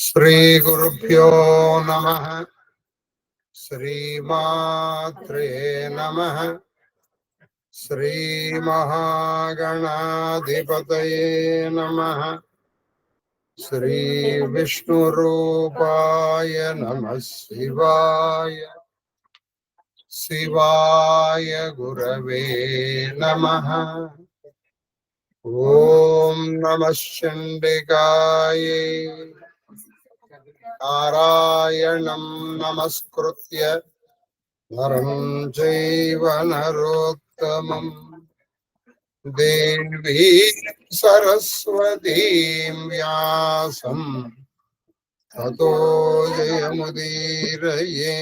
శ్రీగురుభ్యో నమః. శ్రీమాత్రే నమః. శ్రీమహాగణాధిపతయే నమః. శ్రీవిష్ణురూపాయ నమః. శివాయ శివాయ గురవే నమః. ఓం నమః చండికాయ నారాయణం నమస్కృత్య నరం చైవ నరోత్తమం దేవీం సరస్వతీం వ్యాసం తతో జయముదీరయే.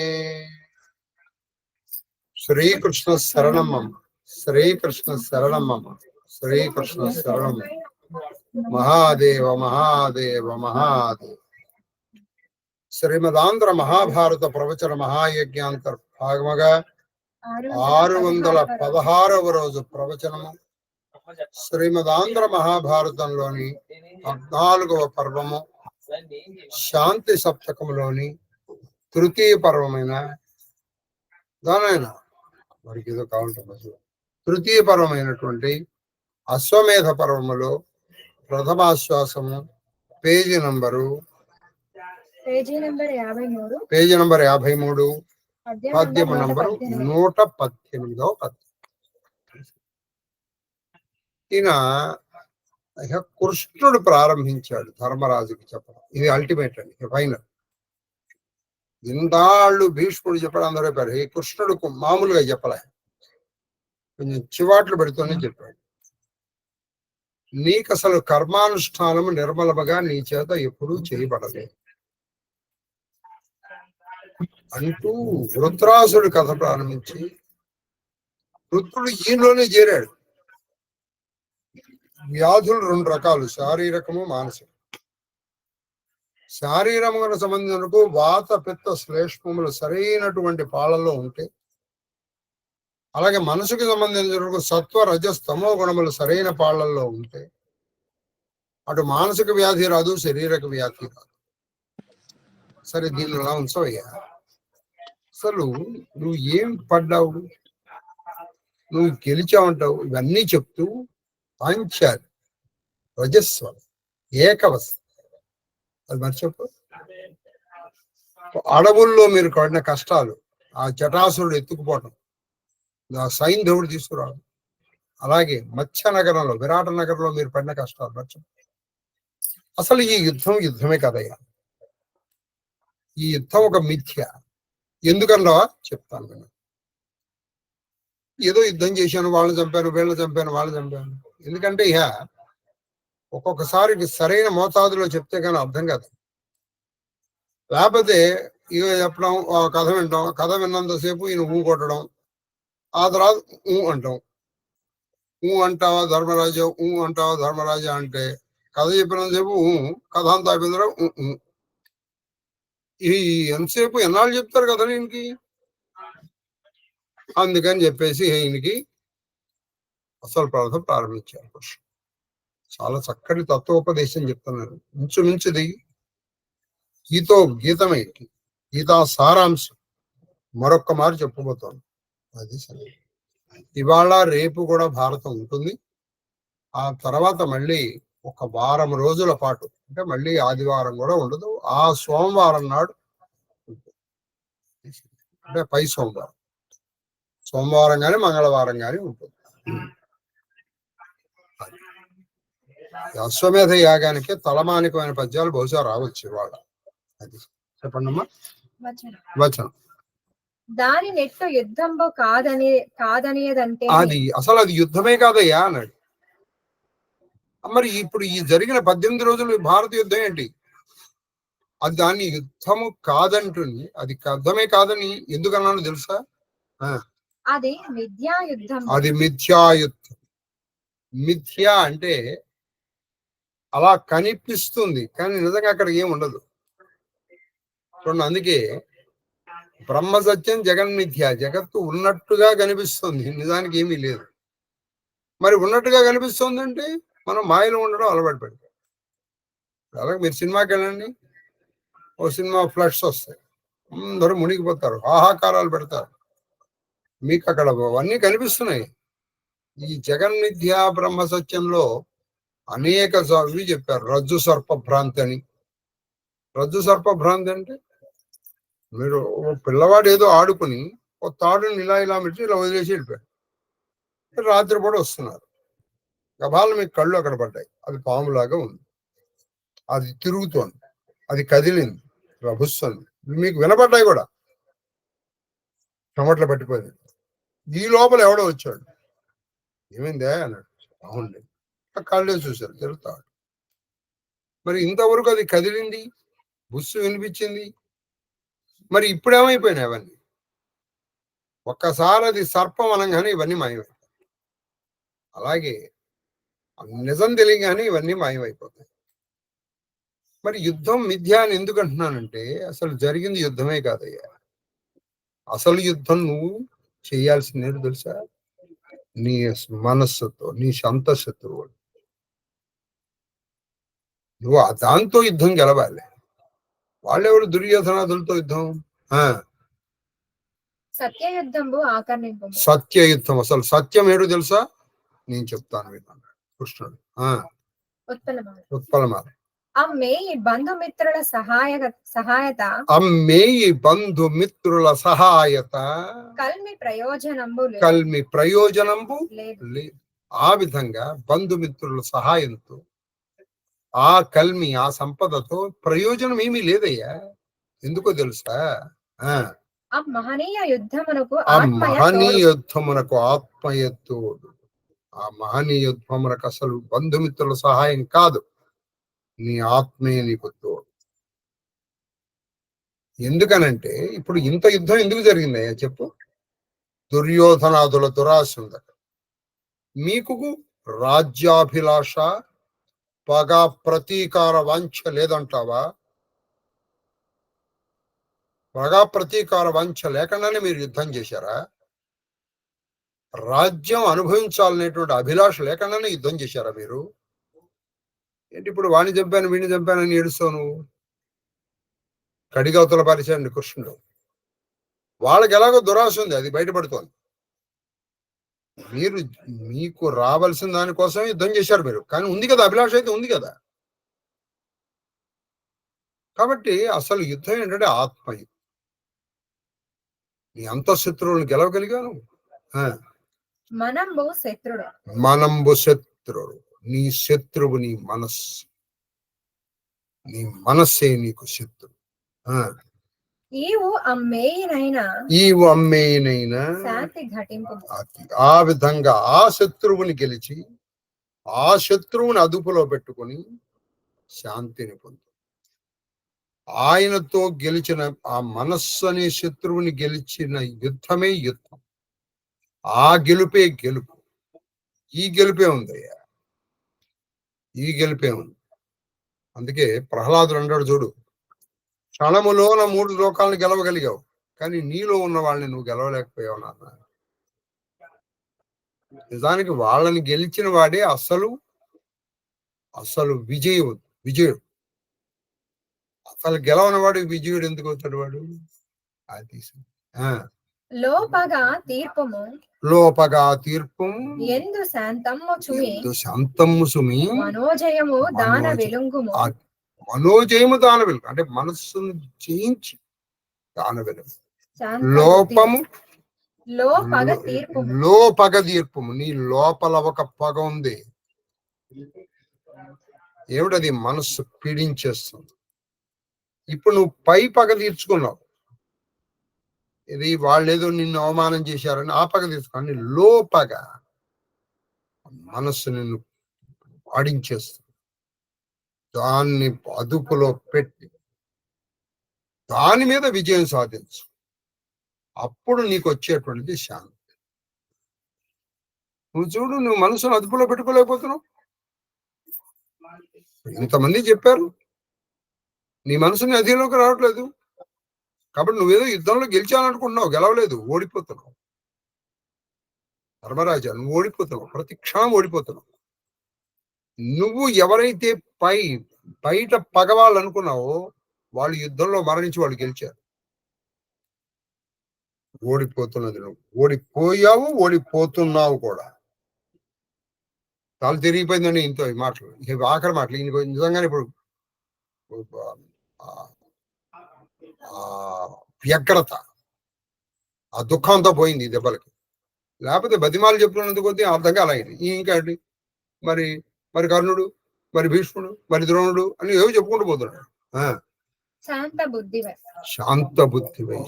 శ్రీకృష్ణ శరణమం. శ్రీకృష్ణ శరణమం. శ్రీకృష్ణ శరణం. మహాదేవ మహాదేవ మహాదేవ. శ్రీమదాంధ్ర మహాభారత ప్రవచన మహాయజ్ఞాంతర్భాగముగా 616వ రోజు ప్రవచనము. శ్రీమదాంధ్ర మహాభారతంలోని 14వ పర్వము, శాంతి సప్తకములోని తృతీయ పర్వమైన దానైనా వారికి ఏదో కావాలంటే తృతీయ పర్వమైనటువంటి అశ్వమేధ పర్వములో ప్రథమాశ్వాసము పేజీ నంబరు 53, పద్యము నంబరు 118వ పద్యం. ఈయన కృష్ణుడు ప్రారంభించాడు ధర్మరాజుకి చెప్పడం. ఇది అల్టిమేట్ అండి, ఫైనల్. ఇందాళ్ళు భీష్ముడు చెప్పడం అందరూ చెప్పారు. ఈ కృష్ణుడు మామూలుగా చెప్పలే, కొంచెం చివాట్లు పెడుతూనే చెప్పాడు. నీకు అసలు కర్మానుష్ఠానము నిర్మలముగా నీ చేత ఎప్పుడూ చేయబడలేదు అంటూ వృత్రాసుడి కథ ప్రారంభించి, వృత్రుడు ఈయనలోనే చేరాడు. వ్యాధులు 2 రకాలు, శారీరకము మానసిక. శారీరములకు సంబంధించినకు వాత పిత్త శ్లేష్మములు సరైనటువంటి పాలల్లో ఉంటే, అలాగే మనసుకు సంబంధించినకు సత్వ రజస్ తమో గుణములు సరైన పాలల్లో ఉంటే అటు మానసిక వ్యాధి రాదు, శారీరక వ్యాధి రాదు. సరే, దీన్ని ఎలా ఉంచవయ్యా? అసలు నువ్వు ఏం పడ్డావు, నువ్వు గెలిచావంటావు, ఇవన్నీ చెప్తూ పాంచాలి రజస్వం ఏకవస్ అది మర్చిపో. అడవుల్లో మీరు పడిన కష్టాలు, ఆ జటాసురుడు ఎత్తుకుపోవటం, ఆ సైంధవుడు తీసుకురావడం, అలాగే మత్స్య నగరంలో విరాట నగరంలో మీరు పడిన కష్టాలు మర్చిపో. అసలు ఈ యుద్ధమే కదయ్యా. ఈ యుద్ధం ఒక మిథ్య. ఎందుకన్నావా చెప్తాను నేను. ఏదో యుద్ధం చేశాను, వాళ్ళని చంపాను, వీళ్ళని చంపాను, వాళ్ళని చంపాను. ఎందుకంటే ఇక ఒక్కొక్కసారి సరైన మోతాదులో చెప్తే కానీ అర్థం కాదు. లేకపోతే ఇక చెప్పడం, కథ వినడం, కథ విన్నంతసేపు ఈయన కొట్టడం, ఆ తర్వాత అంటాం. అంటావా ధర్మరాజు, అంటావా ధర్మరాజా అంటే కథ చెప్పినంతసేపు కథ అంతా అయిపోయిందిరా. ఈ ఎంతసేపు ఎన్నాళ్ళు చెప్తారు కదా ఈయనకి. అందుకని చెప్పేసి ఈయనకి అసలు ప్రారంభించారు. చాలా చక్కటి తత్వోపదేశం చెప్తున్నారు. మించుమించుది గీతమే, గీతా సారాంశం మరొక్క మారు చెప్పబోతోంది. అది సరే, ఇవాళ రేపు కూడా భారతం ఉంటుంది. ఆ తర్వాత మళ్ళీ ఒక వారం రోజుల పాటు, అంటే మళ్ళీ ఆదివారం కూడా ఉండదు, ఆ సోమవారం నాడు అంటే పై సోమవారం కానీ మంగళవారం కానీ ఉంటుంది. అశ్వమేధ యాగానికి తలమానికమైన పద్యాలు బహుశా రావచ్చు ఇవాళ. అది చెప్పండమ్మా. వచనం దాని నెట్టు యుద్ధంబు కాదనేదంటే అది అసలు అది యుద్ధమే కాదయ్యా అన్నాడు. మరి ఇప్పుడు ఈ జరిగిన 18 రోజులు భారత యుద్ధం ఏంటి? అది దాన్ని యుద్ధము కాదంటుంది. అది యుద్ధమే కాదని ఎందుకన్నాను తెలుసా? అది మిథ్యాయుద్ధం. అది మిథ్యాయుద్ధం. మిథ్య అంటే అలా కనిపిస్తుంది కానీ నిజంగా అక్కడ ఏం ఉండదు. చూడండి, అందుకే బ్రహ్మ సత్యం జగన్మిథ్య. జగత్తు ఉన్నట్టుగా కనిపిస్తుంది, నిజానికి ఏమీ లేదు. మరి ఉన్నట్టుగా కనిపిస్తుంది అంటే మనం మాయలో ఉండడం అలవాటు పడిపోయాం. అలాగే మీరు సినిమాకి వెళ్ళండి, ఓ సినిమా ఫ్లడ్స్ వస్తాయి, అందరూ మునిగిపోతారు, ఆహాకారాలు పెడతారు. మీకు అక్కడ అవన్నీ కనిపిస్తున్నాయి. ఈ జగన్మిథ్యా బ్రహ్మ సత్యంలో అనేక ఇవి చెప్పారు. రజ్జు సర్ప భ్రాంతి అని. రజ్జు సర్ప భ్రాంతి అంటే మీరు ఓ పిల్లవాడు ఏదో ఆడుకుని ఓ తాడుని ఇలా ఇలా పెట్టి ఇలా వదిలేసి వెళ్ళిపోయాడు. రాత్రిపూట వస్తున్నారు, గబాలు మీకు కళ్ళు అక్కడ పడ్డాయి, అది పాములాగా ఉంది, అది తిరుగుతోంది, అది కదిలింది, రభుస్తుంది, మీకు వినపడ్డాయి కూడా, టమాట్లు పట్టిపోయింది. ఈ లోపల ఎవడో వచ్చాడు, ఏమైందే అన్నాడు. అవునండి, కళ్ళే చూశారు, తిరుగుతాడు. మరి ఇంతవరకు అది కదిలింది, బుస్సు వినిపించింది, మరి ఇప్పుడేమైపోయినాయి అవన్నీ? ఒక్కసారి అది సర్పం అనగానే ఇవన్నీ మాయమైపోతాయి. అలాగే నిజం తెలియగానే ఇవన్నీ మాయమైపోతాయి. మరి యుద్ధం మిథ్య అని ఎందుకు అంటున్నానంటే, అసలు జరిగింది యుద్ధమే కాదయ్యా. అసలు యుద్ధం నువ్వు చేయాల్సిందే తెలుసా, నీ మనస్సుతో, నీ సొంత శత్రువు. నువ్వు దాంతో యుద్ధం గెలవాలి. వాళ్ళెవరు దుర్యోధనాదులతో యుద్ధం? సత్యయుద్ధంబు ఆకర్ణింపు. సత్యయుద్ధం, అసలు సత్యం ఏడు తెలుసా? నేను చెప్తాను విన్నాను. కృష్ణుడు ఉత్పలమాల అమ్మేయి బంధుమిత్రుల సహాయత అమ్మేయి బంధుమిత్రుల సహాయత కల్మి ప్రయోజనంబు లేదు. ఆ విధంగా బంధుమిత్రుల సహాయంతో ఆ కల్మి, ఆ సంపదతో ప్రయోజనం ఏమీ లేదయ్యా. ఎందుకో తెలుసా? ఆ మహనీయ యుద్ధమునకు ఆత్మయత్తోడు. ఆ మహనీయ యుద్ధమునకు అసలు బంధుమిత్రుల సహాయం కాదు, నీ ఆత్మే నీకు తోడు. ఎందుకనంటే ఇప్పుడు ఇంత యుద్ధం ఎందుకు జరిగిందయ్యా చెప్పు? దుర్యోధనాదుల దురాశ ఉందట. మీకు రాజ్యాభిలాష, పగ, ప్రతీకార వాంఛ లేదంటావా? పగ, ప్రతీకార వాంఛ లేకుండానే మీరు యుద్ధం చేశారా? రాజ్యం అనుభవించాలనేటువంటి అభిలాష లేకుండానే యుద్ధం చేశారా మీరు? ఏంటి ఇప్పుడు వాణ్ణి చంపాను వీణ్ణి చంపానని ఏడుస్తావు నువ్వు? కడిగవతల పరిచయండి కృష్ణుడు. వాళ్ళకి ఎలాగో దురాశ ఉంది, అది బయటపడుతోంది. మీరు మీకు రావాల్సిన దానికోసం యుద్ధం చేశారు మీరు, కానీ ఉంది కదా అభిలాష, అయితే ఉంది కదా. కాబట్టి అసలు యుద్ధం ఏంటంటే ఆత్మయుద్ధం. నీ అంతఃశత్రువులను గెలవగలిగాను. మనంబు శత్రుడు, నీ శత్రువు నీ మనస్సు. నీ మనస్సే నీకు శత్రువు. ఈవు అమ్మేయినైనా ఆ విధంగా ఆ శత్రువుని గెలిచి ఆ శత్రువుని అదుపులో పెట్టుకుని శాంతిని పొందు. ఆయనతో గెలిచిన ఆ మనస్సు అనే శత్రువుని గెలిచిన యుద్ధమే యుద్ధం. ఆ గెలుపే గెలుపు. ఈ గెలుపే ఉందయ్యా, ఈ గెలుపే ఉంది. అందుకే ప్రహ్లాదుడు అంటాడు చూడు, క్షణములోన 3 లోకాలను గెలవగలిగావు, కానీ నీలో ఉన్న వాళ్ళని నువ్వు గెలవలేకపోయావు నాన్న. నిజానికి వాళ్ళని గెలిచిన వాడే అసలు విజయుడు. అసలు గెలవని వాడు విజయుడు ఎందుకు అవుతాడు? వాడు అది లోపగా తీర్పు ఎందు శాంతమ్ము సుమి మనోజయము దాన వెలుంగుము. మనోజయము దాన వెలుగు అంటే మనస్సును జయించి దాన వెలుగు. లోపగ తీర్పము, నీ లోపల ఒక పగ ఉంది, ఏమిటది? మనస్సు పీడించేస్తుంది. ఇప్పుడు నువ్వు పై పగ తీర్చుకున్నావు, ఇది వాళ్ళు ఏదో నిన్ను అవమానం చేశారని ఆ పగ తీర్చుకుని లోపగ మనస్సు నిన్ను ఆడించేస్తుంది. దాన్ని అదుపులో పెట్టి దాని మీద విజయం సాధించు, అప్పుడు నీకు వచ్చేటువంటిది శాంతి. నువ్వు చూడు, నువ్వు మనసును అదుపులో పెట్టుకోలేకపోతున్నావు. ఇంతమంది చెప్పారు, నీ మనసుని అధిలోకి రావట్లేదు. కాబట్టి నువ్వేదో యుద్ధంలో గెలిచాలనుకుంటున్నావు, గెలవలేదు, ఓడిపోతున్నావు. ధర్మరాజా, నువ్వు ఓడిపోతున్నావు, ప్రతి క్షణం ఓడిపోతున్నావు. నువ్వు ఎవరైతే బయట పగవాళ్ళు అనుకున్నావో వాళ్ళు యుద్ధంలో మరణించి వాళ్ళు గెలిచారు. ఓడిపోతున్నది నువ్వు, ఓడిపోయావు, ఓడిపోతున్నావు కూడా. చాలా తిరిగిపోయిందండి ఇంతో ఈ మాటలు, ఆఖరి మాటలు. ఈయన నిజంగానే ఇప్పుడు వ్యగ్రత, ఆ దుఃఖంతో పోయింది ఈ దెబ్బలకి. లేకపోతే బతిమాలు చెప్పుకున్నందుకు కొద్దీ అర్థం కాలేదు. ఇంకా అండి మరి మరి కర్ణుడు, మరి భీష్ముడు, మరి ద్రోణుడు అని ఏవో చెప్పుకుంటూ పోతున్నాడు. శాంత బుద్ధివై, శాంత బుద్ధివై.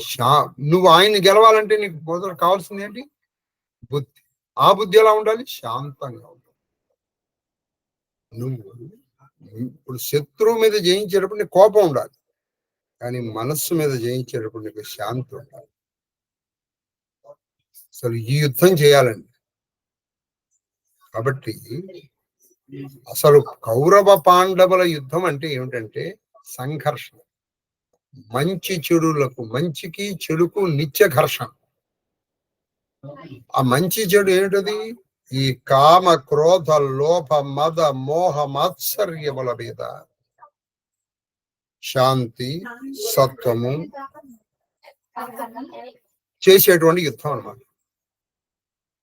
నువ్వు ఆయన్ని గెలవాలంటే నీకు మొదలు కావాల్సింది ఏంటి? బుద్ధి. ఆ బుద్ధి ఎలా ఉండాలి? శాంతంగా ఉండాలి. నువ్వు ఇప్పుడు శత్రువు మీద జయించేటప్పుడు నీకు కోపం ఉండాలి, కానీ మనస్సు మీద జయించేటప్పుడు నీకు శాంతి ఉండాలి. అసలు ఈ యుద్ధం చేయాలండి. కాబట్టి అసలు కౌరవ పాండవుల యుద్ధం అంటే ఏమిటంటే సంఘర్షణ. మంచి చెడులకు, మంచికి చెడుకు నిత్య ఘర్షణ. ఆ మంచి చెడు ఏంటది? ఈ కామ క్రోధ లోభ మద మోహ మాత్సర్యముల మీద శాంతి సత్వము చేసేటువంటి యుద్ధం అన్నమాట.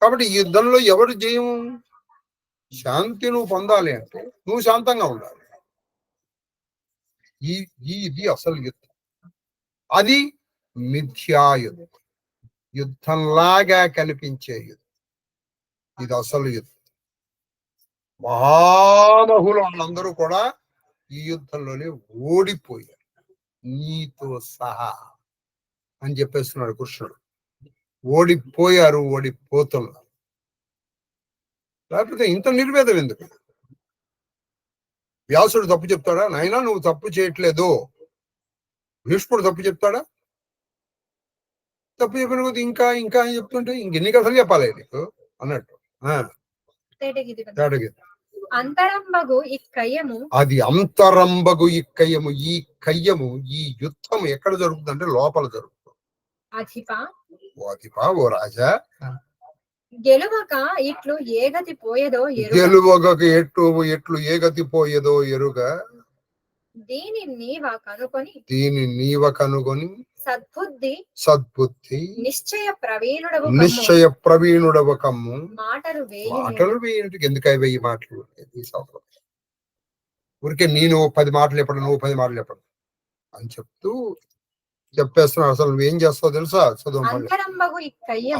కాబట్టి ఈ యుద్ధంలో ఎవరు జయము? శాంతి నువ్వు పొందాలి అంటే నువ్వు శాంతంగా ఉండాలి. ఇది అసలు యుద్ధం. అది మిథ్యాయుద్ధం, యుద్ధంలాగా కనిపించే యుద్ధం. ఇది అసలు యుద్ధం. మహామహులు వాళ్ళందరూ కూడా ఈ యుద్ధంలోనే ఓడిపోయారు, నీతో సహా అని చెప్పేస్తున్నాడు కృష్ణుడు. ఓడిపోయారు, ఓడిపోతున్నారు. లేకపోతే ఇంత నిర్వేదం ఎందుకు? వ్యాసుడు తప్పు చెప్తాడా? నాయనా నువ్వు తప్పు చేయట్లేదు. భీష్ముడు తప్పు చెప్తాడా? తప్పు చెప్పిన కొద్ది ఇంకా ఇంకా అని చెప్తుంటే ఇంకెన్ని కథలు చెప్పాలి నీకు అన్నట్టు. అంతరంబగు ఇక్కయ్యము, అది అంతరంబగు ఇక్కయ్యము. ఈ కయ్యము, ఈ యుద్ధం ఎక్కడ జరుగుతుంది అంటే లోపల జరుగుతుంది. అధిపా ఓ రాజా, గెలువక ఇట్లు ఏ గతి పోయేదో గెలువక ఎట్లు ఏ గతి పోయేదో ఎరుగా, దీని నీవ కనుగొని సద్బుద్ధి నిశ్చయ ప్రవీణుడవ కమ్ము. మాటలు వేయంటికి ఎందుకై వెయ్యి మాటలు? ఊరికే నేను 10 మాటలు చెప్పడం, నువ్వు 10 మాటలు చెప్పడం అని చెప్తూ చెప్పేస్తున్నావు. అసలు నువ్వేం చేస్తావు తెలుసా? చదువు.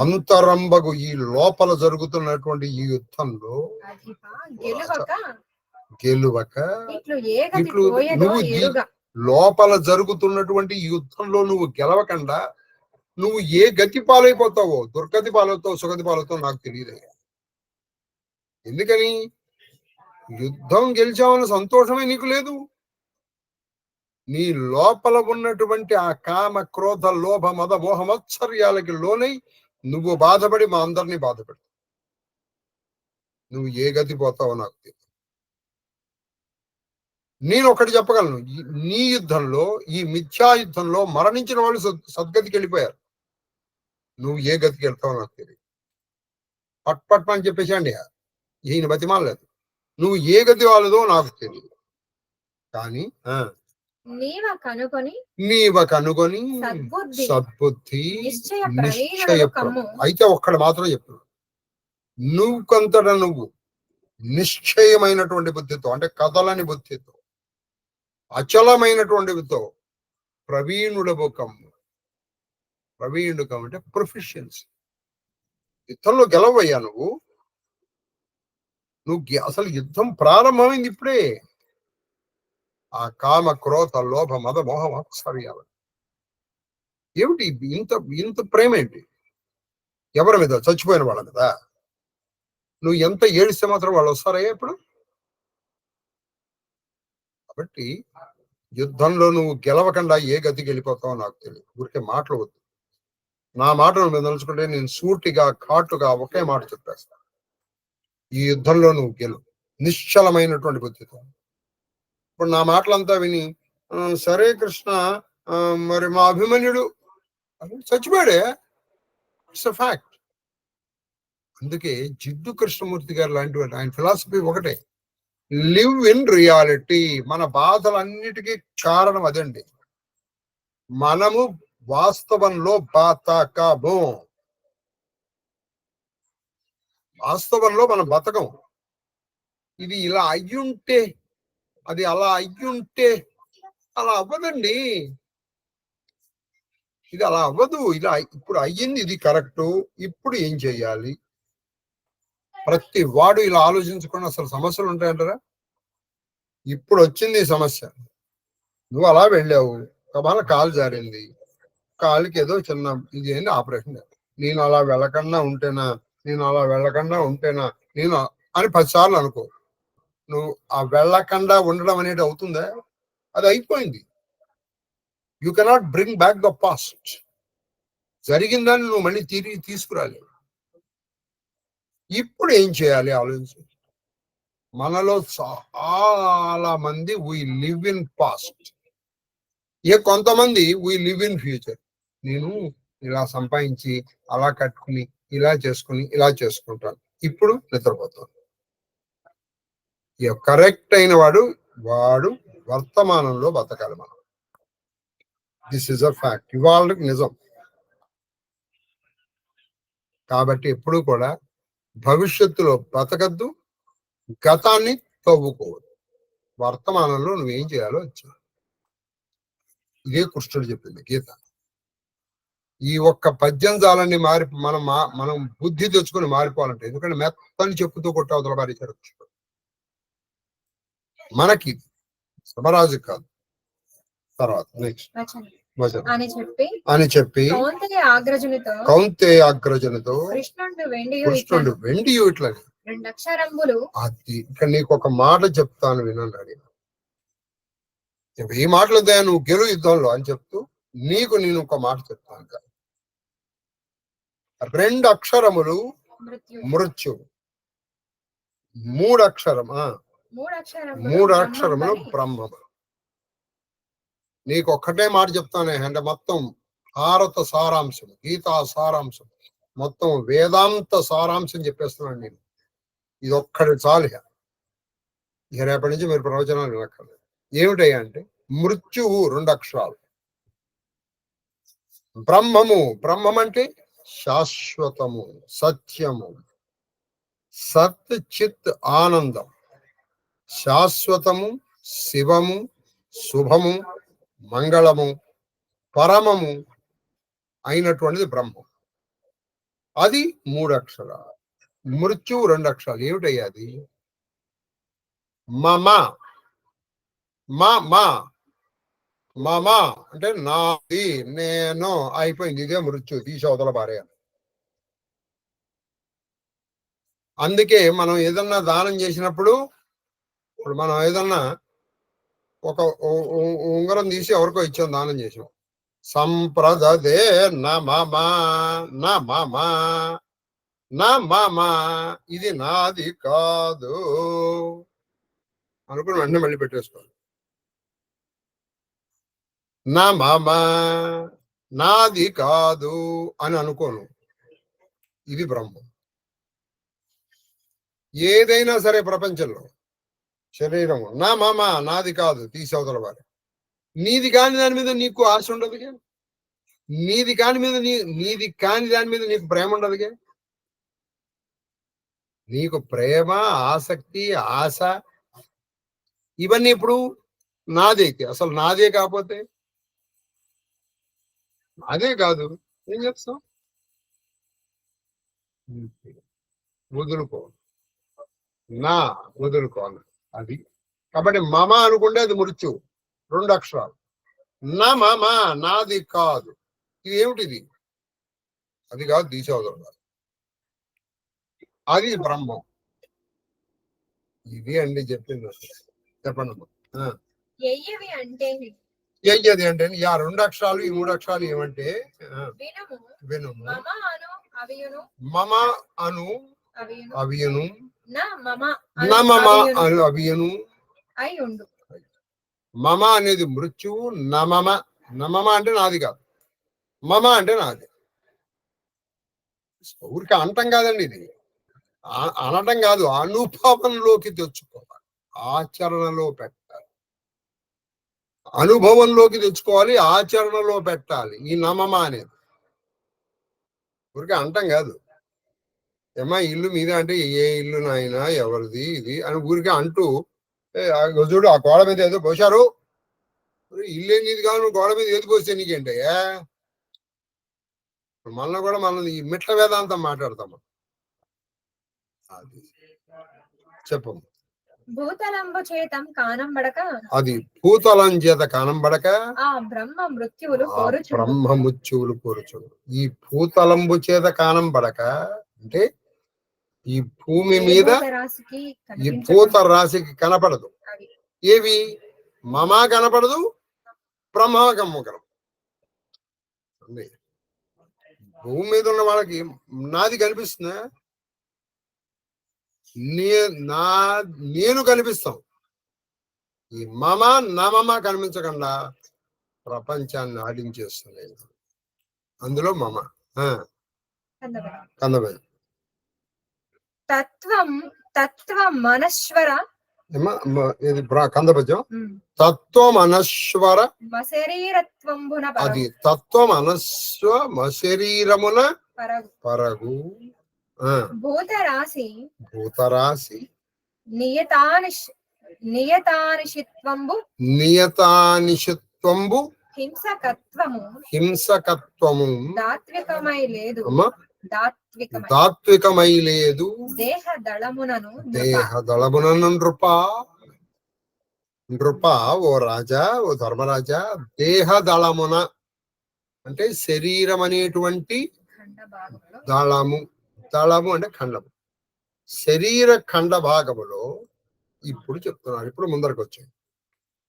అంతరంబగు ఈ లోపల జరుగుతున్నటువంటి ఈ యుద్ధంలో గెలువక ఇట్లు నువ్వు లోపల జరుగుతున్నటువంటి యుద్ధంలో నువ్వు గెలవకుండా నువ్వు ఏ గతి పాలైపోతావో, దుర్గతి పాలవుతావు, సుగతి పాలవుతావు నాకు తెలియదు. ఎందుకని? యుద్ధం గెలిచావన్న సంతోషమే నీకు లేదు. నీ లోపల ఉన్నటువంటి ఆ కామ క్రోధ లోభ మద మోహ మత్సర్యాలకి లోనై నువ్వు బాధపడి మా అందరినీ బాధపడి నువ్వు ఏ గతి పోతావో నాకు తెలియదు. నేను ఒకటి చెప్పగలను, నీ యుద్ధంలో, ఈ మిథ్యా యుద్ధంలో మరణించిన వాళ్ళు సద్గతికి వెళ్ళిపోయారు. నువ్వు ఏ గతికి వెళ్తావో నాకు తెలియదు. పట్ అని చెప్పేసండి, ఈయన బతిమాలలేదు. నువ్వు ఏ గతి వాళ్ళదో నాకు తెలియదు. కానీ నీవ కనుగొని సద్బుద్ధి నిశ్చయ. అయితే ఒక్కడు మాత్రం చెప్తున్నాడు, నువ్వు కొంతట నువ్వు నిశ్చయమైనటువంటి బుద్ధితో, అంటే కదలని బుద్ధితో, అచలమైనటువంటితో ప్రవీణుడవు కమ్ము. ప్రవీణుడు కమ్ము అంటే ప్రొఫిషియన్సీ. యుద్ధంలో గెలవయ్యా నువ్వు. అసలు యుద్ధం ప్రారంభమైంది ఇప్పుడే. ఆ కామ క్రోధ లోభ మద మోహ మాత్సర్యాలు ఏమిటి? ఇంత ప్రేమ ఏంటి? ఎవరి మీద? చచ్చిపోయిన వాళ్ళ మీద. నువ్వు ఎంత ఏడిస్తే మాత్రం వాళ్ళు వస్తారయ్యా ఇప్పుడు? కాబట్టి యుద్ధంలో నువ్వు గెలవకుండా ఏ గతికి వెళ్ళిపోతావో నాకు తెలియదు. ఊరికే మాటలు వద్దు. నా మాటలు మీద తలుచుకుంటే నేను సూటిగా ఘాటుగా ఒకే మాట చెప్పేస్తాను. ఈ యుద్ధంలో నువ్వు గెలువు నిశ్చలమైనటువంటి బుద్ధితో. ఇప్పుడు నా మాటలంతా విని సరే కృష్ణ, మరి మా అభిమన్యుడు చచ్చిపోయాడే, ఇట్స్ అ ఫ్యాక్ట్. అందుకే జిడ్డు కృష్ణమూర్తి గారు లాంటి ఆయన ఫిలాసఫీ ఒకటే, లివ్ ఇన్ రియాలిటీ. మన బాధలన్నిటికీ కారణం అదండి. మనము వాస్తవంలో బతకము. వాస్తవంలో మనం బతకం. ఇది ఇలా అయ్యుంటే, అది అలా అయ్యుంటే, అలా అవ్వదండి. ఇది అలా అవ్వదు. ఇలా ఇప్పుడు అయ్యింది, ఇది కరెక్టు. ఇప్పుడు ఏం చెయ్యాలి? ప్రతి వాడు ఇలా ఆలోచించకుండా అసలు సమస్యలు ఉంటాయంటారా? ఇప్పుడు వచ్చింది ఈ సమస్య. నువ్వు అలా వెళ్ళావు, కబాల కాలు జారింది, కాలుకి ఏదో చిన్న ఇది ఏంటి ఆపరేషన్. నేను అలా వెళ్ళకుండా ఉంటేనా, నేను అలా వెళ్ళకుండా ఉంటేనా, నేను అని 10 సార్లు అనుకో. నువ్వు ఆ వెళ్ళకుండా ఉండడం అనేది అవుతుందా? అది అయిపోయింది. You cannot bring back the past. జరిగిందని నువ్వు మళ్ళీ తిరిగి తీసుకురాలేవు. ఇప్పుడు ఏం చేయాలి ఆలోచించు. మనలో చాలా మంది వీ లివ్ ఇన్ పాస్ట్. కొంతమంది వీ లివ్ ఇన్ ఫ్యూచర్. నేను ఇలా సంపాదించి, అలా కట్టుకుని, ఇలా చేసుకుని, ఇలా చేసుకుంటాను, ఇప్పుడు నిద్రపోతాను. కరెక్ట్ అయిన వాడు వర్తమానంలో బతకాలి. మనం దిస్ ఇస్ అ ఫ్యాక్ట్. ఇవాళకి నిజం. కాబట్టి ఎప్పుడు కూడా భవిష్యత్తులో బతకద్దు, గతాన్ని తవ్వుకోవద్దు. వర్తమానంలో నువ్వేం చేయాలో వచ్చా. ఇదే కృష్ణుడు చెప్పింది గీత. ఈ ఒక్క పద్యంజాలన్నీ మనం బుద్ధి తెచ్చుకొని మారిపోవాలంటే, ఎందుకంటే మెత్తని చెప్పుతూ కొట్టి అవతల పారేశారు కృష్ణుడు. మనకి సమరాజు కాదు. తర్వాత నెక్స్ట్ అని చెప్పి కౌంతేయాగ్రజునితో కృష్ణుడు వెండి ఇట్లా అది. ఇక్కడ నీకు ఒక మాట చెప్తాను వినండి. ఈ మాటలు నువ్వు గెలు యుద్ధంలో అని చెప్తూ నేను ఒక మాట చెప్తాను. 2 అక్షరములు మృత్యు, 3 అక్షరములు బ్రహ్మము. నీకు ఒక్కటే మాట చెప్తానే, అంటే మొత్తం భారత సారాంశం, గీతా సారాంశం, మొత్తం వేదాంత సారాంశం చెప్పేస్తున్నాను నేను. ఇది ఒక్కటి చాలు. ఇక రేపటి నుంచి మీరు ప్రవచనాలు వినక్కర్లేదు. ఏమిటయ్యా అంటే, మృత్యువు 2 అక్షరాలు, బ్రహ్మం అంటే శాశ్వతము, సత్యము, సత్ చిత్ ఆనందం, శాశ్వతము, శివము, శుభము, మంగళము, పరమము అయినటువంటిది బ్రహ్మం. అది 3 అక్షరాలు. మృత్యువు 2 అక్షరాలు. ఏమిటయ్యాది? మమ అంటే నాది, నేను, అయిపోయింది. ఇదే మృత్యు. తీసి అవతల పారేయాలి. అందుకే మనం ఏదన్నా దానం చేసినప్పుడు, ఇప్పుడు మనం ఏదన్నా ఒక ఉంగరం తీసి ఎవరికో ఇచ్చాం, దానం చేసాం. సంప్రదే నా ఇది నాది కాదు అనుకుని వెంటనే మళ్ళీ పెట్టేసుకోవాలి. నాది కాదు అని అనుకోను. ఇది బ్రహ్మం. ఏదైనా సరే ప్రపంచంలో, శరీరం నాది కాదు, తీసవతల వారు. నీది కాని దాని మీద నీకు ఆశ ఉండదుగా. నీది కాని దాని మీద నీకు ప్రేమ ఉండదుగా. నీకు ప్రేమ, ఆసక్తి, ఆశ ఇవన్నీ ఇప్పుడు నాదే. అసలు నాదే కాకపోతే అదే కాదు, ఏం చెప్తాం? వదులుకో, వదులుకోవాలి. అది కాబట్టి మమ అనుకుంటే అది మృత్యు, 2 అక్షరాలు. నాది కాదు. ఇది ఏమిటిది? అది కాదు, తీసేవదలు. అది బ్రహ్మం. ఇది అండి చెప్పింది. చెప్పండి. ఏది అంటే 2 అక్షరాలు, ఈ 3 అక్షరాలు ఏమంటే వినుము, మమ అను అవియను, అవియను. మమ అనేది మృత్యువు. నమమ అంటే నాది కాదు, మమ అంటే నాది. ఊరికి అనటం కాదండి, ఇది అనటం కాదు, అనుభవంలోకి తెచ్చుకోవాలి, ఆచరణలో పెట్టాలి. అనుభవంలోకి తెచ్చుకోవాలి, ఆచరణలో పెట్టాలి. ఈ నమమ అనేది ఊరికే అంటాం కాదు. ఏమా ఇల్లు మీద అంటే ఏ ఇల్లు నాయనా, ఎవరిది ఇది అని ఊరికే అంటూ చూడు ఆ గోడ మీద ఏదో పోశారు, ఇల్లు ఏది కాదు, గోడ మీద ఏది పోస్తే నీకేంటే. మనలో కూడా మనం ఈ మిట్ల వేదాంతం మాట్లాడతాము. అది చెప్పము. భూతలంబు చేతం కానంబడక, అది భూతలం చేత కానంబడక ఆ బ్రహ్మ మృత్యువులు కోరుచు. బ్రహ్మ మృత్యువులు కోరుచు. ఈ భూతలంబు చేత కానంబడక అంటే ఈ భూమి మీద ఈ భూత రాశికి కనపడదు. ఏవి మమా కనపడదు, బ్రహ్మగమ్మ కనపడదు. భూమి మీద ఉన్న వాళ్ళకి నాది కనిపిస్తుందా? నేను కనిపిస్తాం. ఈ మమ నమమ కనిపించకుండా ప్రపంచాన్ని ఆడించేస్తుంది. అందులో మమ కందబడి తత్వం తత్వ మనశ్వర ఇది కందపద్యం. తత్వం అనశ్వర అది తత్వం శరీరమున పరగు. భూతరాశి నియతానిషిత్వంబు హింసకత్వము దాత్వికమై లేదు. దేహ దళమునను నృప ఓ రాజా, ఓ ధర్మరాజా, దేహ దళమున అంటే శరీరం అనేటువంటి దళము. దళము అంటే ఖండము. శరీర ఖండ భాగములో ఇప్పుడు చెప్తున్నారు. ఇప్పుడు ముందరకు వచ్చాయి.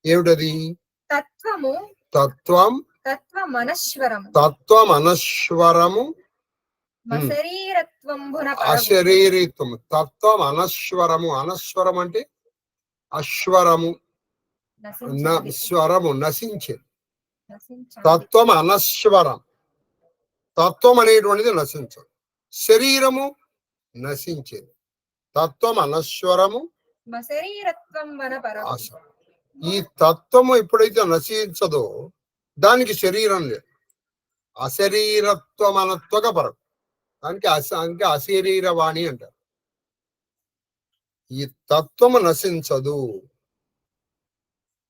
ఏమిటది? తత్వమనశ్వరము అశరీరిత్వము. తత్వం అనశ్వరము. అనశ్వరం అంటే అశ్వరము, స్వరము నశించేది. తత్వం అనశ్వరం. తత్వం అనేటువంటిది నశించదు. శరీరము నశించేది. తత్వం అనశ్వరము. ఈ తత్వము ఎప్పుడైతే నశించదో దానికి శరీరం లేదు. అశరీరత్వం అనత్వక పరం. దానికి అశరీరవాణి అంటారు. ఈ తత్వము నశించదు.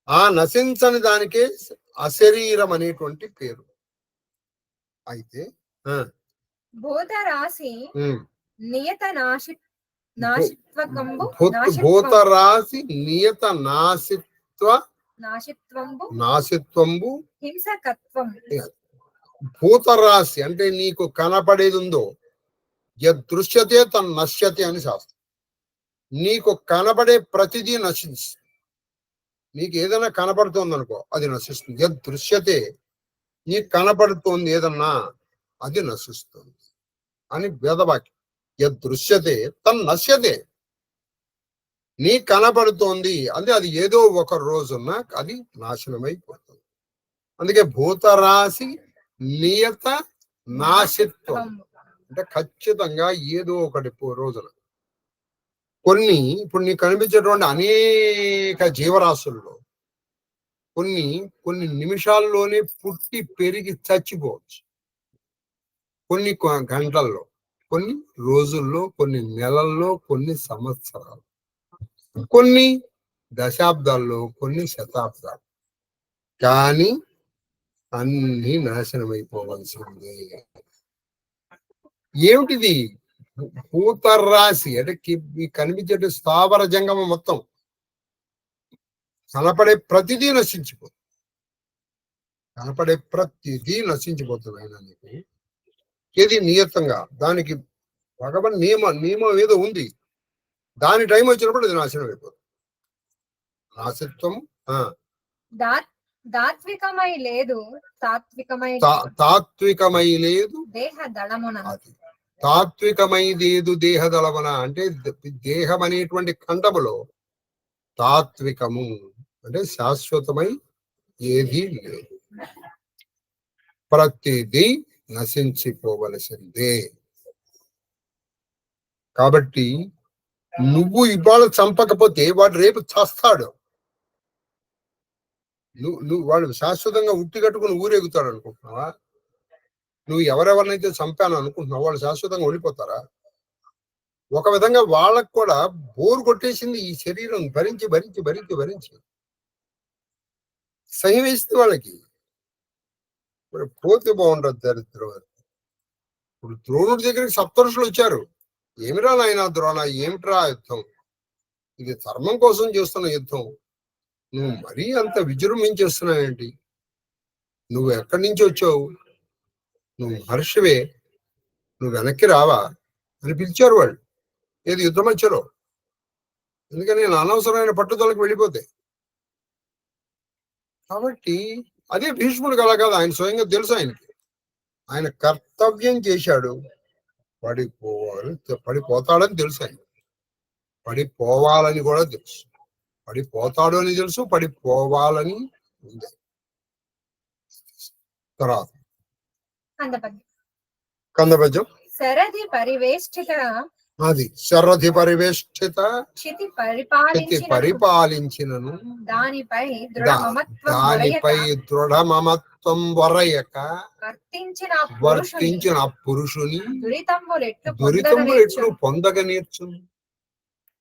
ఆ నశించని దానికే అశరీరం అనేటువంటి పేరు. అయితే భూతరాశి నియత నాశిత్వంబు హింసకత్వం. భూతరాశి అంటే నీకు కనపడేది ఉందో యదృశ్యతే తన్ నశ్యతే అని శాస్త్రం. నీకు కనబడే ప్రతిదీ నశిస్తుంది. నీకు ఏదైనా కనపడుతోంది అనుకో, అది నశిస్తుంది. యదృశ్యతే, నీకు కనపడుతోంది ఏదన్నా, అది నశిస్తుంది అని వేదవాక్యం. యదృశ్యతే తన్ నశ్యతే. నీ కనపడుతోంది అంటే అది ఏదో ఒక రోజున అది నాశనమైపోతుంది. అందుకే భూతరాశి నియత నాశిత్వం అంటే ఖచ్చితంగా ఏదో ఒకటి రోజున కొన్ని ఇప్పుడు నీకు కనిపించేటువంటి అనేక జీవరాశుల్లో కొన్ని నిమిషాల్లోనే పుట్టి పెరిగి చచ్చిపోవచ్చు. కొన్ని గంటల్లో, కొన్ని రోజుల్లో, కొన్ని నెలల్లో, కొన్ని సంవత్సరాలు, కొన్ని దశాబ్దాల్లో, కొన్ని శతాబ్దాలు. కానీ అన్ని నాశనమైపోవలసిందే. ఏమిటిది? భూతరాశి అంటే కనిపించే స్థావర జంగమ మొత్తం కనపడే ప్రతిదీ నశించిపోతుంది. కనపడే ప్రతిదీ నశించిపోతుంది. అయినా నీకు ఏది నియతంగా దానికి భగవన్ నియమం ఏదో ఉంది. దాని టైం వచ్చినప్పుడు అది నాశనం అయిపోతుంది. నాశత్వం తాత్వికమై లేదు. తాత్వికమై లేదు దేహదళమున అంటే దేహం అనేటువంటి ఖండములో తాత్వికము అంటే శాశ్వతమై ఏదీ లేదు. ప్రతిదీ నశించిపోవలసిందే. కాబట్టి నువ్వు ఇవాళ చంపకపోతే వాడు రేపు చస్తాడు. నువ్వు వాళ్ళు శాశ్వతంగా ఉట్టి కట్టుకుని ఊరేగుతాడు అనుకుంటున్నావా? నువ్వు ఎవరెవరినైతే చంపాను అనుకుంటున్నావు వాళ్ళు శాశ్వతంగా ఉండిపోతారా? ఒక విధంగా వాళ్ళకు కూడా బోరు కొట్టేసింది ఈ శరీరం భరించి భరించి భరించి భరించి సహి వేసింది వాళ్ళకి. ఇప్పుడు పోతే బాగుండదు దరిద్రం. ఇప్పుడు ద్రోణుడి దగ్గరికి సప్తరుషులు వచ్చారు. ఏమిరా నాయన ద్రోణ, ఏమిట్రా యుద్ధం, ఇది ధర్మం కోసం చేస్తున్న యుద్ధం, నువ్వు మరీ అంత విజృంభించేస్తున్నావేంటి, నువ్వు ఎక్కడి నుంచి వచ్చావు, నువ్వు మహర్షివే, నువ్వు వెనక్కి రావా అని పిలిచారు వాళ్ళు. ఏది యుద్ధం వచ్చారో. ఎందుకని నేను అనవసరమైన పట్టుదలకు వెళ్ళిపోతే. కాబట్టి అదే భీష్ముడు కల కాదు, ఆయన స్వయంగా తెలుసు ఆయనకి. ఆయన కర్తవ్యం చేశాడు, పడిపోతాడని తెలుసు ఆయన, పడిపోవాలని కూడా తెలుసు, పడిపోతాడు అని తెలుసు, పడిపోవాలని ఉంది. తర్వాత కందపద్యం. శరధి పరివేష్టిత, అది శరధి పరివేష్టిత పరిపాలించినను దానిపై దృఢమమత్వం వరయక వర్తించిన పురుషుని దురితములు ఎట్లు పొందగ నేర్చును.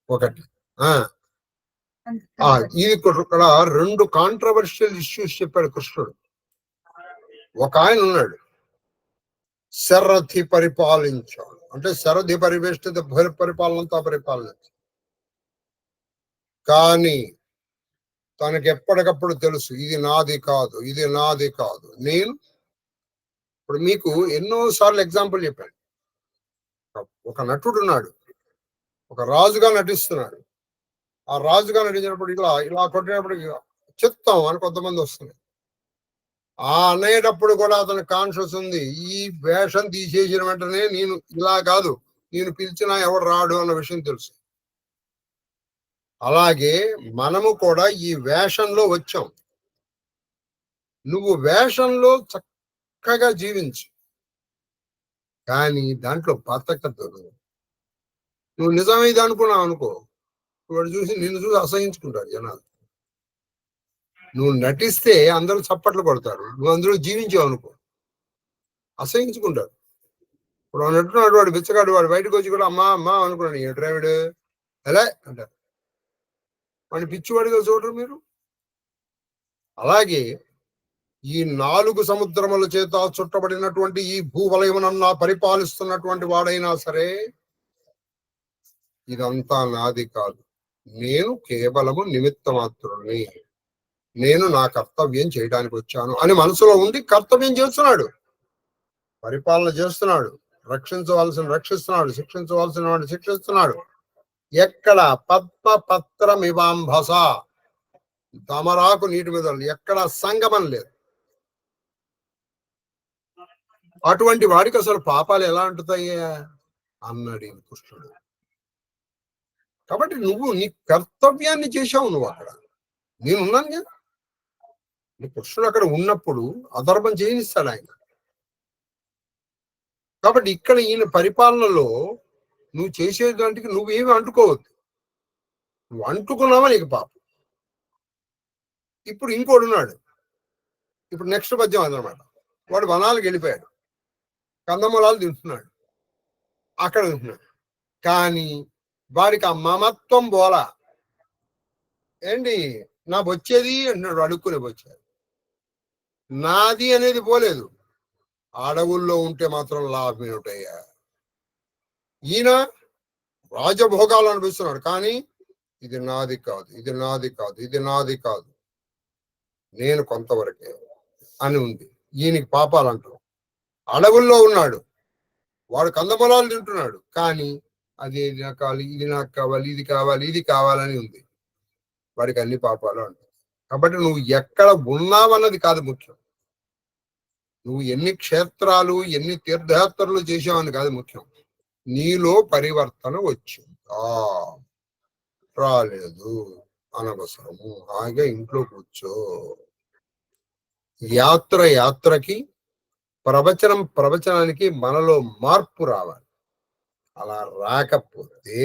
ఒకటి ఇది ఇక్కడ 2 కాంట్రవర్షియల్ ఇష్యూస్ చెప్పాడు కృష్ణుడు. ఒక ఆయన ఉన్నాడు శరథి పరిపాలించాడు అంటే శరథి పరివేష్టిత పరిపాలనంతా పరిపాలించాడు. కానీ తనకి ఎప్పటికప్పుడు తెలుసు ఇది నాది కాదు, ఇది నాది కాదు, నేను. ఇప్పుడు మీకు ఎన్నోసార్లు ఎగ్జాంపుల్ చెప్పాను. ఒక నటుడు ఉన్నాడు, ఒక రాజుగా నటిస్తున్నాడు. ఆ రాజుగా నటించినప్పుడు ఇలా ఇలా కొట్టినప్పుడు చిత్తం అని కొంతమంది వస్తున్నారు. ఆ అనేటప్పుడు కూడా అతని కాన్షియస్ ఉంది, ఈ వేషం తీసేసిన వెంటనే నేను ఇలా కాదు, నేను పిలిచినా ఎవడు రాడు అన్న విషయం తెలుసు. అలాగే మనము కూడా ఈ వేషంలో వచ్చాం. నువ్వు వేషంలో చక్కగా జీవించు, కానీ దాంట్లో బతకద్దు. నువ్వు నిజమైంది అనుకున్నావు అనుకో, వాడు చూసి నిన్ను చూసి అసహించుకుంటారు జనాలు. నువ్వు నటిస్తే అందరూ చప్పట్లు కొడతారు, నువ్వు అందులో జీవించావు అనుకో అసహించుకుంటారు. ఇప్పుడు నటున్నాడు, వాడు బిచ్చగాడు, వాడు బయటకు వచ్చి కూడా అమ్మా అమ్మా అనుకున్నాడు, ఏ డ్రైవిడ్ ఎలా అంటారు, వాడిని పిచ్చివాడిగా చూడరు మీరు. అలాగే ఈ 4 సముద్రముల చేత చుట్టబడినటువంటి ఈ భూవలయమునన్నా పరిపాలిస్తున్నటువంటి వాడైనా సరే ఇదంతా నాది కాదు, నేను కేవలము నిమిత్త మాత్రుని, నేను నా కర్తవ్యం చేయడానికి వచ్చాను అని మనసులో ఉండి కర్తవ్యం చేస్తున్నాడు, పరిపాలన చేస్తున్నాడు, రక్షించవలసిన రక్షిస్తున్నాడు, శిక్షించవలసిన వాడిని శిక్షిస్తున్నాడు. ఎక్కడ పద్మపత్రమివాంభస, తమరాకు నీటి మీద ఎక్కడ సంగమం లేదు. అటువంటి వాడికి అసలు పాపాలు ఎలా అంటుతాయ్యా అన్నాడు కృష్ణుడు. కాబట్టి నువ్వు నీ కర్తవ్యాన్ని చేశావు, నువ్వు అక్కడ నేనున్నాను కదా. కృష్ణుడు అక్కడ ఉన్నప్పుడు అధర్మం చేయనిస్తాడు ఆయన. కాబట్టి ఇక్కడ ఈయన పరిపాలనలో నువ్వు చేసేదానికి నువ్వేమి అంటుకోవద్దు, నువ్వు అంటుకున్నావా నీకు పాపం. ఇప్పుడు ఇంకోడు ఉన్నాడు, ఇప్పుడు నెక్స్ట్ పద్యం అదనమాట. వాడు వనాలకు వెళ్ళిపోయాడు, కందమూలాలు తింటున్నాడు, అక్కడ తింటున్నాడు. కానీ వాడికి ఆ మమత్వం బోలా. ఏంటి నా వచ్చేది అంటున్నాడు, అడుక్కునే వచ్చాడు. నాది అనేది పోలేదు. అడవుల్లో ఉంటే మాత్రం లాభం ఏమిటయ్యా. ఈయన రాజభోగాలు అనిపిస్తున్నాడు, కానీ ఇది నాది కాదు, ఇది నాది కాదు, ఇది నాది కాదు, నేను కొంతవరకే అని ఉంది. ఈయనకి పాపాలు అంటారు. అడవుల్లో ఉన్నాడు, వాడు కందమూలాలు తింటున్నాడు, కానీ అది నాకు కావాలి, ఇది నాకు కావాలి, ఇది కావాలి, ఇది కావాలని ఉంది. వాడికి అన్ని పాపాలు అంటారు. కాబట్టి నువ్వు ఎక్కడ ఉన్నావన్నది కాదు ముఖ్యం, నువ్వు ఎన్ని క్షేత్రాలు ఎన్ని తీర్థయాత్రలు చేసావని కాదు ముఖ్యం, నీలో పరివర్తన వచ్చిందా రాలేదు అనవసరము. హాయిగా ఇంట్లో కూర్చో. యాత్రకి ప్రవచనానికి మనలో మార్పు రావాలి. అలా రాకపోతే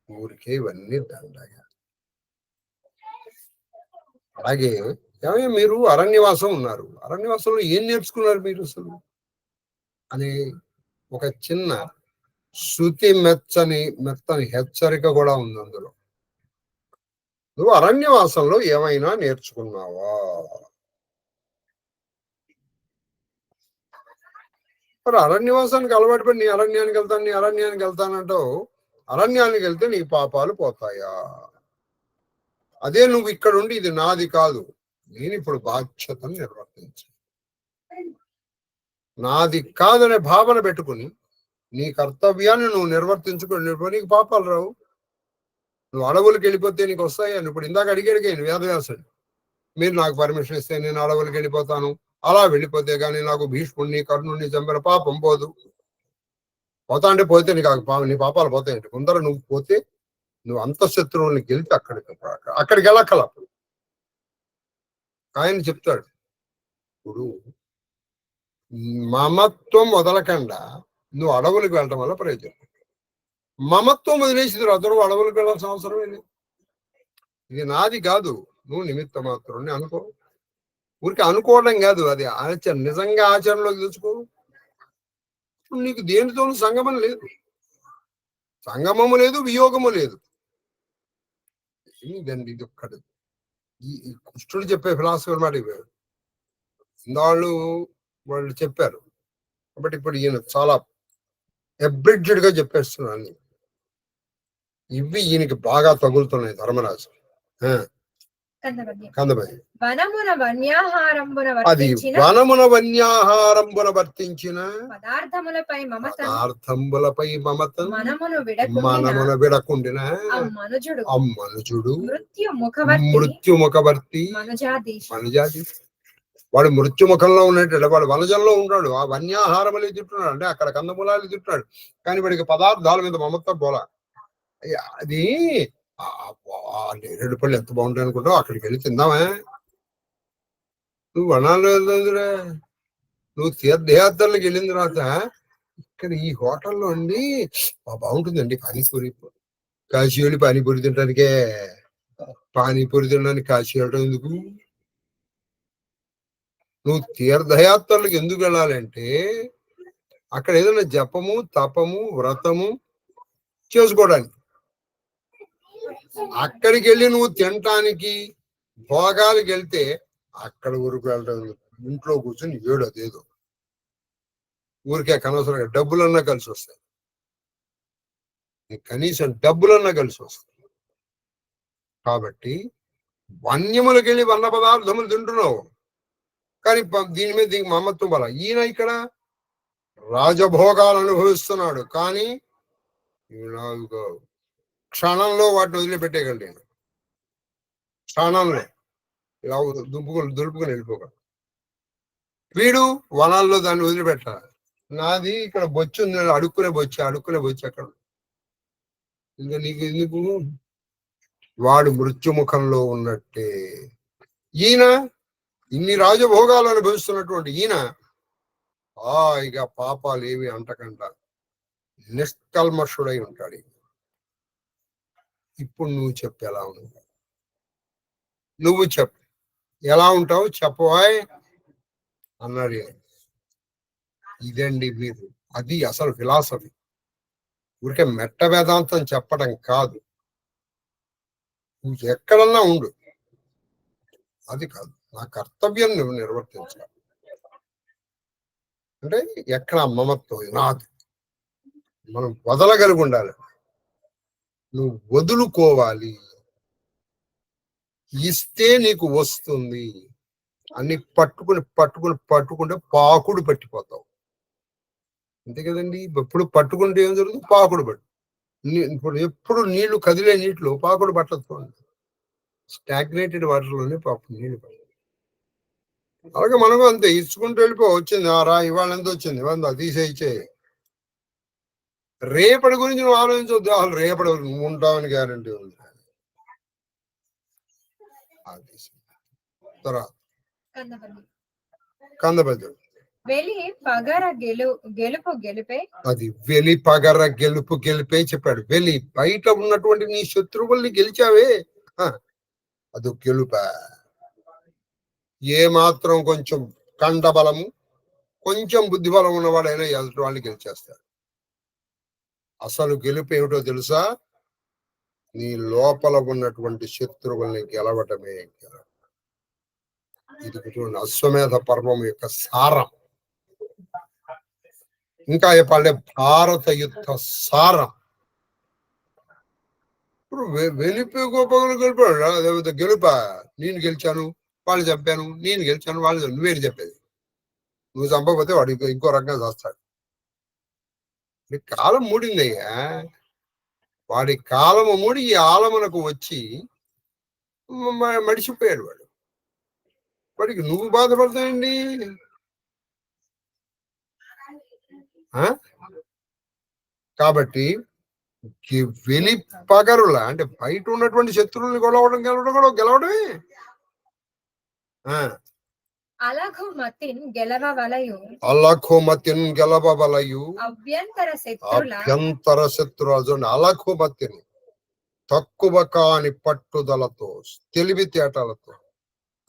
ఊరికే ఇవన్నీ దండగా. అలాగే ఏమయ్య మీరు అరణ్యవాసం ఉన్నారు, అరణ్యవాసంలో ఏం నేర్చుకున్నారు మీరు అసలు అని ఒక చిన్న శృతి మెత్తని హెచ్చరిక కూడా ఉంది అందులో. నువ్వు అరణ్యవాసంలో ఏమైనా నేర్చుకున్నావా? మరి అరణ్యవాసానికి అలవాటు పడి నీ అరణ్యానికి వెళ్తానంటావు. అరణ్యానికి వెళ్తే నీ పాపాలు పోతాయా? అదే నువ్వు ఇక్కడ ఉండి ఇది నాది కాదు, నేను ఇప్పుడు బాధ్యతను నిర్వర్తించు, నాది కాదనే భావన పెట్టుకుని నీ కర్తవ్యాన్ని నువ్వు నిర్వర్తించుకుని నీకు పాపాలు రావు. నువ్వు అడవులకు వెళ్ళిపోతే నీకు వస్తాయి అని ఇప్పుడు ఇందాక అడిగాను వేదవ్యాసుడు, మీరు నాకు పర్మిషన్ ఇస్తే నేను అడవులకు వెళ్ళిపోతాను, అలా వెళ్ళిపోతే గానీ నాకు భీష్ముడిని కర్ణుడిని చంపిన పాపం పోదు. పోతా అంటే పోతే నీ పాపాలు పోతాయండి. ముందర నువ్వు పోతే నువ్వు అంతఃశత్రువుల్ని గెలిచి అక్కడికి వెళ్ళక్కల. ఆయన చెప్తాడు, ఇప్పుడు మమత్వం వదలకుండా నువ్వు అడవులకు వెళ్ళటం వల్ల ప్రయోజనం. మమత్వం వదిలేసి అతను అడవులకు వెళ్ళాల్సిన అవసరమే లేదు. ఇది నాది కాదు, నువ్వు నిమిత్త మాత్రం అనుకో. ఊరికి అనుకోవడం కాదు, అది నిజంగా ఆచరణలోకి తెచ్చుకో. నీకు దేనితోనూ సంగమం లేదు, సంగమము లేదు, వియోగము లేదు. ఇది ఒక్కటి ఈ కృష్ణుడు చెప్పే ఫిలాసఫీ మాట ఇవ్వాడు. వాళ్ళు చెప్పారు కాబట్టి ఇప్పుడు ఈయన చాలా అబ్రిడ్జ్డ్ గా చెప్పేస్తున్నాను. ఇవి ఈయనకి బాగా తగులుతున్నాయి. ధర్మరాజు అది వనమున వన్యాహారంబున వర్తించిన పదార్థములపై మమత మనమున విడకుండిన అమ్మనుజుడు మృత్యుముఖవర్తి మనుజాతి. వాడు మృత్యుముఖంలో ఉన్నట్టు వాడు వనజంలో ఉన్నాడు, ఆ వన్యాహారములు తింటున్నాడు, అంటే అక్కడ కందమూలాలు తింటున్నాడు, కానీ వాడికి పదార్థాల మీద మమత్వం పోలా. అది నేరేడు పళ్ళు ఎంత బాగుంటాయి అనుకుంటావు, అక్కడికి వెళ్ళి తిందామా? నువ్వు వనాలు నువ్వు తీర్థయాత్రలకు వెళ్ళిన తర్వాత ఇక్కడ ఈ హోటల్లో అండి బాగుంటుందండి పానీపూరి, కాశీ వెళ్ళి పానీపూరి తినడానికే. పానీపూరి తినడానికి కాశీ వెళ్ళడం ఎందుకు? నువ్వు తీర్థయాత్రలకు ఎందుకు వెళ్ళాలంటే అక్కడ ఏదైనా జపము తపము వ్రతము చేసుకోవడానికి. అక్కడికి వెళ్ళి నువ్వు తినటానికి భోగాలకు వెళ్తే అక్కడ ఊరికి వెళ్ళడం, ఇంట్లో కూర్చొని ఏడు అదేదో ఊరికే కనవసరంగా డబ్బులన్నా కలిసి వస్తాయి, కనీసం డబ్బులన్నా కలిసి వస్తాయి. కాబట్టి వన్యములకు వెళ్ళి వన్న పదార్థములు తింటున్నావు, కానీ దీని మీద దీనికి మమత్వం వల్ల ఈయన ఇక్కడ రాజభోగాలు అనుభవిస్తున్నాడు, కానీ క్షణంలో వాటిని వదిలిపెట్టేయగలడు. క్షణంలో ఇలా దులుపుకొని వెళ్ళిపోగలడు. వీడు వనాల్లో దాన్ని వదిలిపెట్టాలి. నాది ఇక్కడ బొచ్చు ఉంది, అడుక్కునే బొచ్చు అక్కడ ఇంకా నీకు ఎందుకు? వాడు మృత్యుముఖంలో ఉన్నట్టే. ఈయన ఇన్ని రాజభోగాలు అనుభవిస్తున్నటువంటి ఈయన ఇక పాపాలు ఏవి అంటకుండా నిష్కల్మషుడై ఉంటాడు. ఇప్పుడు నువ్వు చెప్పు ఎలా ఉంటావు, నువ్వు చెప్పు ఎలా ఉంటావు చెప్పవాయ్ అన్నాడు. ఇదండి మీరు, అది అసలు ఫిలాసఫీ. ఊరికే మెట్ట వేదాంతం చెప్పడం కాదు. నువ్వు ఎక్కడన్నా ఉండు, అది కాదు, నా కర్తవ్యం నువ్వు నిర్వర్తించాలి. అంటే ఎక్కడ మమత్వం నాది మనం వదలగలిగి ఉండాలి. నువ్వు వదులుకోవాలి, ఇస్తే నీకు వస్తుంది. అన్ని పట్టుకుంటే పాకుడు పట్టిపోతావు, అంతే కదండి. ఇప్పుడు పట్టుకుంటే ఏం జరుగుతుంది? పాకుడు పట్టు. ఇప్పుడు ఎప్పుడు నీళ్లు కదిలే నీటిలో పాకుడు పట్టదు. స్టాగ్నేటెడ్ వాటర్లోనే పాపం నీళ్లు పడదు. అలాగే మనకు అంతే, ఇచ్చుకుంటూ వెళ్ళిపో. వచ్చింది రా, ఇవాళ ఎంత వచ్చింది, వంద తీసేయిచ్చే. రేపటి గురించి నువ్వు ఆలోచించవద్దు. అసలు రేపటి నువ్వు ఉంటావని గ్యారంటీ ఉంది. కందపద్యం అది వెలి పగర గెలుపు గెలిపే చెప్పాడు. వెలి బయట ఉన్నటువంటి నీ శత్రువుల్ని గెలిచావే, అది గెలుప. ఏ మాత్రం కొంచెం కండబలము కొంచెం బుద్ధి బలం ఉన్నవాడైనా ఎదుటి వాళ్ళని గెలిచేస్తాడు. అసలు గెలుపు ఏమిటో తెలుసా? నీ లోపల ఉన్నటువంటి శత్రువుల్ని గెలవటమే గెలవ. ఇది అశ్వమేధ పర్వం యొక్క సారం. ఇంకా చెప్పాలంటే భారత యుద్ధ సారం. ఇప్పుడు వెలిపి గోపగులు గెలిపాడు గెలుప. నేను గెలిచాను వాళ్ళు చంపాను, నేను గెలిచాను వాళ్ళు నువ్వేరు చెప్పేది. నువ్వు చంపకపోతే వాడు ఇంకో రకంగా చేస్తాడు. కాలం మూడిందయ్యా. వాడి కాలము మూడి ఈ ఆలమునకు వచ్చి మడిచిపోయాడు వాడు. వాడికి నువ్వు బాధపడతాయండి. కాబట్టి వెలి పగరుల అంటే బయట ఉన్నటువంటి శత్రువుల్ని గెలవడం కూడా గెలవడమే. అలఘుమతిన్ గెలవవలయు అభ్యంతర శత్రురాజు. అలఘుమతిని తక్కువ కాని పట్టుదలతో తెలివితేటలతో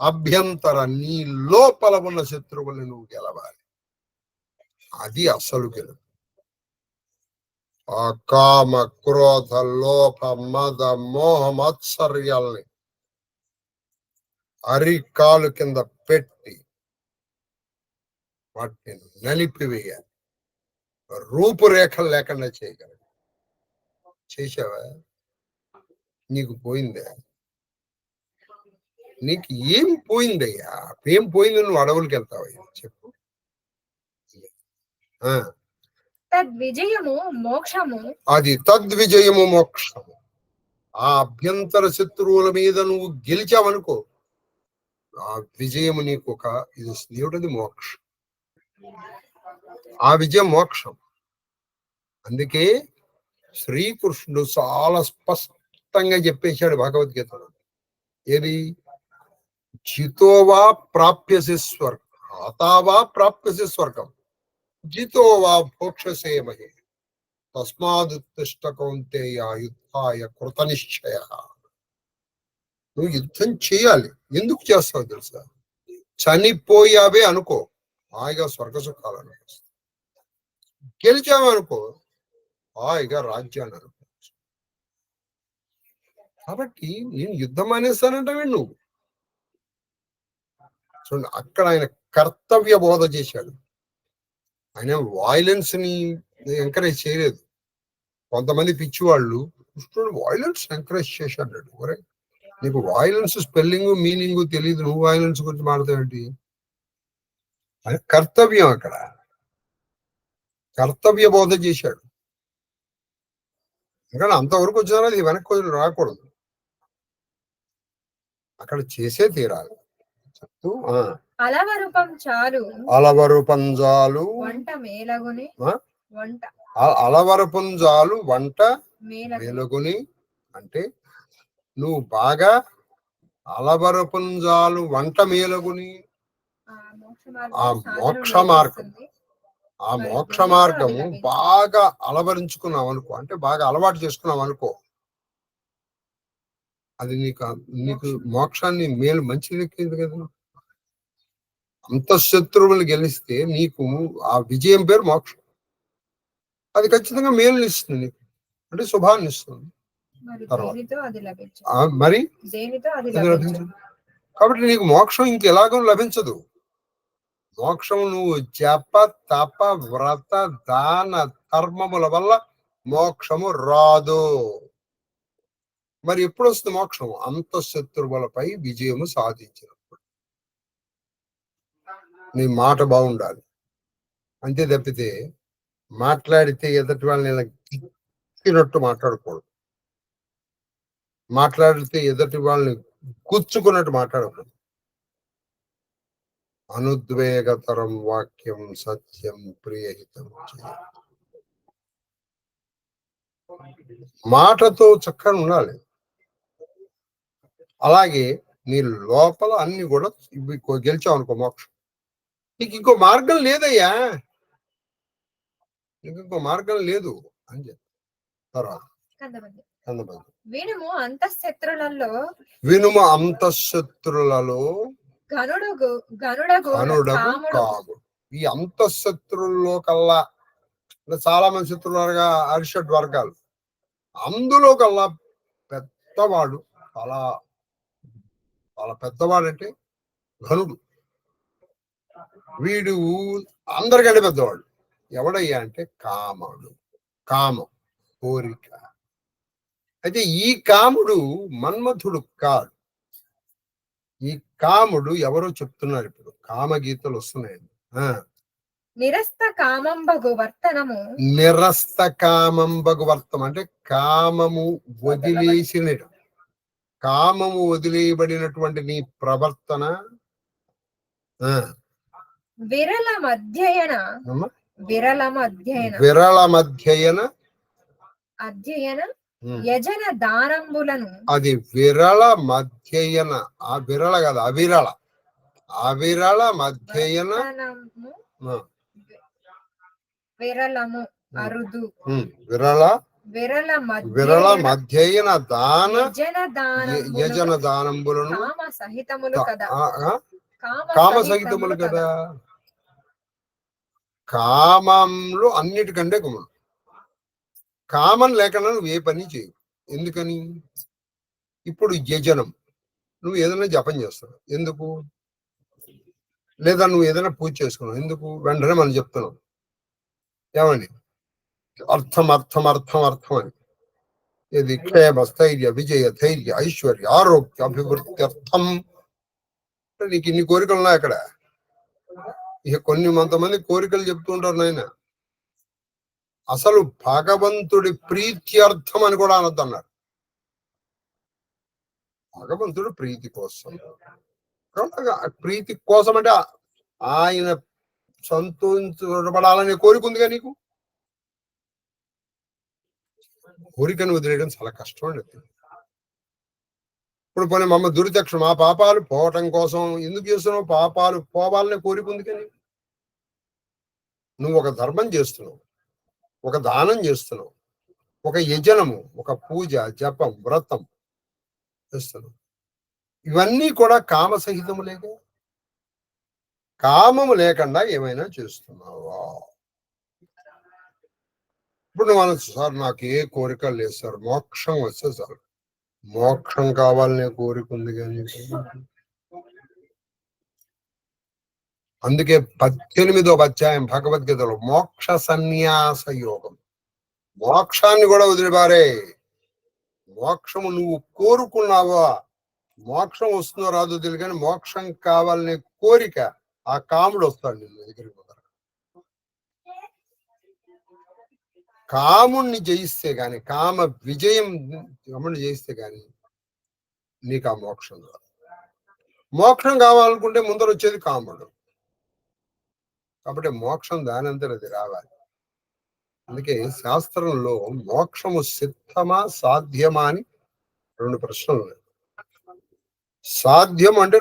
అభ్యంతర నీ లోపల ఉన్న శత్రువుల్ని నువ్వు గెలవాలి. అది అసలు గెలుపు. ఆ కామ క్రోధ లోప మద మోహ మత్సర్యాల్ని అరికాలు కింద పెట్టి వాటిని నలిపివేయాలి. రూపురేఖలు లేకుండా చేయగలరు. చేసావా? నీకు పోయిందా? నీకు ఏం పోయిందయ్యా? ఏం పోయింది? నువ్వు అడవులకి వెళ్తావయ్యా చెప్పు. తద్విజయము మోక్షము. అది తద్విజయము మోక్షము. ఆ అభ్యంతర శత్రువుల మీద నువ్వు గెలిచావనుకో, ఆ విజయము నీకు ఒక ఇది దేవుడిది మోక్షం. ఆ విజయం మోక్షం. అందుకే శ్రీకృష్ణుడు చాలా స్పష్టంగా చెప్పేశాడు భగవద్గీతలో. ఏది? జితోవా ప్రాప్యసి స్వర్గం, హతావా ప్రాప్యసి స్వర్గం, జితోవా భోక్షసే మహే తస్మాదుత్తిష్ట కౌంతేయ యుద్ధాయ కృతనిశ్చయ. నువ్వు యుద్ధం చేయాలి. ఎందుకు చేస్తావు తెలుసా? చనిపోయావే అనుకో, హాయిగా స్వర్గ సుఖాలు అనుకో. గెలిచావనుకో, హాయిగా రాజ్యాన్ని అనుకోవచ్చు. కాబట్టి నేను యుద్ధం అనేస్తానంటే నువ్వు చూడండి, అక్కడ ఆయన కర్తవ్య బోధ చేశాడు. ఆయన వాయిలెన్స్ ని ఎంకరేజ్ చేయలేదు. కొంతమంది పిచ్చివాళ్ళు కృష్ణుడు వాయిలెన్స్ ఎంకరేజ్ చేశాడు. ఒరే, నీకు వాయిలెన్స్ స్పెల్లింగ్ మీనింగ్ తెలియదు, నువ్వు వాయిలెన్స్ గురించి మాట్లాడతావేంటి? ఆయన కర్తవ్యం, అక్కడ కర్తవ్య బోధ చేశాడు. ఎందుకంటే అంతవరకు వచ్చినా అది వెనక్కి రాకూడదు, అక్కడ చేసే తీరాలి. చెప్తూ అలవరుపంజాలు వంట మేలగుని అలవరపుంజాలు వంట మేలగుని అంటే నువ్వు బాగా అలవరపుంజాలు వంట మేలగుని ఆ మోక్ష మార్గము బాగా అలవరించుకున్నావు అనుకో, అంటే బాగా అలవాటు చేసుకున్నావు అనుకో, అది నీకు మోక్షాన్ని మేలు మంచిది కదా. అంత శత్రువులు గెలిస్తే నీకు ఆ విజయం పేరు మోక్షం. అది ఖచ్చితంగా మేలుని ఇస్తుంది నీకు, అంటే శుభాన్ని ఇస్తుంది. మరి కాబట్టి నీకు మోక్షం ఇంకెలాగో లభించదు. మోక్షం నువ్వు జప తప వ్రత దాన ధర్మముల వల్ల మోక్షము రాదు. మరి ఎప్పుడు వస్తుంది మోక్షం? అంత శత్రువులపై విజయము సాధించినప్పుడు. నీ మాట బాగుండాలి అంతే తప్పితే మాట్లాడితే ఎదుటి వాళ్ళని గిచ్చినట్టు మాట్లాడకూడదు, మాట్లాడితే ఎదుటి వాళ్ళని గుచ్చుకున్నట్టు మాట్లాడకూడదు. అనుద్వేగతరం వాక్యం సత్యం ప్రియహితం మాటతో చక్కగా ఉండాలి. అలాగే నీ లోపల అన్ని కూడా గెలిచావు అనుకో మోక్షం. నీకు ఇంకో మార్గం లేదయ్యా, నీకు ఇంకో మార్గం లేదు అని చెప్పి తర్వాత వినుము అంతఃశత్రులలో గనుడగు అనుడగు కాముడు కాముడు. ఈ అంతఃశత్రుల్లో కల్లా చాలా మంది శత్రువులుగా అరిషడ్ వర్గాలు, అందులో కల్లా పెద్దవాడు, చాలా చాలా పెద్దవాడు అంటే ఘనుడు. వీడు అందరికంటే పెద్దవాడు. ఎవడయ్యా అంటే కాముడు. కామం, కోరిక. అయితే ఈ కాముడు మన్మథుడు కాదు. ఈ కాముడు ఎవరో చెప్తున్నారు. ఇప్పుడు కామగీతలు వస్తున్నాయండి. నిరస్త కామంబగు వర్తనము. నిరస్త కామంబగు వర్తం అంటే కామము వదిలేసిన, కామము వదిలేయబడినటువంటి నీ ప్రవర్తన. విరల మధ్యయన విరళ మధ్యయన అధ్యయన యజన దానంబులను. అది విరళ మధ్యయన, ఆ విరళ కాదు, అవిరళ. అవిరళ మధ్యయన విరళము అరుదు. విరళ విరళ మధ్యయన దాన యజన దానంబులను. కామ సహితములు కదా. కామ సహితములు కదా. కామంలో అన్నిటికంటే గుణం. కామం లేకుండా నువ్వు ఏ పని చేయవు. ఎందుకని? ఇప్పుడు యజనం, నువ్వు ఏదైనా జపం చేస్తావు ఎందుకు? లేదా నువ్వు ఏదైనా పూజ చేసుకున్నావు ఎందుకు? వెంటనే మనం చెప్తున్నాం ఏమని? అర్థం అర్థం అర్థం అర్థం అని. ఇది క్షేమ స్థైర్య విజయ ధైర్య ఐశ్వర్య ఆరోగ్య అభివృద్ధి అర్థం. నీకు ఇన్ని కోరికలు ఉన్నాయి అక్కడ. ఇక కొంతమంది కోరికలు చెప్తూ ఉంటారు నాయన. అసలు భగవంతుడి ప్రీత్యర్థం అని కూడా అనొద్దన్నారు. భగవంతుడు ప్రీతి కోసం. ప్రీతి కోసం అంటే ఆయన సంతోషపడాలనే కోరిక ఉందిగా నీకు. కోరికను వదిలేయడం చాలా కష్టం అండి. ఇప్పుడు పోనీ మమ్మ దురితక్ష, మా పాపాలు పోవటం కోసం ఎందుకు చేస్తున్నావు? పాపాలు పోవాలనే కోరిక ఉంది. కానీ నువ్వు ఒక ధర్మం చేస్తున్నావు, ఒక దానం చేస్తున్నావు, ఒక యజనము, ఒక పూజ జపం వ్రతం చేస్తున్నావు. ఇవన్నీ కూడా కామసహితము లేక, కామము లేకుండా ఏమైనా చేస్తున్నావా? ఇప్పుడు నువ్వు సార్ నాకు ఏ కోరిక లేదు సార్, మోక్షం వస్తే సార్. మోక్షం కావాలనే కోరిక ఉంది కానీ. అందుకే 18వ అధ్యాయం భగవద్గీతలో మోక్ష సన్యాస యోగం. మోక్షాన్ని కూడా వదిలిపారే. మోక్షము నువ్వు కోరుకున్నావా? మోక్షం వస్తుందో రాదో తెలియదు కానీ మోక్షం కావాలనే కోరిక, ఆ కాముడు వస్తాడు నీ దగ్గరికి. కాముణ్ణి జయిస్తే గాని, కామ విజయం కాముణ్ణి జయిస్తే గాని నీకు ఆ మోక్షం రాదు. మోక్షం కావాలనుకుంటే ముందర వచ్చేది కాముడు. కాబట్టి మోక్షం దానంతరం అది రావాలి. అందుకే శాస్త్రంలో మోక్షము సిద్ధమా సాధ్యమా అని 2 ప్రశ్నలు ఉన్నాయి. సాధ్యం అంటే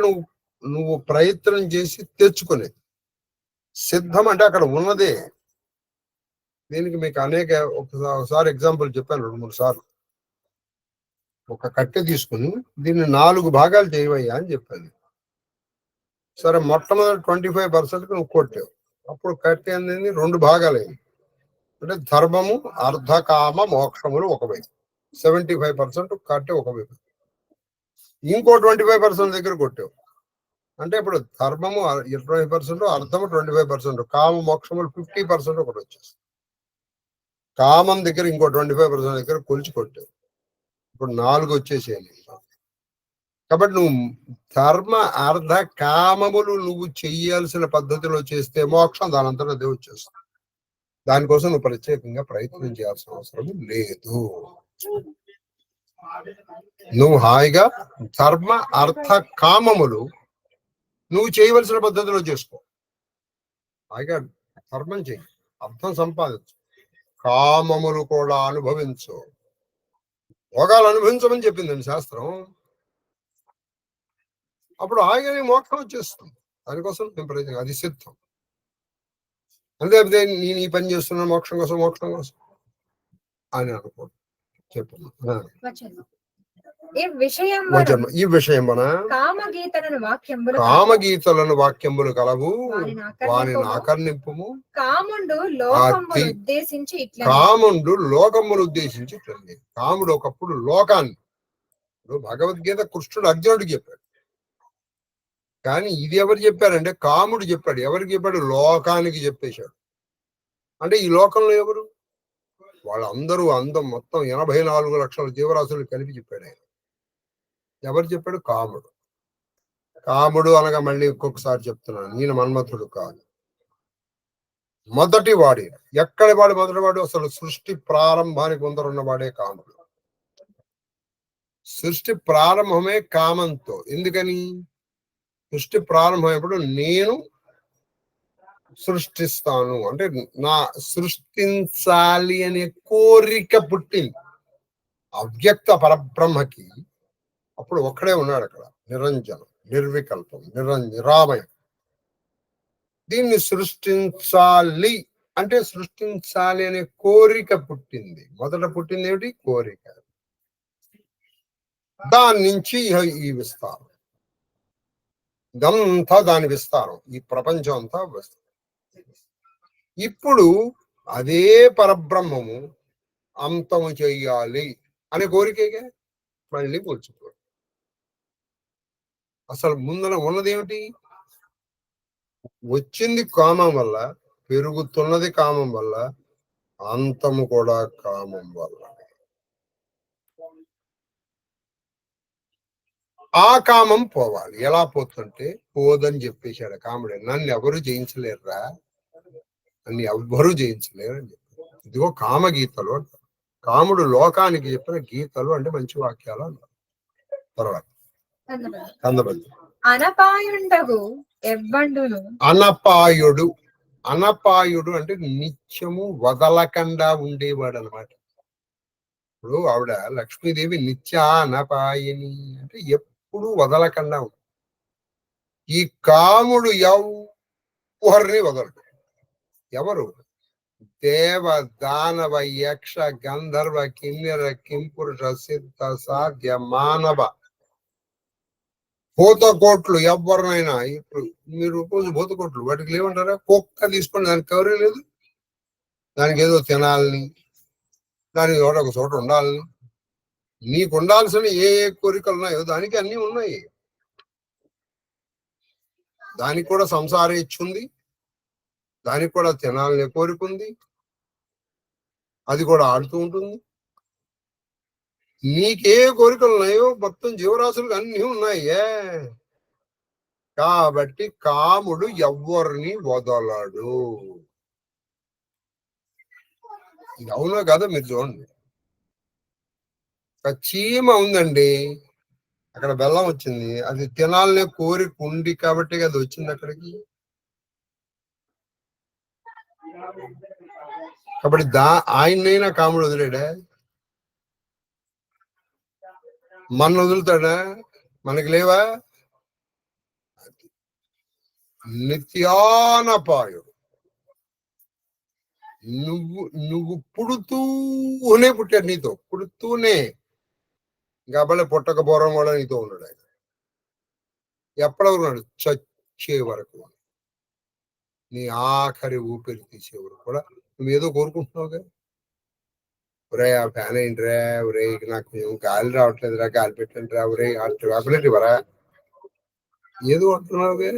నువ్వు ప్రయత్నం చేసి తెచ్చుకునేది. సిద్ధం అంటే అక్కడ ఉన్నదే. దీనికి మీకు ఒకసారి ఎగ్జాంపుల్ చెప్పాను 2-3 సార్లు. ఒక కట్టె తీసుకుని దీన్ని 4 భాగాలు చేయవయ్యా అని చెప్పాను. సరే, మొట్టమొదటి 25% నువ్వు కొట్టావు. అప్పుడు కట్టె అనేది 2 భాగాలైంది. అంటే ధర్మము అర్ధకామ మోక్షములు ఒకవైపు, 75% కట్టె ఒకవైపు. ఇంకో 25% దగ్గర కొట్టావు. అంటే ఇప్పుడు ధర్మము 20%, అర్థము 25%, కామ మోక్షములు 50% ఒకటి వచ్చేస్తుంది. కామం దగ్గర ఇంకో 25% దగ్గర కొలిచి కొట్టావు. ఇప్పుడు 4 వచ్చేసేయాలి. కాబట్టి నువ్వు ధర్మ అర్ధ కామములు నువ్వు చెయ్యాల్సిన పద్ధతిలో చేస్తే మోక్షం దానంతరం అదే వచ్చేస్తుంది. దానికోసం నువ్వు ప్రత్యేకంగా ప్రయత్నం చేయాల్సిన అవసరం లేదు. నువ్వు హాయిగా ధర్మ అర్థ కామములు నువ్వు చేయవలసిన పద్ధతిలో చేసుకో. హాయిగా ధర్మం చేయి, అర్థం సంపాదించు, కామములు కూడా అనుభవించు. భోగాలు అనుభవించమని చెప్పిందండి శాస్త్రం. అప్పుడు హాయిగా మోక్షం వచ్చేస్తుంది. దానికోసం నేను ప్రయత్నం, అది సిద్ధం. అంతే నేను ఈ పని చేస్తున్నాను మోక్షం కోసం అని అనుకో. చెప్పు. ఈ విషయంబును జన్మ ఈ విషయమున కామగీతలను వాక్యంబులు కామగీతలను వాక్యములు కలవు వానిని వానిని ఆకర్ణింపుము. ఆకర్ణింపుము. కాముండు లోకమును అది ఉద్దేశించి ఇట్లా కాముండు లోకమును ఉద్దేశించి ఇట్లండి. కాముడు ఒకప్పుడు లోకాన్ని, ఇప్పుడు భగవద్గీత కృష్ణుడు అర్జునుడికి చెప్పాడు, కానీ ఇది ఎవరు చెప్పారంటే కాముడు చెప్పాడు. ఎవరికి చెప్పాడు? లోకానికి చెప్పేశాడు. అంటే ఈ లోకంలో ఎవరు? వాళ్ళందరూ అందం మొత్తం 84 లక్షల జీవరాశులు కలిపి చెప్పాడు ఆయన. ఎవరు చెప్పాడు? కాముడు. కాముడు అనగా మళ్ళీ ఇంకొకసారి చెప్తున్నాను, నేను మన్మథుడు కాదు, మొదటి వాడే. ఎక్కడి వాడు మొదటి వాడు? అసలు సృష్టి ప్రారంభానికి ముందరున్న వాడే కాముడు. సృష్టి ప్రారంభమే కామంతో. ఎందుకని? సృష్టి ప్రారంభమైనప్పుడు నేను సృష్టిస్తాను అంటే నా సృష్టించాలి అనే కోరిక పుట్టింది అవ్యక్త పరబ్రహ్మకి. అప్పుడు ఒక్కడే ఉన్నాడు అక్కడ, నిరంజనం, నిర్వికల్పం, నిరామయం. దీన్ని సృష్టించాలి అంటే సృష్టించాలి అనే కోరిక పుట్టింది. మొదట పుట్టింది ఏమిటి? కోరిక. దాని నుంచి ఈ విస్తారం, ఇదంతా దాని విస్తారం, ఈ ప్రపంచం అంతా విస్తారం. ఇప్పుడు అదే పరబ్రహ్మము అంతము చెయ్యాలి అనే కోరికగా మళ్ళీ పోల్చుకో. అసలు ముందర ఉన్నదేమిటి? వచ్చింది కామం వల్ల, పెరుగుతున్నది కామం వల్ల, అంతము కూడా కామం వల్ల. ఆ కామం పోవాలి. ఎలా పోతుంటే పోదని చెప్పేశాడు కాముడే. నన్ను ఎవరు జయించలేరురా, నన్ను ఎవ్వరూ జయించలేరు అని చెప్పారు. ఇదిగో కామగీతలు అంటారు. కాముడు లోకానికి చెప్పిన గీతలు అంటే మంచి వాక్యాలు అన్నారు. తర్వాత కందబద్ది అనపాయుండగు ఎవ్వండును. అనపాయుడు. అనపాయుడు అంటే నిత్యము వదలకుండా ఉండేవాడు అనమాట. ఇప్పుడు ఆవిడ లక్ష్మీదేవి నిత్య అనపాయిని అంటే ఎప్పుడు వదలకుండా ఉంది. ఈ కాముడు ఎవరిని వదలడు. ఎవరు? దేవ, దానవ, యక్ష, గంధర్వ, కిన్నెర, కింపురుష, సిద్ధ, సాధ్య, మానవ, భూతకోట్లు ఎవరినైనా. ఇప్పుడు మీరు రోజు భూతకోట్లు వాటికి లేవంటారా? కుక్క తీసుకొని దానికి ఎవరే లేదు. దానికి ఏదో తినాలని, దానికి ఒక చోట ఉండాలని, నీకు ఉండాల్సిన ఏ కోరికలు ఉన్నాయో దానికి అన్ని ఉన్నాయి. దానికి కూడా సంసార ఇచ్చుంది, దానికి కూడా తినాలనే కోరిక ఉంది, అది కూడా ఆడుతూ ఉంటుంది. నీకే కోరికలు ఉన్నాయో మొత్తం జీవరాశులకు అన్ని ఉన్నాయే. కాబట్టి కాముడు ఎవ్వరిని వదలడు. ఇది అవునో కదా మీరు చూడండి. ఒక చీమ ఉందండి, అక్కడ బెల్లం వచ్చింది, అది తినాలనే కోరిక ఉంది కాబట్టి అది వచ్చింది అక్కడికి. కాబట్టి ఆయనైనా కాముడు వదిలేడా? మన వదులుతాడా? మనకి లేవా? నిత్యానపాయుడు. నువ్వు పుడుతూనే పుట్టాడు, నీతో పుడుతూనే. కాబట్టి పుట్టకపోవడం కూడా నీతో ఉన్నాడు ఆయన. ఎప్పటివరకు ఉన్నాడు? చచ్చే వరకు. నీ ఆఖరి ఊపిరి తీసే వరకు కూడా నువ్వేదో కోరుకుంటున్నావుగా. ఒరే ఆ ఫ్యాన్ ఏంటిరా, ఒరే నాకు గాలి రావట్లేదురా, గాలి పెట్టండి రా, ఒరే ఆ ట్యాబ్లెట్ ఇవ్వరా, ఏదో అంటున్నావుగా.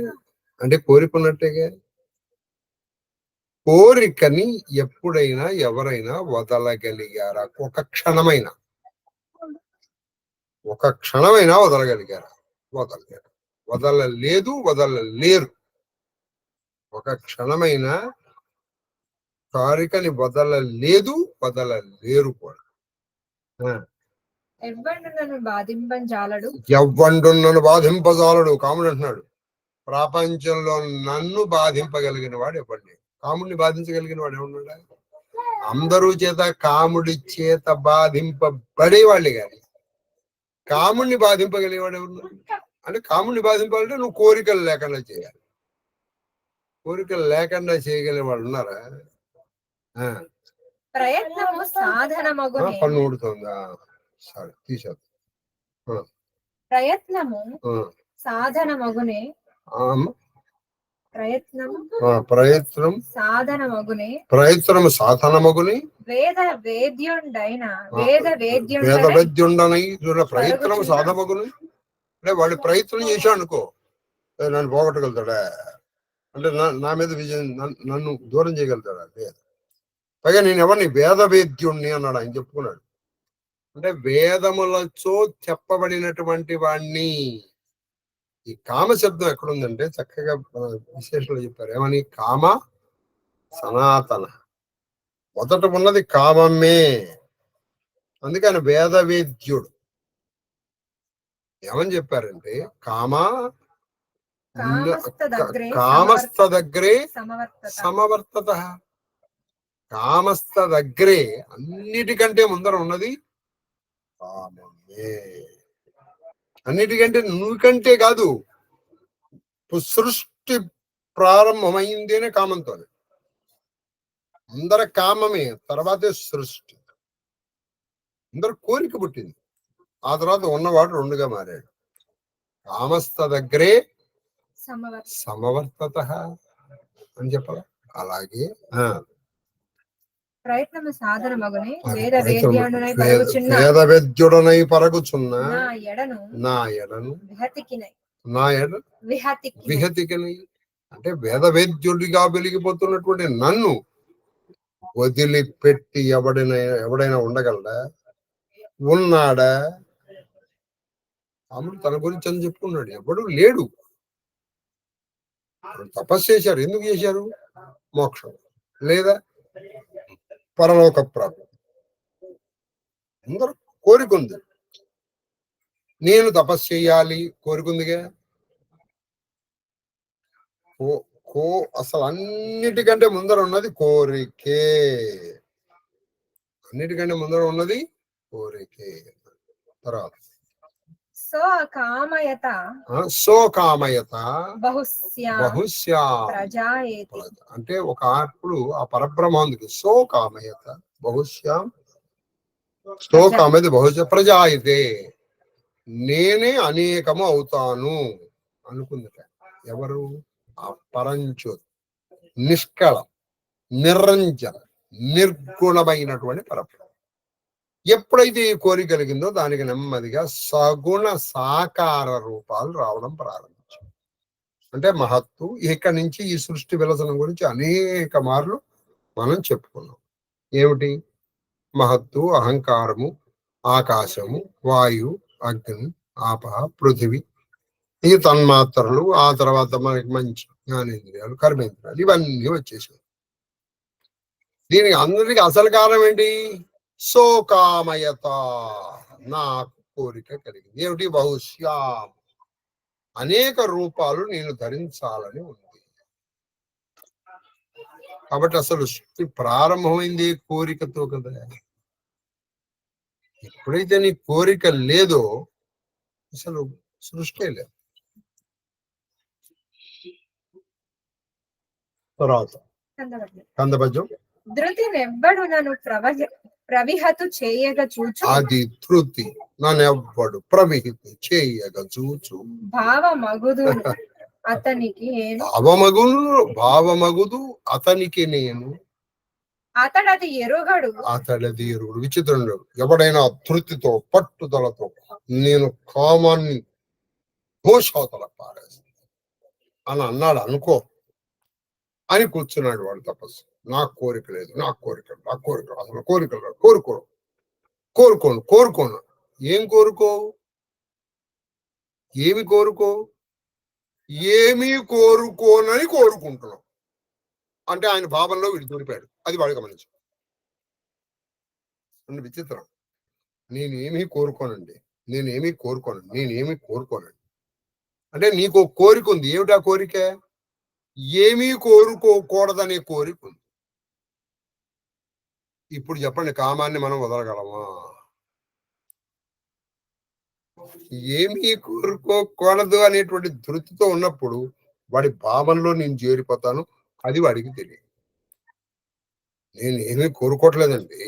అంటే కోరికున్నట్టేగా. కోరికని ఎప్పుడైనా ఎవరైనా వదలగలిగారా? ఒక క్షణమైనా వదలగలిగారా? వదలలేరు. వదలలేదు, వదలలేరు. ఒక క్షణమైనా కోరికని వదలలేదు, వదలలేరు కూడా. ఎవ్వండునను బాధింపజాలడు. ఎవ్వండునను బాధింపజాలడు. కాముడు అంటున్నాడు, ప్రపంచంలో నన్ను బాధింపగలిగిన వాడు ఎవరిని? కాముడిని బాధించగలిగిన వాడు ఏమన్నాడా? అందరూ చేత కాముడి చేత బాధింపబడేవాళ్ళే కానీ కాముడిని బాధింపగలిగేవాడు ఎవరున్నాడు? అంటే కాముడిని బాధింపాలంటే నువ్వు కోరికలు లేకుండా చేయాలి. కోరికలు లేకుండా చేయగలిగే వాళ్ళు ఉన్నారా? ప్రయత్నము సాధనమగునే. పన్ను ఊడుతుందా? సరే తీసేద్దాం. ఆ, ప్రయత్నము ఆ, సాధనమగునే ఆమ, ప్రయత్నము ప్రయత్నం సాధనమగునే ప్రయత్నము సాధనమగుని వేద వేద్యుండైన వేద వేద్యుండై వైద్యుండనై ప్రయత్నం పరుగుచున్న సాధమగుని. అంటే వాడి ప్రయత్నం చేశాడు అనుకో, నన్ను పోగొట్టగలుగుతాడా, అంటే నా మీద విజయం, నన్ను దూరం చేయగలుగుతాడా? లేదు. పైగా నేను ఎవరిని, వేద వేద్యుణ్ణి అన్నాడు ఆయన, చెప్పుకున్నాడు. అంటే వేదములతో చెప్పబడినటువంటి వాణ్ణి. ఈ కామ శబ్దం ఎక్కడుందంటే చక్కగా విశేషంలో చెప్పారు. ఏమని? కామ సనాతన, మొదట ఉన్నది కామమే. అందుకని వేద వేద్యుడు. ఏమని చెప్పారంటే కామ కామస్థ దగ్గరే సమవర్తత. కామస్థ దగ్గరే, అన్నిటికంటే ముందర ఉన్నది కామమే. అన్నిటికంటే, నువ్వుకంటే కాదు, సృష్టి ప్రారంభమైందేనే కామంతో. అందర కామమే, తర్వాతే సృష్టి. అందరు కోరిక పుట్టింది, ఆ తర్వాత ఉన్నవాడు రెండుగా మారాడు. కామస్థ దగ్గరే సమవర్తత అని చెప్పాల. అలాగే ప్రయత్నము సాధనమగునే వేద వేద్యుడనై పరుగుచున్న నా ఎడను విహతికినై. అంటే వేద వేద్యుడిగా వెలిగిపోతున్నటువంటి నన్ను వదిలిపెట్టి ఎవడైనా ఉండగలడా? ఉన్నాడా? రాముడు తన గురించి అని చెప్పుకున్నాడు. ఎవడు లేడు. తపస్సు చేశారు. ఎందుకు చేశారు? మోక్షం లేదా పరలోక ప్రాప్తి. అందరూ కోరిక ఉంది. నేను తపస్సు చేయాలి, కోరికుందిగా. అసలు అన్నిటికంటే ముందర ఉన్నది కోరికే. అన్నిటికంటే ముందర ఉన్నది కోరికే. తర్వాత సోకామయత బహుశ్యా. అంటే అప్పుడు ఆ పరబ్రహ్మాందుకి సోకామయత బహుశ్యాం. సోకామయత బహుశ్య ప్రజాయితే. నేనే అనేకము అవుతాను అనుకుందట. ఎవరు? ఆ పరంజ్యోతి, నిష్కళం, నిరంజన, నిర్గుణమైనటువంటి పరబ్రహ్మ. ఎప్పుడైతే ఈ కోరిక కలిగిందో దానికి నెమ్మదిగా సగుణ సాకార రూపాలు రావడం ప్రారంభించాయి. అంటే మహత్తు. ఇక్కడి నుంచి ఈ సృష్టి విలసనం గురించి అనేక మార్లు మనం చెప్పుకున్నాం. ఏమిటి? మహత్తు, అహంకారము, ఆకాశము, వాయు, అగ్ని, ఆప, పృథివి, ఈ తన్మాత్రలు, ఆ తర్వాత మనకి మంచి జ్ఞానేంద్రియాలు, కర్మేంద్రియాలు, ఇవన్నీ వచ్చేసాయి. దీనికి అందరికి అసలు కారణం ఏంటి? సోకామయత, నాకు కోరిక కలిగింది. ఏమిటి? బహుశ్యాం, అనేక రూపాలు నేను ధరించాలని ఉంది. కాబట్టి అసలు సృష్టి ప్రారంభమైంది కోరికతో కదా. ఎప్పుడైతే నీ కోరిక లేదో అసలు సృష్టి లేదు. తర్వాత కందపద్యం. ధృతినెవ్వడు నన్ను ప్రవిహతు చేయగ చూచు. అది ధృతి, నన్నెవ్వడు ప్రవిహితు చేయగ చూచు. భావమగుదు అతనికి నేను. భావమగుదు అతనికి నేను. అతడది ఎరుగడు. విచిత్రుడు. ఎవడైనా ధృతితో, పట్టుదలతో నేను కామాన్ని ఘోషావతల పారేస్తాను అని అన్నాడు అనుకో, అని కూర్చున్నాడు వాడు తపస్సు. నాకు కోరిక లేదు, నాకు కోరిక అసలు కోరికలు కోరుకోను. ఏం కోరుకోవు? ఏమి కోరుకోనని కోరుకుంటున్నావు. అంటే ఆయన భావంలో వీడు దూరిపాడు. అది వాడు గమనించు. విచిత్రం. నేనేమీ కోరుకోనండి. అంటే నీకు కోరిక ఉంది. ఏమిటా కోరిక? ఏమీ కోరుకోకూడదనే కోరిక ఉంది. ఇప్పుడు చెప్పండి, కామాన్ని మనం వదలగలమా? ఏమీ కోరుకోకూడదు అనేటువంటి ధృతితో ఉన్నప్పుడు వాడి భావంలో నేను చేరిపోతాను. అది వాడికి తెలియదు. నేను ఏమీ కోరుకోవట్లేదండి.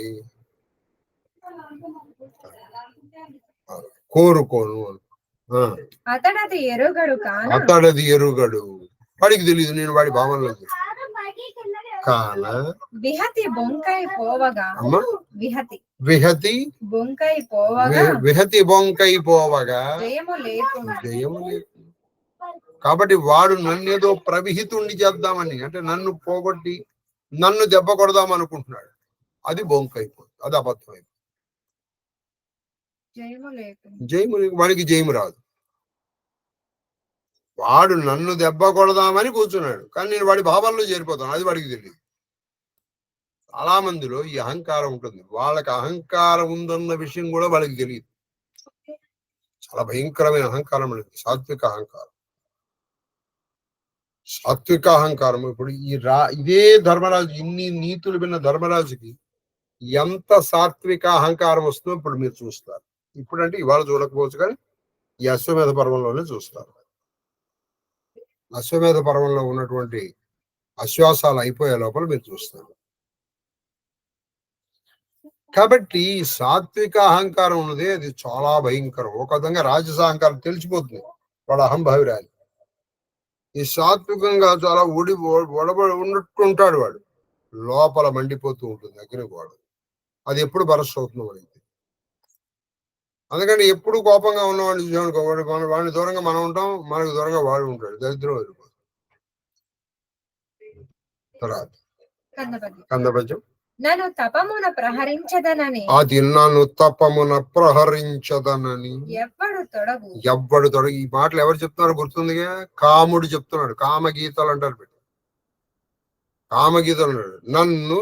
కోరుకోను. ఆ, అతడది ఎరుగడు కాన అతడది ఎరుగడు, వాడికి తెలియదు నేను వాడి భావనలో కాన విహతి బొంకై పోవగా అమ్మ విహతి విహతి బొంకై పోవగా విహతి బొంకై పోవగా జయము లేకుండా జయము లేదు. కాబట్టి వాడు నన్నేదో ప్రవిహితుండి చేద్దామని, అంటే నన్ను పోగొట్టి నన్ను దెబ్బ కొడదాం అనుకుంటున్నాడు. అది బొంకైపోతుంది, అది అబద్ధం అయిపోతుంది. జయము లేకుండా జయము వాడికి జయము రాదు. వాడు నన్ను దెబ్బ కొడదామని కూర్చున్నాడు, కానీ నేను వాడి భావాల్లో చేరిపోతాను, అది వాడికి తెలియదు. చాలా మందిలో ఈ అహంకారం ఉంటుంది, వాళ్ళకి అహంకారం ఉందన్న విషయం కూడా వాళ్ళకి తెలియదు. చాలా భయంకరమైన అహంకారం అనేది సాత్విక అహంకారం. సాత్విక అహంకారం ఇప్పుడు ఇదే ధర్మరాజు, ఇన్ని నీతులు విన్న ధర్మరాజుకి ఎంత సాత్విక అహంకారం వస్తుందో ఇప్పుడు మీరు చూస్తారు. ఇప్పుడంటే ఇవాళ చూడకపోవచ్చు, కానీ ఈ అశ్వమేధ పర్వంలోనే చూస్తారు. అశ్వమేధ పర్వంలో ఉన్నటువంటి అశ్వాసాలు అయిపోయే లోపల మీరు చూస్తారు. కాబట్టి సాత్విక అహంకారం ఉన్నది, అది చాలా భయంకరం. ఒక విధంగా రాజస అహంకారం తెలిసిపోతుంది, వాడు అహంభావిరాలి. ఈ సాత్వికంగా చాలా ఒడబడి ఉన్నట్టుంటాడు, వాడు లోపల మండిపోతూ ఉంటుంది అగ్నిగోడ. అది ఎప్పుడు బరస్ట్ అవుతుందో మనకి. అందుకని ఎప్పుడు కోపంగా ఉన్నవాడిని చూసామనుకో, వాడిని దూరంగా మనం ఉంటాం, మనకు దూరంగా వాడు ఉంటాడు, దరిద్రం వెళ్ళిపోతుంది. తర్వాత కందపద్యం. నన్ను తపమున ప్రహరించదనని అది నన్ను తపమున ప్రహరించదనని ఎవ్వడు తొడగు. ఈ మాటలు ఎవరు చెప్తున్నారు గుర్తుందిగా? కాముడు చెప్తున్నాడు. కామగీతలు అంటారు, కామగీతలు అన్నాడు. నన్ను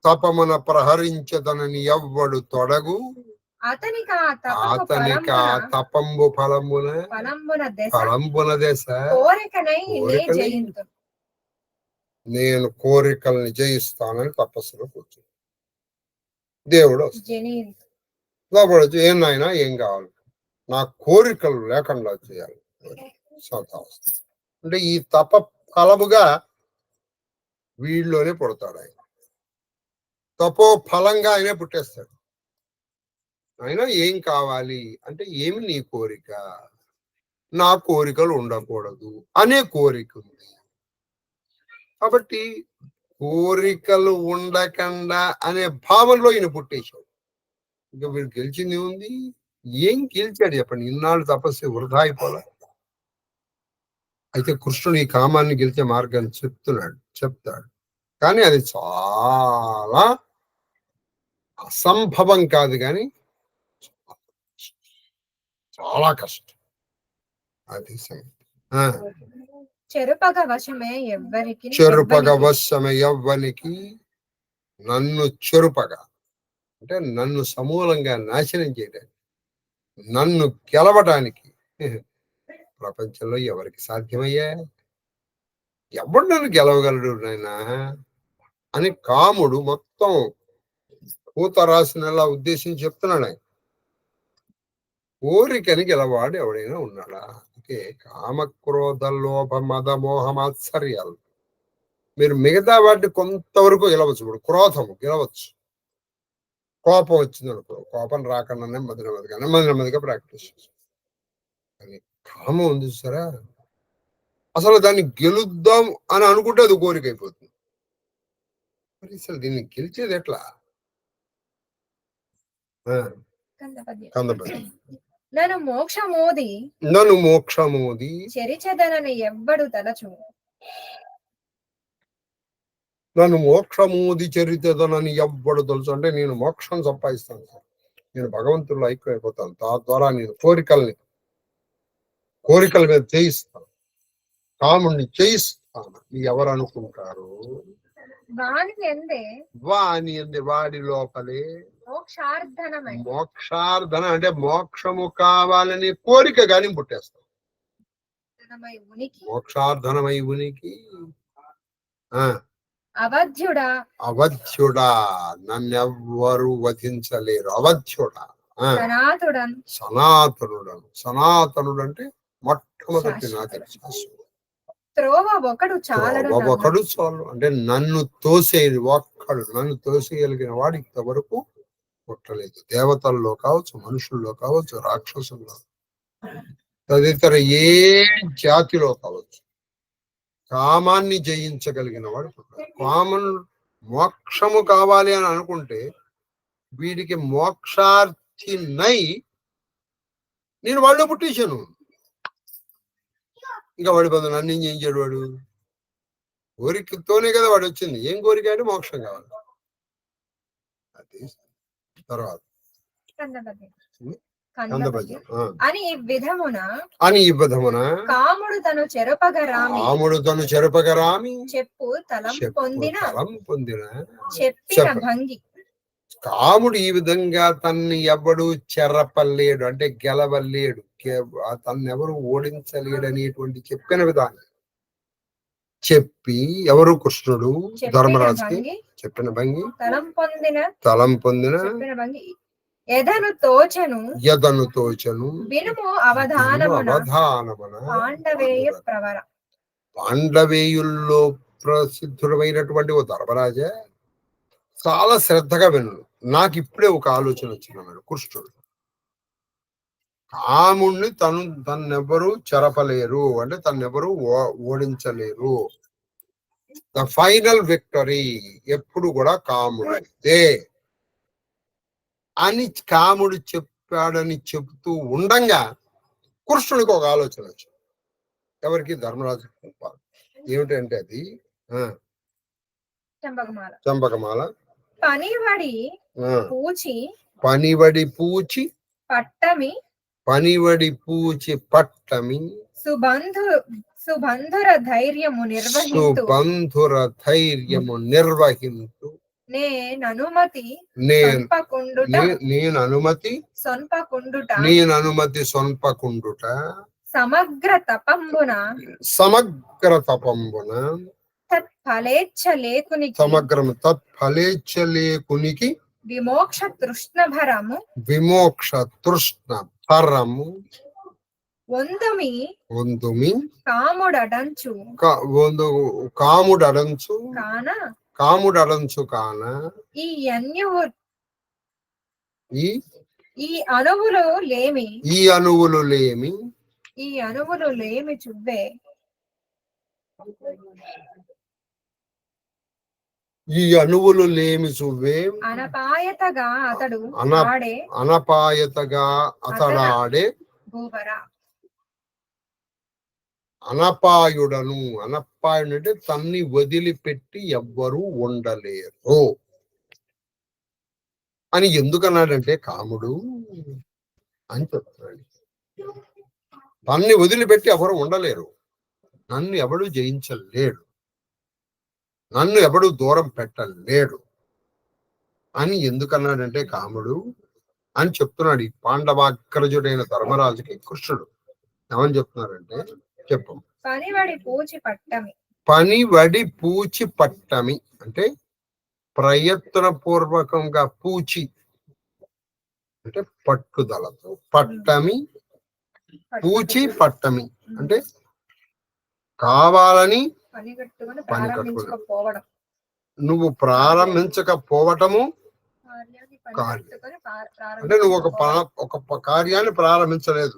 తపమున ప్రహరించదనని ఎవ్వడు తొడగు, అతనికి ఆ తపంబు ఫలంబున దశ నేను కోరికల్ని జయిస్తానని తపస్సులో కూర్చున్నాను. దేవుడు లోపల ఏం నాయనా ఏం కావాలి, నా కోరికలు లేకుండా చేయాలి. అంటే ఈ తప ఫలముగా వీళ్ళలోనే పుడతాడు ఆయన. తపో ఫలంగా ఆయనే పుట్టేస్తాడు. ఆయన ఏం కావాలి అంటే, ఏమి నీ కోరిక? నా కోరికలు ఉండకూడదు అనే కోరిక ఉంది. కాబట్టి కోరికలు ఉండకుండా అనే భావనలో ఈయన పుట్టేశాడు. ఇంకా వీడు గెలిచింది ఉంది, ఏం గెలిచాడు చెప్పండి? ఇన్నాళ్ళు తపస్సు వృధా అయిపోలే. అయితే కృష్ణుడు ఈ కామాన్ని గెలిచే మార్గాన్ని చెప్తాడు, కానీ అది చాలా అసంభవం కాదు, కానీ చాలా కష్టం. అది చెరుపగ వశమే ఎవ్వనికి నన్ను చెరుపగా అంటే నన్ను సమూలంగా నాశనం చేయడానికి, నన్ను గెలవడానికి ప్రపంచంలో ఎవరికి సాధ్యమయ్యా? ఎవడు నన్ను గెలవగలడు నాయనా అని కాముడు మొత్తం పూత రాసినలా ఉద్దేశించి చెప్తున్నాడు ఆయన. కోరికని గెలవాడు ఎవడైనా ఉన్నాడా? అంటే కామక్రోధ లోభ మద మోహ మాత్సర్యాలు మీరు మిగతా వాటిని కొంతవరకు గెలవచ్చు. ఇప్పుడు క్రోధము గెలవచ్చు, కోపం వచ్చింది అనుకో, కోపం రాకుండా నెమ్మదిగా ప్రాక్టీస్ చేస్తాం. కానీ కామం ఉంది చూసారా, అసలు దాన్ని గెలుద్దాం అని అనుకుంటే అది కోరిక అయిపోతుంది. మరి అసలు దీన్ని గెలిచేది ఎట్లా? కందపద్యం. నన్ను మోక్షమోది చెరిచెదనని ఎవ్వడు తలచు, నన్ను మోక్షమోది చరితేదనని ఎవ్వడు తెలుసు. అంటే నేను మోక్షం సంపాదిస్తాను సార్, నేను భగవంతుల్లో ఐక్యమైపోతాను, తద్వారా నేను కోరికల మీద చేయిస్తాను, కాముణ్ణి చేయిస్తాను. ఎవరు అనుకుంటారు? వాని ఎందే వాడి లోపలే మోక్షార్థన అంటే మోక్షము కావాలని కోరిక గాని పుట్టేస్తాం. మోక్షార్థనమై ఉనికి అవధ్యుడా నన్నెవ్వరు వధించలేరు. అవధ్యుడా సనాతనుడు అంటే మొట్టమొదటి నాటి ఒకడు చాలు. అంటే నన్ను తోసేది ఒక్కడు, నన్ను తోసేయగలిగిన వాడు ఇంతవరకు పుట్టలేదు. దేవతల్లో కావచ్చు, మనుషుల్లో కావచ్చు, రాక్షసుల్లో, తదితర ఏ జాతిలో కావచ్చు, కామాన్ని జయించగలిగిన వాడు పుట్టాడు. మోక్షము కావాలి అని అనుకుంటే వీడికి మోక్షార్థినై నేను వాళ్ళు పుట్టించాను. ఇంకా వాడి బంధు నన్ను ఏం చేయించాడు? వాడు కోరికతోనే కదా వాడు వచ్చింది. ఏం కోరిక అంటే మోక్షం కావాలి. అది తర్వాత అని ఈ విధమున కాముడు తను చెరపగరామి చెప్పు తలం పొందిన చెప్పిన భంగి. కాముడు ఈ విధంగా తన్ని ఎవడు చెరపలేడు, అంటే గెలవలేడు, తన్నెవరు ఓడించలేడు అనేటువంటి చెప్పిన విధానం చెప్పి ఎవరు? కృష్ణుడు ధర్మరాజుకి చెప్పిన భంగి తలం పొందిన ఎదను తోచను వినుము అవధానమున పాండవేయ ప్రవర. పాండవేయుల్లో ప్రసిద్ధుడమైనటువంటి ఓ ధర్మరాజే, చాలా శ్రద్ధగా విను. నాకు ఇప్పుడే ఒక ఆలోచన వచ్చిందన్నాడు కృష్ణుడు. కాముణ్ణి తన్నెవరు చెరపలేరు, అంటే తన్నెవరు ఓడించలేరు. ద ఫైనల్ విక్టరీ ఎప్పుడు కూడా కాముడే అని కాముడు చెప్పాడని చెబుతూ ఉండంగా కృష్ణుడికి ఒక ఆలోచన వచ్చింది. ఎవరికి? ధర్మరాజు. ఏమిటంటే అది చంపకమాల పనివడి పూచి పట్టమి సుబంధుర ధైర్యము నిర్వహింతు నేననుమతి సొంపకుండుట సమగ్ర తపంబున తత్ఫలేచ్ఛలేకునికి విమోక్ష తృష్ణ భరము వందుమి కాముడడంచు కాన ఈ అణువులు లేమి చువ్వే అనపాయతగా అతడాడే భూవరా. అనపాయుడు అంటే తన్ని వదిలిపెట్టి ఎవ్వరూ ఉండలేరు అని ఎందుకన్నాడంటే కాముడు అని చెప్తున్నాడు. తన్ని వదిలిపెట్టి ఎవరు ఉండలేరు, నన్ను ఎవడు జయించలేడు, నన్ను ఎవడు దూరం పెట్టలేడు అని ఎందుకన్నాడంటే కాముడు అని చెప్తున్నాడు. ఈ పాండవాగ్రజుడైన ధర్మరాజుకి కృష్ణుడు ఏమని చెప్తున్నారంటే, చెప్పు. పనివడి పూచి పట్టమి అంటే ప్రయత్నపూర్వకంగా, పూచి అంటే పట్టుదలతో, పట్టమి పూచి పట్టమి అంటే కావాలని పని కట్టుకోవడం. నువ్వు ప్రారంభించకపోవటము అంటే నువ్వు ఒక కార్యాన్ని ప్రారంభించలేదు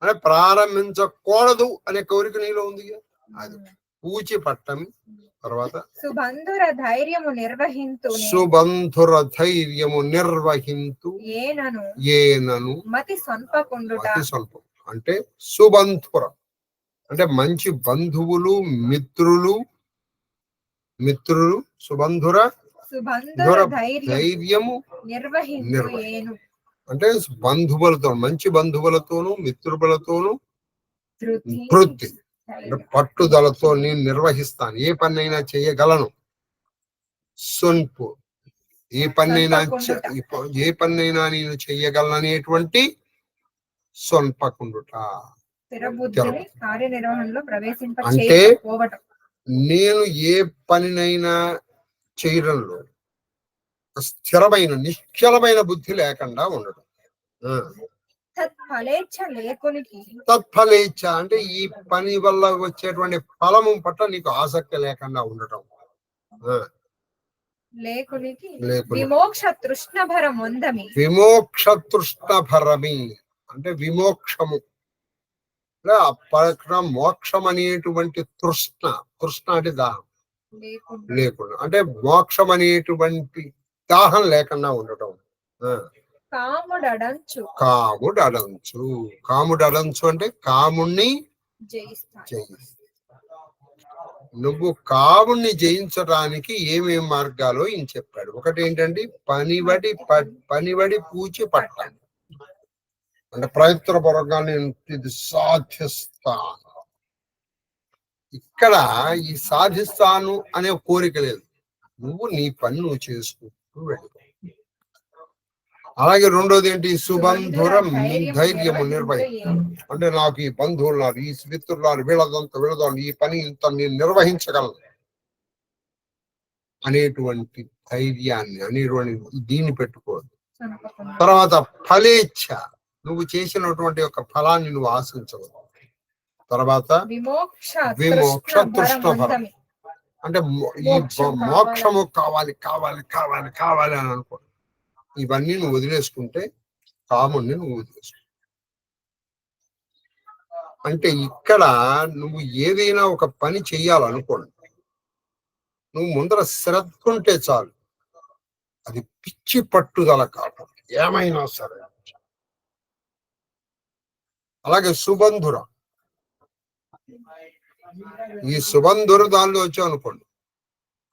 అంటే ప్రారంభించకూడదు అనే కోరిక నీలో ఉంది. అది పూచి పట్టమి. తర్వాత సుబంధుర ధైర్యము నిర్వహింతు ఏనను మతి స్వల్పం అంటే సుబంధుర అంటే మంచి బంధువులు, మిత్రులు సుబంధుర ధైర్యము అంటే బంధువులతో, మంచి బంధువులతోనూ మిత్రులతోనూ వృత్తి పట్టుదలతో నేను నిర్వహిస్తాను, ఏ పన్నైనా చేయగలను. సొంపు ఏ పన్నైనా నేను చెయ్యగలను అనేటువంటి సొంపకుండుట అంటే నేను ఏ పనినైనా చేయడంలో స్థిరమైన నిశ్చలమైన బుద్ధి లేకుండా ఉండడం. తత్ఫలేచ్ఛ అంటే ఈ పని వల్ల వచ్చేటువంటి ఫలము పట్ల నీకు ఆసక్తి లేకుండా ఉండటం. లేకునికి లేకుని విమోక్ష తృష్ణభరం ఉందమి. విమోక్ష తృష్ణభరమి అంటే విమోక్షము, పక్కన మోక్షం అనేటువంటి తృష్ణ. తృష్ణ అంటే దాహం లేకుండా, అంటే మోక్షం అనేటువంటి దాహం లేకుండా ఉండటం. కాముడడంచు. కాముడడంచు. కాముడడంచు అంటే కాముణ్ణి జయిస్తా. నువ్వు కాముణ్ణి జయించడానికి ఏమేం మార్గాలో ఈయన చెప్పాడు. ఒకటి ఏంటంటే పనివడి పూచి పట్టాలి, అంటే ప్రయత్నపూర్వకంగా నేను ఇది సాధిస్తాను. ఇక్కడ ఈ సాధిస్తాను అనే కోరిక లేదు, నువ్వు నీ పని నువ్వు చేసుకుంటూ వెళ్ళి. అలాగే రెండోది ఏంటి, సుబంధుర ధైర్యము నిర్వహించ, అంటే నాకు ఈ బంధువులు, ఈ మిత్రులు, వీళ్ళదంతా ఈ పని ఇంత నేను నిర్వహించగలను అనేటువంటి ధైర్యాన్ని, అనేటువంటి దీన్ని పెట్టుకోవద్దు. తర్వాత ఫలేచ్ఛ, నువ్వు చేసినటువంటి ఒక ఫలాన్ని నువ్వు ఆశించవద్దు. తర్వాత విమోక్ష తృష్ణభరం, అంటే ఈ మోక్షము కావాలి కావాలి కావాలి కావాలి అని అనుకో. ఇవన్నీ నువ్వు వదిలేసుకుంటే కాముణ్ణి నువ్వు వదిలేసుకుంటావు. అంటే ఇక్కడ నువ్వు ఏదైనా ఒక పని చెయ్యాలనుకోండి, నువ్వు ముందర శ్రద్ధ ఉంటే చాలు, అది పిచ్చి పట్టుదల కాకుండా ఏమైనా సరే. అలాగే సుబంధుర, ఈ సుబంధుర దానిలో వచ్చావు అనుకోండి,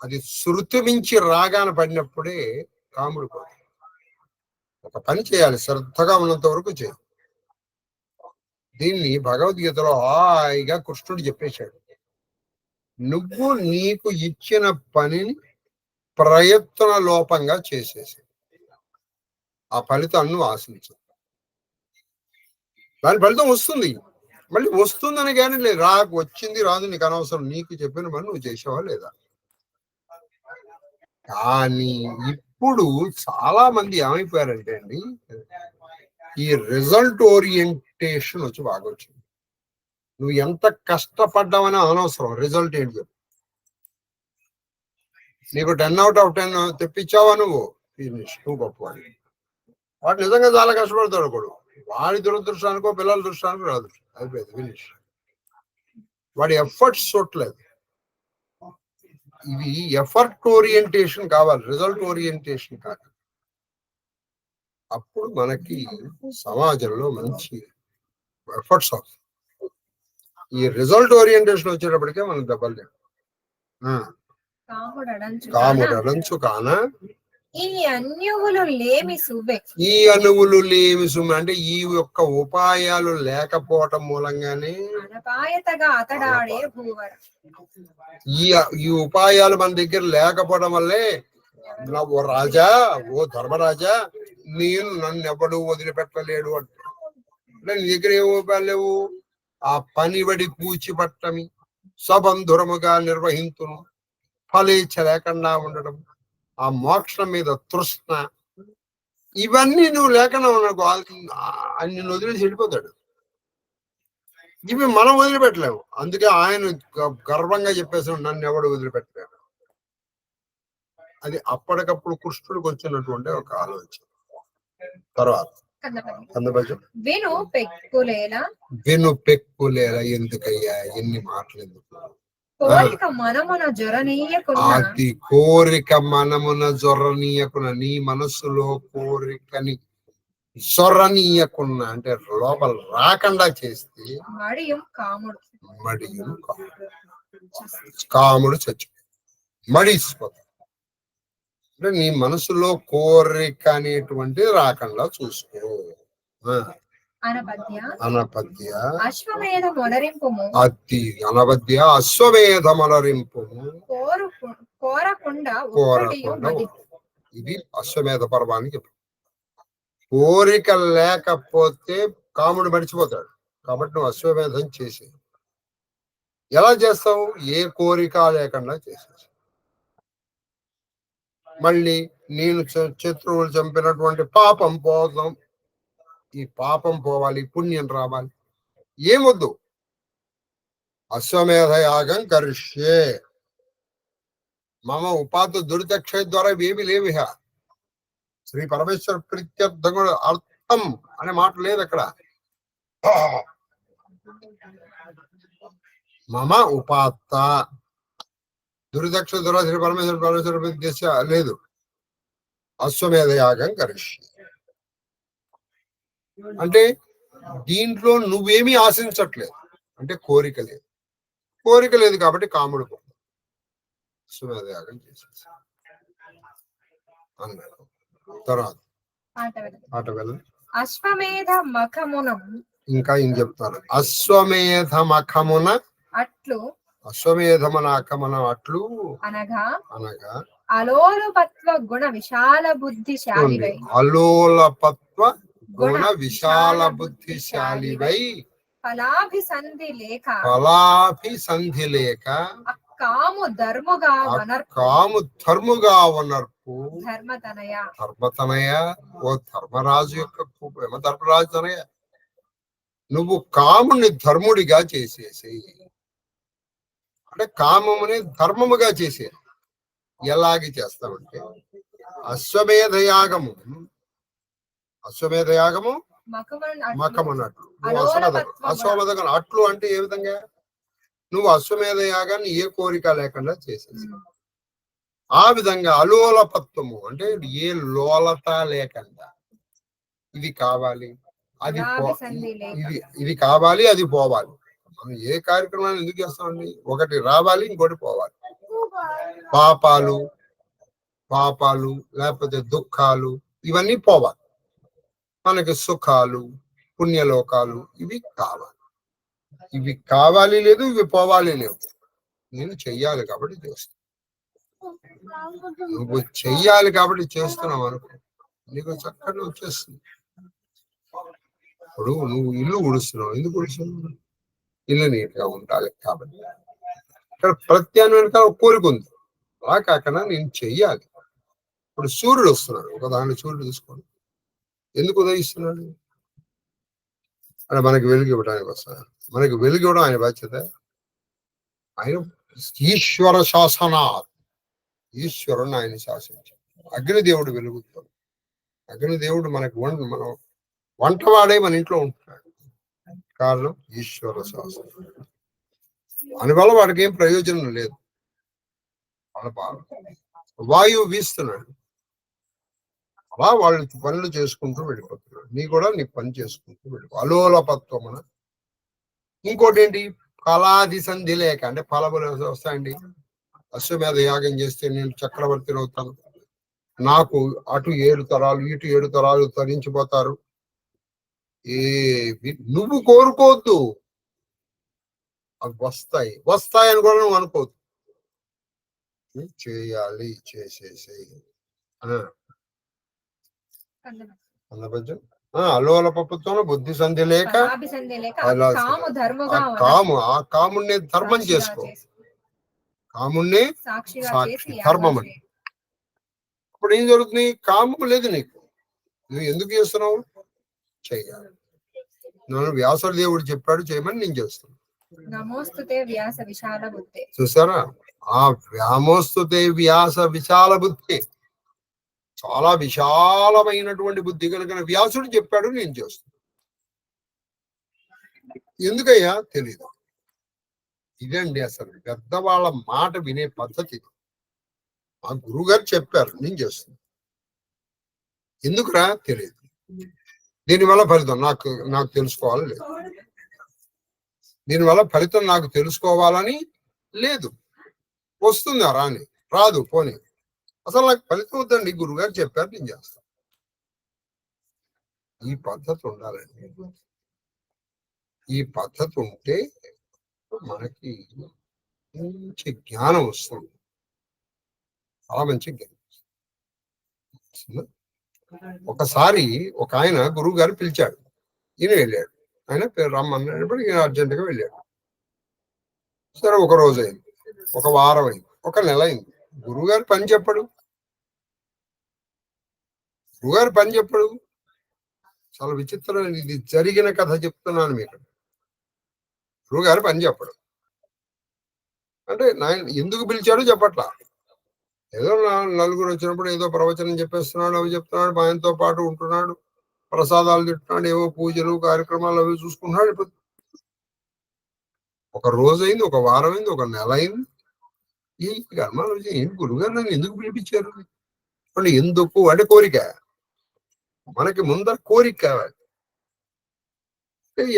అది శృతి మించి రాగాన పడినప్పుడే కాముడు పోతాడు. ఒక పని చేయాలి, శ్రద్ధగా ఉన్నంత వరకు చేయాలి. దీన్ని భగవద్గీతలో హాయిగా కృష్ణుడు చెప్పేశాడు. నువ్వు నీకు ఇచ్చిన పనిని ప్రయత్న లోపంగా చేసేసి ఆ ఫలితాన్ని నువ్వు ఆశించు. దాని ఫలితం వస్తుంది, మళ్ళీ వస్తుందని కానీ లేదు, వచ్చింది రాదు నీకు అనవసరం. నీకు చెప్పిన పని నువ్వు చేసావా లేదా. కానీ ఇప్పుడు చాలా మంది ఏమైపోయారంటే అండి, ఈ రిజల్ట్ ఓరియంటేషన్ వచ్చి బాగా వచ్చింది. నువ్వు ఎంత కష్టపడ్డావని అనవసరం, రిజల్ట్ ఏంటి చెప్పు. నీకు 10 out of 10 తెప్పించావా నువ్వు, నువ్వు గొప్పవాడి. వాడు నిజంగా చాలా కష్టపడతాడు కూడా, వాడి దురదృష్టానికో పిల్లల దృష్టానికో రాదు, అయిపోయింది ఫినిష్. వాడి ఎఫర్ట్స్ చూడలేదు. ఇది ఎఫర్ట్ ఓరియంటేషన్ కావాలి, రిజల్ట్ ఓరియంటేషన్ కాదు. అప్పుడు మనకి సమాజంలో మంచి ఎఫర్ట్స్ అవుతాయి. ఈ రిజల్ట్ ఓరియంటేషన్ వచ్చేటప్పటికే మనం దెబ్బలు. కాముడడంచు కాన ఈ అణువులు లేమి సువ్వె. ఈ అణువులు లేమి సుమ్మె అంటే ఈ యొక్క ఉపాయాలు లేకపోవటం మూలంగానే అతడాడే భూవర. ఈ ఉపాయాలు మన దగ్గర లేకపోవడం వల్లే ఓ రాజా, ఓ ధర్మరాజా, నన్ను ఎవడు వదిలిపెట్టలేడు అంటే నీ దగ్గర ఏ ఉపాయాలు లేవు. ఆ పనివడి పూచి పట్టమి, సబంధురముగా నిర్వహించును, ఫలేచ్ఛ లేకుండా ఉండడం, ఆ మోక్షం మీద తృష్ణ, ఇవన్నీ నువ్వు లేకుండా ఉన్నావు. అన్ని వదిలేసి వెళ్ళిపోతాడు. ఇవి మనం వదిలిపెట్టలేము. అందుకే ఆయన గర్వంగా చెప్పేసాడు, నన్ను ఎవడు వదిలిపెట్టలేడు. అది అప్పటికప్పుడు కృష్ణుడికి వచ్చినటువంటి ఒక ఆలోచన. తర్వాత విను పెక్కులేలా, ఎందుకయ్యా ఎన్ని మాటలు ఎందుకు. కోరిక మనమున జొరనీయకున్న, అది కోరిక మనమున జొరనీయకున్న, నీ మనస్సులో కోరికని సొరనీయకున్న అంటే లోపల రాకుండా చేస్తే కాముడు చచ్చిపో మడిసిపోతాడు. అంటే నీ మనసులో కోరిక అనేటువంటి రాకుండా చూసుకో. అనపద్య అతి అనపద్య అశ్వమేధమలరింపు కోరకుండా. ఇది అశ్వమేధ పర్వానికి. కోరిక లేకపోతే కాముడు మడిచిపోతాడు. కాబట్టి నువ్వు అశ్వమేధం చేసే. ఎలా చేస్తావు? ఏ కోరిక లేకుండా చేసేసి. మళ్ళీ నేను శత్రువులు చంపినటువంటి పాపం పోదాం, ఈ పాపం పోవాలి, పుణ్యం రావాలి, ఏమొద్దు. అశ్వమేధ యాగం కరిష్యే, మమ ఉపాత దురితక్షయ ద్వారా ఇవేమి లేవు ఇహ. శ్రీ పరమేశ్వర ప్రీత్యర్థం కూడా అర్థం అనే మాట లేదు అక్కడ. మమ ఉపాత్త దురిదక్ష ద్వారా శ్రీ పరమేశ్వర ప్రీత్యక్ష లేదు. అశ్వమేధ యాగం కరిష్య అంటే దీంట్లో నువ్వేమీ ఆశించట్లేదు, అంటే కోరిక లేదు. కోరిక లేదు కాబట్టి కాముడు అశ్వమేధ యాగం చేసేసి అన్నాడు. తర్వాత ఆట వెళ్ళ అశ్వమేధ మఖమునం ఇంకా ఏం చెప్తారు? అశ్వమేధ మఖమున అట్లు అశ్వమేధమున అఖమున అట్లు అనగా అనగా అలోలుపత్వ గుణ విశాల బుద్ధిశాలివై అలోలపత్వ గుణ విశాల బుద్ధిశాలివై ఫలాభిసంధి లేక కాము ధర్ముగా వనర్పు ధర్మతనయ ఓ ధర్మరాజు యొక్క ధర్మరాజు తనయ నువ్వు కాముని ధర్ముడిగా చేసేసి, అంటే కామముని ధర్మముగా చేసే. ఎలాగే చేస్తామంటే అశ్వమేధ యాగము మకమన్నట్లు అశ్వమేధ అట్లు అంటే ఏ విధంగా నువ్వు అశ్వమేధ యాగాన్ని ఏ కోరిక లేకుండా చేసేసి, ఆ విధంగా అలోలపత్వము అంటే ఏ లోలత లేకుండా ఇది కావాలి అది ఇది కావాలి అది పోవాలి. మనం ఏ కార్యక్రమాన్ని ఎందుకు చేస్తామండి? ఒకటి రావాలి, ఇంకోటి పోవాలి. పాపాలు లేకపోతే దుఃఖాలు ఇవన్నీ పోవాలి. మనకి సుఖాలు పుణ్యలోకాలు ఇవి కావాలి. ఇవి కావాలి లేదు, ఇవి పోవాలి లేవు. నేను చెయ్యాలి కాబట్టి చేస్తాను. నువ్వు చెయ్యాలి కాబట్టి చేస్తున్నావు అనుకో, నీకు చక్కగా వచ్చేస్తుంది. ఇప్పుడు నువ్వు ఇల్లు ఉడుస్తున్నావు, ఎందుకు ఉడుస్తున్నావు? ఇల్లు నీట్గా ఉండాలి కాబట్టి. ఇక్కడ ప్రత్యాన్ని వెనకాల కోరిక ఉంది. అలా కాకుండా నేను చెయ్యాలి. ఇప్పుడు సూర్యుడు వస్తున్నాడు, ఒక దాని సూర్యుడు తీసుకోండి. ఎందుకు ఉదయిస్తున్నాడు? అంటే మనకి వెలుగు ఇవ్వడానికి వస్తాడు. మనకి వెలుగు ఇవ్వడం ఆయన బాధ్యత. ఆయన ఈశ్వర శాసనాత్, ఈశ్వరుని ఆయన శాసించాడు. అగ్నిదేవుడు వెలుగుతాడు. అగ్నిదేవుడు మనకి మనం వంటవాడే మన ఇంట్లో ఉంటున్నాడు. కారణం ఈశ్వర శాసనం. అందువల్ల వాడికి ఏం ప్రయోజనం లేదు. వాళ్ళ బాగా వాయువు వీస్తున్నాడు, అలా వాళ్ళు పనులు చేసుకుంటూ వెళ్ళిపోతున్నాడు. నీ కూడా నీ పని చేసుకుంటూ వెళ్ళిపో. అలోలపత్వమున. ఇంకోటి ఏంటి? ఫలాది సంధి లేక, అంటే ఫలములు వస్తాయండి. అశ్వమేధ యాగం చేస్తే నేను చక్రవర్తిని అవుతాను, నాకు అటు 7 తరాలు ఇటు 7 తరాలు తరించిపోతారు. నువ్వు కోరుకోవద్దు, అవి వస్తాయని కూడా నువ్వు అనుకోవద్దు. చేయాలి, చేసేసి అలోల పప్పుతో బుద్ధి సంధి లేక ఆ కాముణ్ణి ధర్మం చేసుకో. కాముణ్ణి సాక్షి ధర్మం అని. ఇప్పుడు ఏం జరుగుతుంది? కామం లేదు నీకు, నువ్వు ఎందుకు చేస్తున్నావు? చెయ్యాలి. నన్ను వ్యాసుడు దేవుడు చెప్పాడు చేయమని నేను చేస్తున్నాను. చూసారా? ఆ వ్యామోస్తుతే వ్యాస విశాల బుద్ధి, చాలా విశాలమైనటువంటి బుద్ధి కనుక వ్యాసుడు చెప్పాడు, నేను చేస్తున్నాను. ఎందుకయ్యా? తెలీదు. ఇదండి అసలు పెద్దవాళ్ళ మాట వినే పద్ధతి. మా గురువుగారు చెప్పారు, నేను చేస్తున్నాను. ఎందుకురా? తెలియదు. దీనివల్ల ఫలితం నాకు తెలుసుకోవాలని లేదు. దీనివల్ల ఫలితం నాకు తెలుసుకోవాలని లేదు. వస్తుందా? రాదు, పోనీ. అసలు నాకు ఫలితం వద్దండి, గురువుగారు చెప్పారు, నేను చేస్తాను. ఈ పద్ధతి ఉండాలండి. ఈ పద్ధతి ఉంటే మనకి మంచి జ్ఞానం వస్తుంది. చాలా మంచి జ్ఞానం వస్తుంది. ఒకసారి ఒక ఆయన గురువు గారు పిలిచాడు, ఈయన వెళ్ళాడు. ఆయన పేరు రమ్మన్నప్పుడు ఈయన అర్జెంటుగా వెళ్ళాడు. సరే, ఒక రోజు అయింది, ఒక వారం అయింది, ఒక నెల అయింది. గురువుగారు పని చెప్పడు. చాలా విచిత్రమైన, ఇది జరిగిన కథ చెప్తున్నాను మీకు. గురువుగారు పని చెప్పడు. అంటే నాయన ఎందుకు పిలిచాడో చెప్పట్లా. ఏదో నలుగురు వచ్చినప్పుడు ఏదో ప్రవచనం చెప్పేస్తున్నాడు, అవి చెప్తున్నాడు, ఆయనతో పాటు ఉంటున్నాడు, ప్రసాదాలు తింటున్నాడు, ఏవో పూజలు కార్యక్రమాలు అవి చూసుకుంటున్నాడు. ఇప్పుడు ఒక రోజు అయింది, ఒక వారం అయింది, ఒక నెల అయింది. ఈ కర్మాలు ఏంటి గురుగారు నన్ను ఎందుకు పిలిపించారు అంటే ఎందుకు అంటే కోరిక. మనకి ముందర కోరిక కావాలి.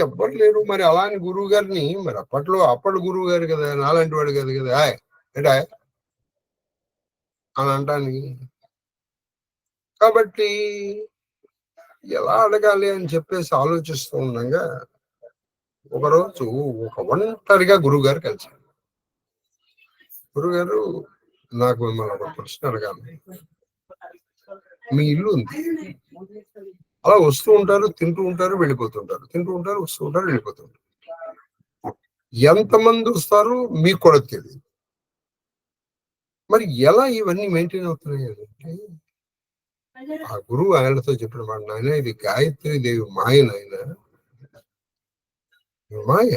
ఎవ్వరు లేరు మరి అలాని గురువు గారిని మరి అప్పటి గురువు గారు కదా, నాలాంటి వాడు కదా కదా అంటే అని అంటానికి. కాబట్టి ఎలా అడగాలి అని చెప్పేసి ఆలోచిస్తూ ఉండగా ఒకరోజు ఒక ఒంటరిగా గురువు గారు కలిశారు. గురుగారు, నాకు మిమ్మల్ని ఒక ప్రశ్న అడగాలి. మీ ఇల్లు ఉంది, అలా వస్తూ ఉంటారు, తింటూ ఉంటారు, వెళ్ళిపోతుంటారు, తింటూ ఉంటారు, వస్తూ ఉంటారు, వెళ్ళిపోతుంటారు. ఎంతమంది వస్తారు మీకు కూడా తెలియదు. మరి ఎలా ఇవన్నీ మెయింటైన్ అవుతున్నాయి అంటే ఆ గురువు ఆయనతో చెప్పిన మాట, నాయన ఇది గాయత్రి దేవి మాయ, నాయన మాయ.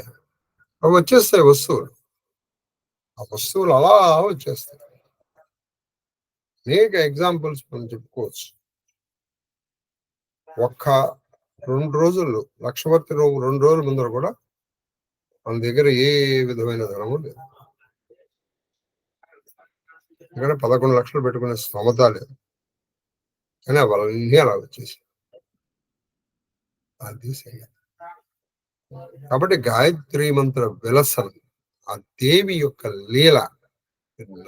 అవి వచ్చేస్తాయి వస్తువులు, ఆ వస్తువులు అలా వచ్చేస్తాయి. అనేక ఎగ్జాంపుల్స్ మనం చెప్పుకోవచ్చు. ఒక్క 2 రోజులు లక్షవర్తి 2 రోజుల ముందర కూడా మన దగ్గర ఏ విధమైన ధనము లేదు. ఇక్కడ 11 లక్షలు పెట్టుకునే స్తోమత లేదు, కానీ అవన్నీ అలా వచ్చేసి అది. కాబట్టి గాయత్రి మంత్ర విలసన ఆ దేవి యొక్క లీల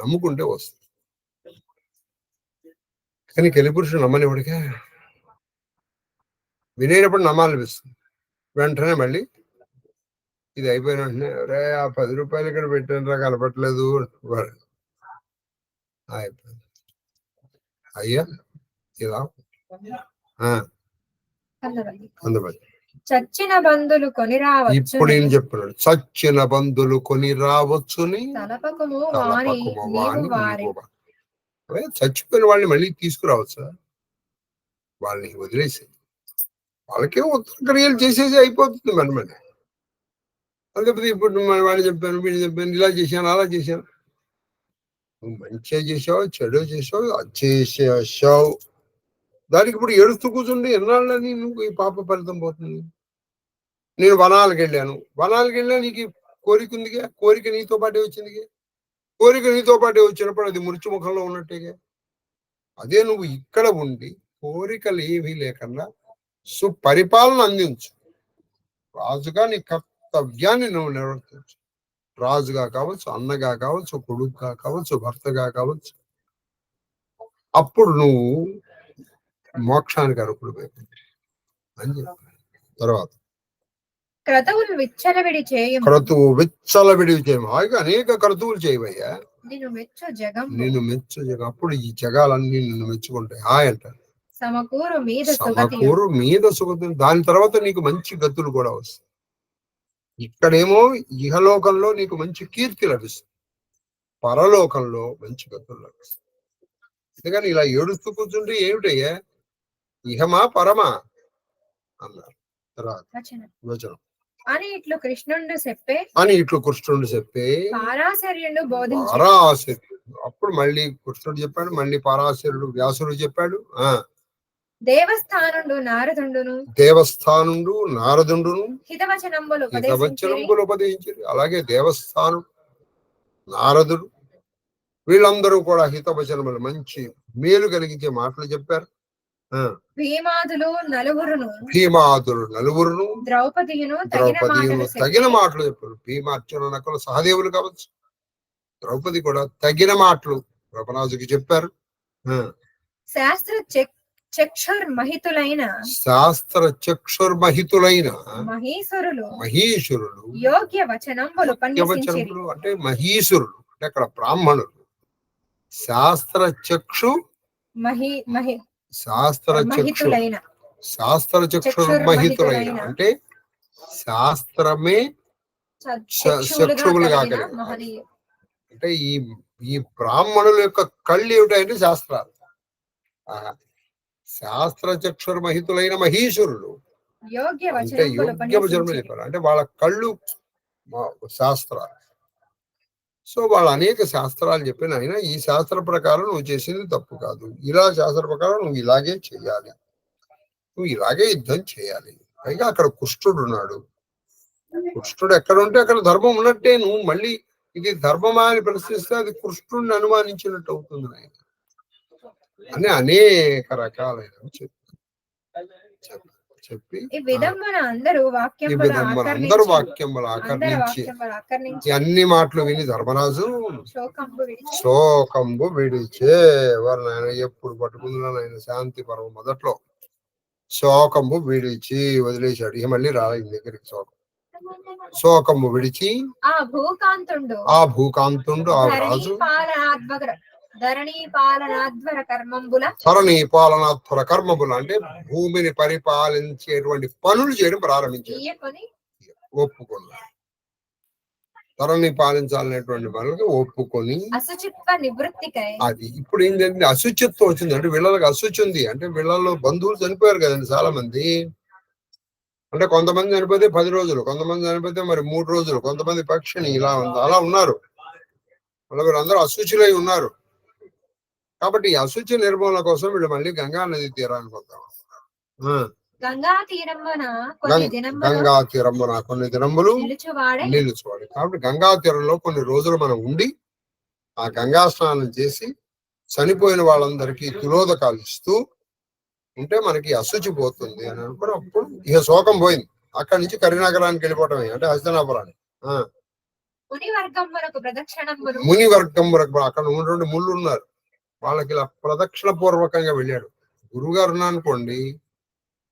నమ్ముకుంటే వస్తుంది. కానీ కలిపురుషుడు నమ్మనివాడిగా వినేటప్పుడు నమ్మాలనిపిస్తుంది. వెంటనే మళ్ళీ ఇది అయిపోయిన వెంటనే రే ఆ 10 రూపాయలు ఇక్కడ పెట్టానురా కనపట్లేదు అయిపోయింది. అయ్యా ఇలా అందుబాటు చచ్చిన బంధులు కొని రావచ్చు. ఇప్పుడు ఏం చెప్తున్నాడు? చచ్చిన బంధులు కొని రావచ్చుని చచ్చిపోయిన వాళ్ళని మళ్ళీ తీసుకురావచ్చా? వాళ్ళని వదిలేసి వాళ్ళకే ఉత్తర క్రియలు చేసేసి అయిపోతుంది మనమని. అందుకే ఇప్పుడు వాళ్ళు చెప్పాను, వీళ్ళు చెప్పాను, ఇలా చేశాను, అలా చేశాను. నువ్వు మంచిగా చేసావు, చెడు చేసావు, అది చేసేసావు. దానికి ఇప్పుడు ఏడుస్తూ కూర్చుండి ఎన్నాళ్ళని నువ్వు ఈ పాప ఫలితం పోతుంది. నేను వనాలకు వెళ్ళా, నీకు కోరిక ఉందిగా, కోరిక నీతో పాటే వచ్చిందిగా. కోరిక నీతో పాటే వచ్చినప్పుడు అది మృత్యు ముఖంలో ఉన్నట్టేగా. అదే నువ్వు ఇక్కడ ఉండి కోరికలు ఏమీ లేకుండా సుపరిపాలన అందించు. రాజుగా నీ కర్తవ్యాన్ని నువ్వు నిర్వర్తించు. రాజుగా కావచ్చు, అన్నగా కావచ్చు, కొడుకుగా కావచ్చు, భర్తగా కావచ్చు. అప్పుడు నువ్వు మోక్షానికి అర్హుడు అని చెప్పారు. తర్వాత క్రతువులు విచ్చలవిడి చేయము. అనేక క్రతువులు చేయవయ్యా, నిన్ను మెచ్చు జగం. అప్పుడు ఈ జగాలన్నీ నిన్ను మెచ్చుకుంటాయి. అంటారు సమకూరు మీద సుగతి. దాని తర్వాత నీకు మంచి గతులు కూడా వస్తాయి. ఇక్కడేమో ఇహలోకంలో నీకు మంచి కీర్తి లభిస్తుంది, పరలోకంలో మంచి గతులు లభిస్తాయి. అందుకని ఇలా ఏడుస్తూ కూర్చుంటే ఏమిటయ్యా, ఇహమా పరమా అన్నారు. తర్వాత వచనం అని ఇట్లు కృష్ణుడు చెప్పే పారాశర్యుడు బోధించాడు. అప్పుడు మళ్ళీ కృష్ణుడు చెప్పాడు, మళ్ళీ పారాశర్యుడు వ్యాసుడు చెప్పాడు. దేవస్థానుడు నారదుండును హితవచనంబులు ఉపదేశించారు. అలాగే దేవస్థాను, నారదుడు వీళ్ళందరూ కూడా హితవచనములు, మంచి మేలు కలిగించే మాటలు చెప్పారు. భీమాదులు నలుగురును ద్రౌపదియును తగిన మాటలు చెప్పారు. భీమార్జున నకుల సహదేవులు కావచ్చు, ద్రౌపది కూడా తగిన మాటలు రఘురాజుకి చెప్పారు. శాస్త్ర చక్షుర్మహితులైన మహీశ్వరులు యోగ్య వచనంబులు అంటే మహీశ్వరులు అంటే అక్కడ బ్రాహ్మణులు. శాస్త్ర చక్షు మహితులైన అంటే శాస్త్రమే చక్షువులుగా అంటే ఈ బ్రాహ్మణుల యొక్క కళ్ళు ఏమిటంటే శాస్త్రాలు. శాస్త్ర చక్షుర్మహితులైన మహీశ్వరులు అంటే యోగ్య వచనం చెప్పారు. అంటే వాళ్ళ కళ్ళు శాస్త్రాలు. సో వాళ్ళు అనేక శాస్త్రాలు చెప్పిన అయినా ఈ శాస్త్ర ప్రకారం నువ్వు చేసింది తప్పు కాదు, ఇలా శాస్త్ర ప్రకారం నువ్వు ఇలాగే చేయాలి, నువ్వు ఇలాగే యుద్ధం చేయాలి. పైగా అక్కడ కృష్ణుడు ఉన్నాడు, కృష్ణుడు ఎక్కడ ఉంటే అక్కడ ధర్మం ఉన్నట్టే. నువ్వు మళ్ళీ ఇది ధర్మమా అని ప్రశ్నిస్తే అది కృష్ణుడిని అనుమానించినట్టు అవుతుంది ఆయన అని అనేక రకాలైన చెప్పి ఈ విధమున అందరూ అందరూ వాక్యములు ఆకర్ణించి అన్ని మాటలు విని ధర్మరాజు శోకంబు విడిచే వారు నాయన ఎప్పుడు పట్టుకుంటున్నాను ఆయన శాంతి పర్వం మొదట్లో శోకంబు విడిచి వదిలేశాడు. ఇక మళ్ళీ రాలేదు దగ్గరికి శోకము విడిచి ఆ భూకాంతుండు ఆ రాజు ధరణి పాలనాధ్వర కర్మములు అంటే భూమిని పరిపాలించేటువంటి పనులు చేయడం ప్రారంభించారు, ఒప్పుకున్నారు. ధరణి పాలించాలనేటువంటి పనులకి ఒప్పుకొని అది ఇప్పుడు ఏంటంటే అశుచిత్వం వచ్చింది. అంటే వీళ్ళకి అశుచి ఉంది అంటే వీళ్ళలో బంధువులు చనిపోయారు కదండి చాలా మంది. అంటే కొంతమంది చనిపోతే 10 రోజులు, కొంతమంది చనిపోతే మరి 3 రోజులు, కొంతమంది పక్షిని ఇలా ఉంది అలా ఉన్నారు. వీళ్ళందరూ అశుచులై ఉన్నారు. కాబట్టి ఈ అశుచి నిర్మూలన కోసం వీళ్ళు మళ్ళీ గంగా నది తీరానికి వద్దాం. గంగా తీరమున కొన్ని దినములు నిలుచువాడు. కాబట్టి గంగా తీరంలో కొన్ని రోజులు మనం ఉండి ఆ గంగా స్నానం చేసి చనిపోయిన వాళ్ళందరికీ తిలోదకాలు ఇస్తూ ఉంటే మనకి అశుచి పోతుంది అని అనుకున్నప్పుడు ఇక శోకం పోయింది. అక్కడి నుంచి కరీనగరానికి వెళ్ళిపోవటమే అంటే హస్తనాపురానికి. ముని వర్గం అక్కడ ఉన్నటువంటి ముళ్ళు ఉన్నారు, వాళ్ళకి ఇలా ప్రదక్షిణ పూర్వకంగా వెళ్ళాడు. గురువుగారు ఉన్నా అనుకోండి,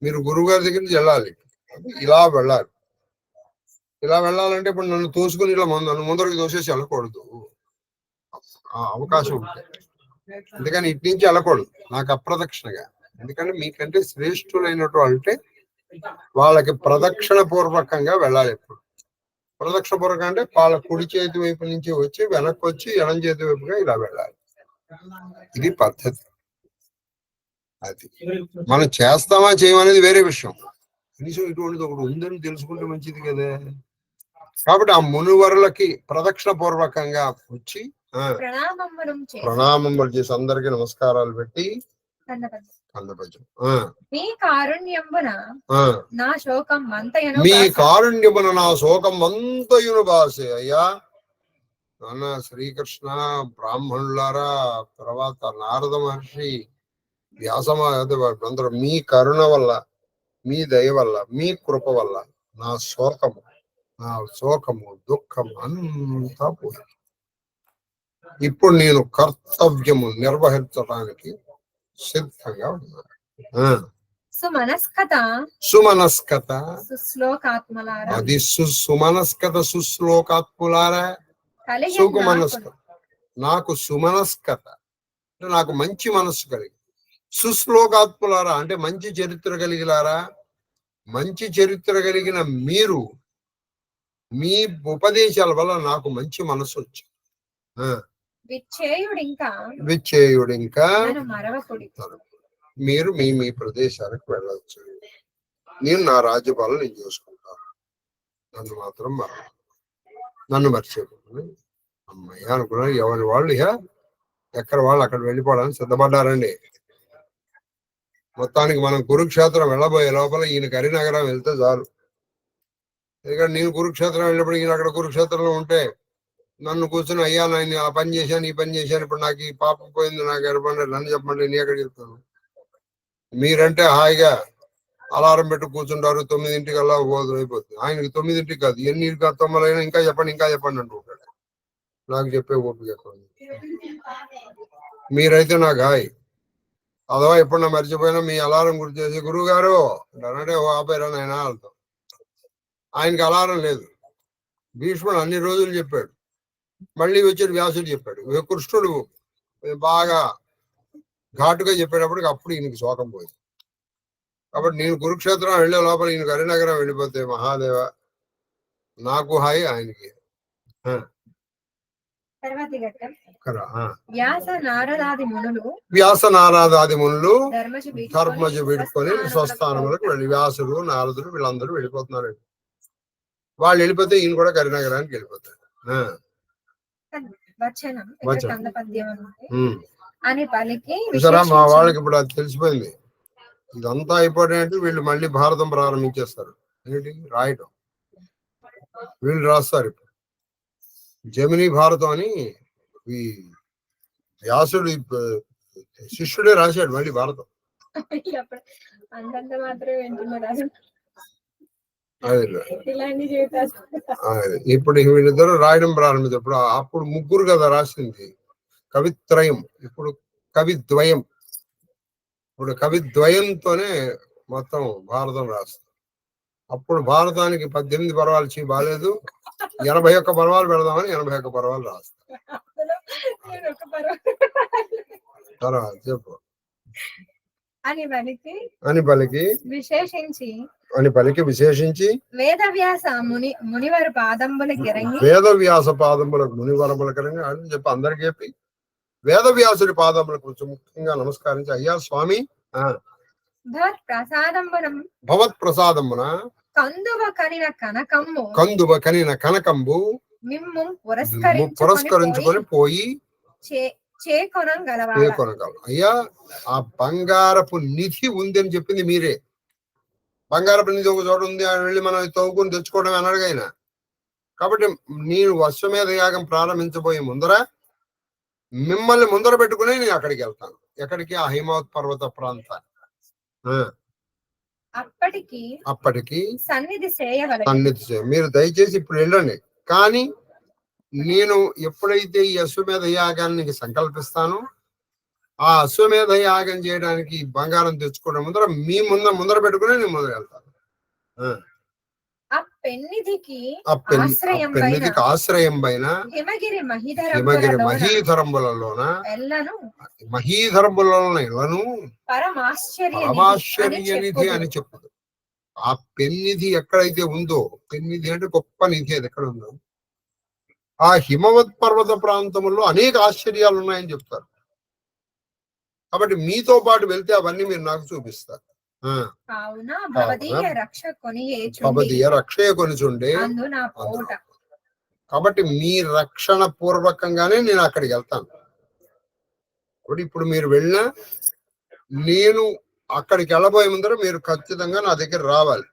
మీరు గురువుగారి దగ్గర నుంచి వెళ్ళాలి, ఇలా వెళ్ళాలి. ఇలా వెళ్ళాలంటే ఇప్పుడు నన్ను తోసుకుని ఇలా నన్ను ముందరికి తోసేసి వెళ్ళకూడదు, ఆ అవకాశం ఉంటుంది. అందుకని ఇటు నుంచి వెళ్ళకూడదు నాకు అప్రదక్షిణగా. ఎందుకంటే మీకంటే శ్రేష్ఠులైనటువంటి వాళ్ళకి ప్రదక్షిణ పూర్వకంగా వెళ్ళాలి. ఎప్పుడు ప్రదక్షిణ పూర్వకంగా అంటే వాళ్ళ కుడి చేతి వైపు నుంచి వచ్చి వెనక్కి వచ్చి ఎడం చేతి వైపుగా ఇలా వెళ్ళాలి. ఇది పద్ధతి. అది మనం చేస్తామా చేయమనేది వేరే విషయం. కనీసం ఇటువంటిది ఒకటి ఉందని తెలుసుకుంటే మంచిది కదా. కాబట్టి ఆ మునివరులకి ప్రదక్షిణ పూర్వకంగా వచ్చి ప్రణామములు చేసి అందరికి నమస్కారాలు పెట్టి మీ కారుణ్యమున నా శోకం అంతయును బాసే. అయ్యా నాన్న శ్రీకృష్ణ, బ్రాహ్మణులారా, తర్వాత నారద మహర్షి, వ్యాసమాందరూ మీ కరుణ వల్ల, మీ దయ వల్ల, మీ కృప వల్ల నా శోకము దుఃఖము అంతా పోయింది. ఇప్పుడు నేను కర్తవ్యము నిర్వహించడానికి సిద్ధంగా ఉన్నాను. సుమనస్కత అది సుమనస్కత సుశ్లోకాత్ములారా, సుమనస్కత నాకు సుమనస్కత అంటే నాకు మంచి మనస్సు కలిగి, సుశ్లోకాత్ములారా అంటే మంచి చరిత్ర కలిగిలారా. మంచి చరిత్ర కలిగిన మీరు మీ ఉపదేశాల వల్ల నాకు మంచి మనసు వచ్చింది. విచ్చేయుడు ఇంకా మీరు మీ మీ ప్రదేశాలకు వెళ్ళవచ్చు. నేను నా రాజ్యపాలన నేను చూసుకుంటాను, నన్ను మాత్రం నన్ను మర్చిపోయి అమ్మాయి అనుకున్నాను. ఎవరి వాళ్ళు ఇక ఎక్కడ వాళ్ళు అక్కడ వెళ్ళిపోవడానికి సిద్ధపడ్డారండి. మొత్తానికి మనం కురుక్షేత్రం వెళ్ళబోయే లోపల ఈయన కరీనగరం వెళ్తే చాలు. ఎందుకంటే నేను కురుక్షేత్రం వెళ్ళినప్పుడు ఈయన అక్కడ కురుక్షేత్రంలో ఉంటే నన్ను కూర్చొని అయ్యా నేను ఆ పని చేశాను, ఈ పని చేశాను, ఇప్పుడు నాకు ఈ పాపం పోయింది, నాకు ఎడపండి, నన్ను చెప్పండి, నీ ఎక్కడికి చెప్తాను. మీరంటే హాయిగా అలారం పెట్టి కూర్చుంటారు, 9ంటికల్లా అయిపోతుంది. ఆయనకి 9ంటికి కాదు, 8 అయినా ఇంకా చెప్పండి అంటూ ఉంటాడు. నాకు చెప్పే ఓపిక చెప్పండి. మీరైతే నాకు హాయ్. అదవా ఎప్పుడన్నా మర్చిపోయినా మీ అలారం గుర్తు చేసి గురువు గారు అంటే ఓ ఆపేరా నాయన వెళ్తాం. ఆయనకి అలారం లేదు. భీష్ముడు అన్ని రోజులు చెప్పాడు, మళ్ళీ వచ్చి వ్యాసుడు చెప్పాడు, కృష్ణుడు బాగా ఘాటుగా చెప్పేటప్పటికి అప్పుడు ఈయనకి శోకం పోయింది. కాబట్టి నేను కురుక్షేత్రం వెళ్ళే లోపల ఈయన కరీనగరం వెళ్ళిపోతే మహాదేవ నాకు హాయి, ఆయనకి. వ్యాస నారదాది మునులు ధర్మజు విడుకొని స్వస్థానములకు వెళ్ళి వ్యాసుడు నారదుడు వీళ్ళందరూ వెళ్ళిపోతున్నారు. వాళ్ళు వెళ్ళిపోతే ఈయన కూడా కరీనగరానికి వెళ్ళిపోతారు. వచనం ఇక్కడ వచనం. కంద పద్యం ఉంది. ఉమ్. అని పలికి చూసారా మా విశేషించి వాళ్ళకి ఇప్పుడు అది తెలిసిపోయింది. ఇదంతా అయిపోయినట్టు వీళ్ళు మళ్ళీ భారతం ప్రారంభించేస్తారు. ఏంటి రాయటం, వీళ్ళు రాస్తారు. ఇప్పుడు జమినీ భారతం అని ఈ వ్యాసుడు శిష్యుడే రాశాడు మళ్ళీ భారతం. అప్పుడు అంతంత మాత్రమే వింటున్నారు అదే ఇలాంటి జీవితాలు. ఇప్పుడు వీళ్ళిద్దరూ రాయడం ప్రారంభించారు. అప్పుడు ముగ్గురు కదా రాసింది, కవిత్రయం. ఇప్పుడు కవిద్వయం. ఇప్పుడు కవిద్వయంతోనే మొత్తం భారతం రాస్తారు. అప్పుడు భారతానికి 18 పర్వాలు బాలేదు, 81 పర్వాలు పెడదామని 81 పర్వాలు రాస్తారు. తర్వాత చెప్పు. అని పలికి విశేషించి వేదవ్యాస మునివారి పాదంబులకి ఇరంగి వేదవ్యాస పాదములకు మునివరములకు ఇరంగి అని చెప్పి అందరికి చెప్పి వేదవ్యాసుడి పాదములకు కొంచెం ముఖ్యంగా నమస్కరించి, అయ్యా స్వామి భవత్ ప్రసాదమున కందువ కనిన కనకంబు పురస్కరించుకొని పోయి చేకొనగలరు. అయ్యా ఆ బంగారపు నిధి ఉంది అని చెప్పింది మీరే. బంగారపు నిధి ఒక చోట ఉంది, వెళ్ళి మనం తవ్వుకుని తెచ్చుకోవడం అనడుగైనా. కాబట్టి నేను అశ్వమేధ యాగం ప్రారంభించబోయే ముందర మిమ్మల్ని ముందర పెట్టుకుని నేను అక్కడికి వెళ్తాను. ఎక్కడికి? ఆ హిమవత్ పర్వత ప్రాంతాన్ని. అప్పటికి సన్నిధి మీరు దయచేసి ఇప్పుడు వెళ్ళండి. కానీ నేను ఎప్పుడైతే ఈ అశ్వమేధ యాగాన్ని సంకల్పిస్తానో ఆ అశ్వమేధ యాగం చేయడానికి బంగారం తెచ్చుకోవడం ముందర మీ ముందర పెట్టుకుని నేను ముందర వెళ్తాను. పెన్నిధికి ఆశ్రయం పైన హిమగిరి మహీధరంబులలోన ఇళ్లను పరమాశ్చర్యనిధి అని చెప్తుంది. ఆ పెన్నిధి ఎక్కడైతే ఉందో, పెన్నిధి అంటే గొప్ప నిధి, అది ఎక్కడ ఉందో ఆ హిమవత్ పర్వత ప్రాంతంలో అనేక ఆశ్చర్యాలు ఉన్నాయని చెప్తారు. కాబట్టి మీతో పాటు వెళ్తే అవన్నీ మీరు నాకు చూపిస్తారు. రక్షయ కొనిచుండే. కాబట్టి మీ రక్షణ పూర్వకంగానే నేను అక్కడికి వెళ్తాను. కాబట్టి ఇప్పుడు మీరు వెళ్ళినా నేను అక్కడికి వెళ్ళబోయే ముందర మీరు ఖచ్చితంగా నా దగ్గర రావాలి.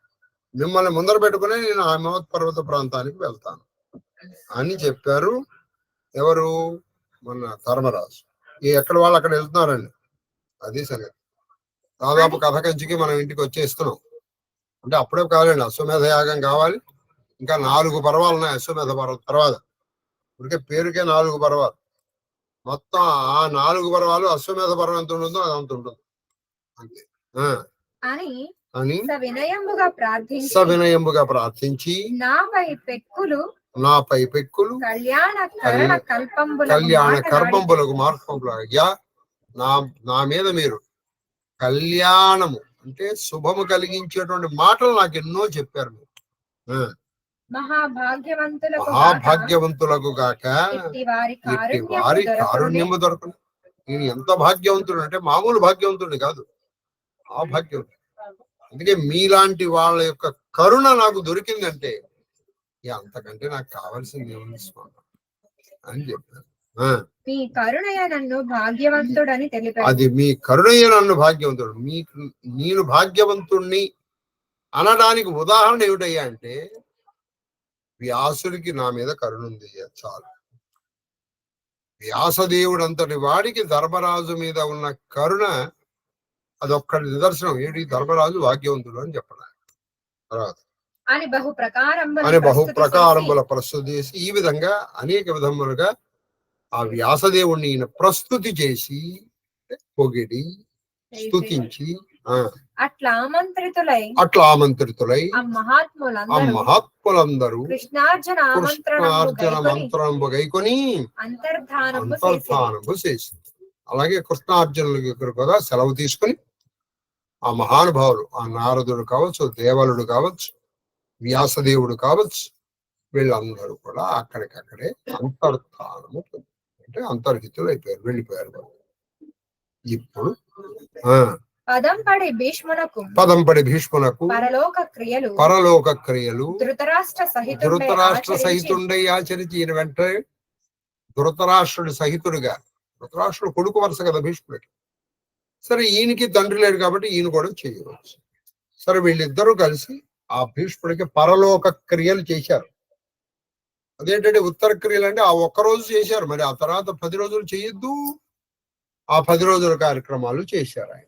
మిమ్మల్ని ముందర పెట్టుకుని నేను ఆ హిమవత్ పర్వత ప్రాంతానికి వెళ్తాను అని చెప్పారు. ఎవరు? మొన్న ధర్మరాజు. ఎక్కడ వాళ్ళు అక్కడ వెళ్తున్నారండి. అది సంగతి. దాదాపు కథ కంచికి మనం ఇంటికి వచ్చేస్తున్నాం. అంటే అప్పుడే కావాలండి, అశ్వమేధ యాగం కావాలి. ఇంకా 4 పర్వాలు ఉన్నాయి అశ్వమేధ పర్వతం తర్వాత. ఇప్పటికే పేరుకే 4 పర్వాలు. మొత్తం ఆ 4 పర్వాలు అశ్వమేధ పర్వం ఎంత ఉంటుందో అది అంత ఉంటుంది అంతే. అని సవినయముగా ప్రార్థించి నాపై పెక్కులు కళ్యాణ కర్మంబులకు మార్పంబులు. అయ్యా నా మీద మీరు కళ్యాణము అంటే శుభము కలిగించేటువంటి మాటలు నాకు ఎన్నో చెప్పారు. మహాభాగ్యవంతులకు గాక ఇట్టి వారి కారుణ్యము దొరకను. నేను ఎంత భాగ్యవంతుడు అంటే మామూలు భాగ్యవంతుడు కాదు, ఆ భాగ్యవంతుడు. అందుకే మీలాంటి వాళ్ళ యొక్క కరుణ నాకు దొరికిందంటే అంతకంటే నాకు కావాల్సింది ఏముంది స్వామి అని చెప్పాను. అది మీ కరుణయ్య నన్ను భాగ్యవంతుడు. నేను భాగ్యవంతుణ్ణి అనడానికి ఉదాహరణ ఏమిటయ్యా అంటే వ్యాసుడికి నా మీద కరుణ ఉంది చాలు. వ్యాసదేవుడు అంతటి వాడికి ధర్మరాజు మీద ఉన్న కరుణ అదొక్కటి నిదర్శనం. ఏంటి? ధర్మరాజు భాగ్యవంతుడు అని చెప్పడానికి. తర్వాత అని బహుప్రకారంబుల ప్రస్తుతి చేసి ఈ విధంగా అనేక విధములుగా ఆ వ్యాసదేవుణ్ణి ఈయన ప్రస్తుతి చేసి పొగిడి స్తుతించి అట్లా ఆమంత్రితులై ఆ మహాత్ములందరూ కృష్ణార్జున మంత్రంబు గైకొని అంతర్ధానము చేసి అలాగే కృష్ణార్జునులకు కూడా సెలవు తీసుకుని ఆ మహానుభావులు, ఆ నారదుడు కావచ్చు, దేవలుడు కావచ్చు, వ్యాసదేవుడు కావచ్చు, వీళ్ళందరూ కూడా అక్కడికక్కడే అంతర్ధానము అంటే అంతర్హితులు అయిపోయారు, వెళ్ళిపోయారు. ఇప్పుడు పదంపడి భీష్మునకు పరలోక క్రియలు ధృతరాష్ట్ర సహితుండై ఆచరించి ఈయన వెంటనే ధృతరాష్ట్రుడి సహితుడిగా, ధృతరాష్ట్రుడు కొడుకు వరుస కదా భీష్ముడికి. సరే ఈయనకి తండ్రి లేడు కాబట్టి ఈయన కూడా చేయవచ్చు. సరే వీళ్ళిద్దరూ కలిసి ఆ భీష్ముడికి పరలోక క్రియలు చేశారు. అదేంటంటే ఉత్తర క్రియలు అంటే ఆ ఒక్కరోజు చేశారు, మరి ఆ తర్వాత 10 రోజులు చేయొద్దు. ఆ 10 రోజుల కార్యక్రమాలు చేశారు ఆయన.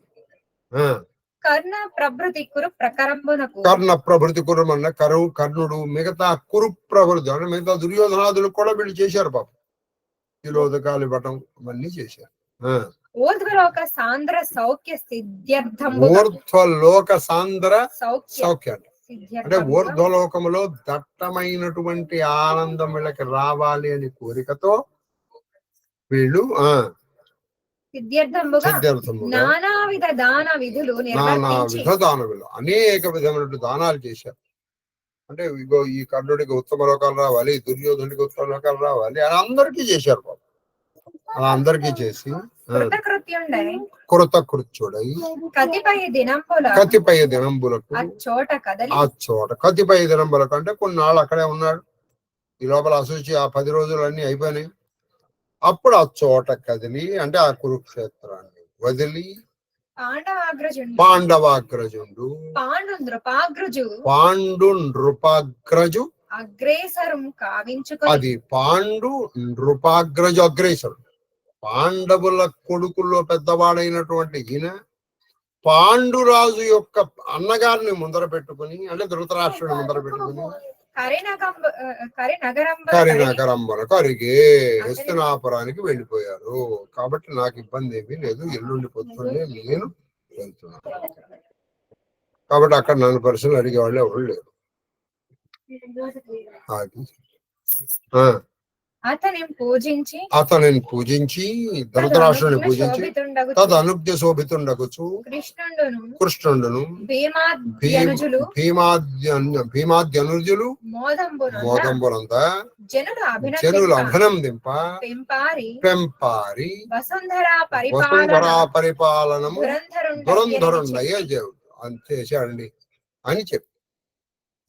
కర్ణ ప్రభృతి కురు ప్రకరంబునకు. కర్ణ ప్రభృతి కురుమన్న కర్ణుడు, మిగతా కురు ప్రభృతి అంటే మిగతా దుర్యోధనాదులు కూడా వీళ్ళు చేశారు పాపం. తిలోదకాలు ఇవ్వటం అవన్నీ చేశారు. ఊర్ధ్వలోక సాంద్ర సౌఖ్య సిద్ధ్యర్థం. ఊర్ధ్వలోక సాంద్ర సౌఖ్య అంటే సిద్ధ్యర్థం ఊర్ధ్వలోకములో దట్టమైనటువంటి ఆనందం వీళ్ళకి రావాలి అని కోరికతో వీళ్ళు సిద్ధ్యర్థంబుగా సిద్ధార్థముగా నానావిధ దాన విధులు నిర్వర్తించి విధ దానములు అనేక విధమైన దానాలు చేశారు. అంటే ఇగో ఈ కర్ణుడికి ఉత్తమ లోకాలు రావాలి, దుర్యోధనుడికి ఉత్తమ లోకాలు రావాలి అని అందరికీ చేశారు పాపం. అలా అందరికీ చేసి కృతకృత్యుండై కృతకృత్యుడై కతిపయ దినంబులకు అచ్చోట కదలి ఆ చోట కతిపయ దినంబులకు అంటే కొన్నాళ్ళు అక్కడే ఉన్నాడు. ఈ లోపల అసూచి ఆ 10 రోజులు అన్ని అయిపోయినాయి. అప్పుడు ఆ చోట కదిలి అంటే ఆ కురుక్షేత్రాన్ని వదిలి పాండవాగ్రజుండు పాండు నృపాగ్రజు అగ్రేసరం కావించుకొని అది పాండు నృపాగ్రజు అగ్రేసరుడు, పాండవుల కొడుకుల్లో పెద్దవాడైనటువంటి ఈయన పాండురాజు యొక్క అన్నగారిని ముందర పెట్టుకుని అంటే ధృతరాష్ట్రుని ముందర పెట్టుకుని కరినగరంబనకు అరిగే హస్తినాపురానికి వెళ్ళిపోయారు. కాబట్టి నాకు ఇబ్బంది ఏమీ లేదు, ఎల్లుండి పొద్దున్నే నేను వెళ్తున్నాను. కాబట్టి అక్కడ నన్ను పరిశీలన అడిగేవాళ్ళు ఎవరు లేరు. అతనిని పూజించి ధృతరాష్ట్రుని పూజించి తదనుజ్ఞ శోభితుండగుచు కృష్ణుడును భీమాద్యనుజులు మోదంబులంతా జనులు అభినందింప పెంపారి వసుంధరా పరిపాలనము దురంధరుండయ్య చేశాడండి అని చెప్పి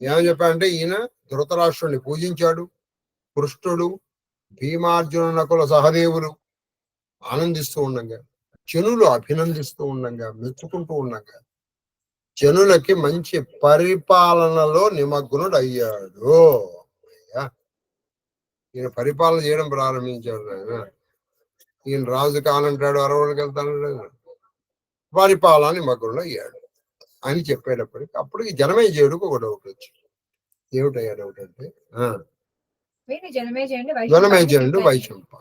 ఏమని చెప్పాడంటే ఈయన ధృతరాష్ట్రుని పూజించాడు. కృష్ణుడు భీమార్జున నకుల సహదేవులు ఆనందిస్తూ ఉండగా, జనులు అభినందిస్తూ ఉండగా, మెచ్చుకుంటూ ఉండగా జనులకి మంచి పరిపాలనలో నిమగ్నుడు అయ్యాడు. ఈయన పరిపాలన చేయడం ప్రారంభించాడు. ఈయన రాజు కానంటాడు, అరవులకు వెళ్తానంటాడు, పరిపాలన నిమగ్నుడు అయ్యాడు అని చెప్పేటప్పటికి అప్పుడు ఈ జనమేజయుడికి ఒక డౌట్ వచ్చింది. ఏమిటయ్యా డౌట్ అంటే జనమేజయుడు వైశంప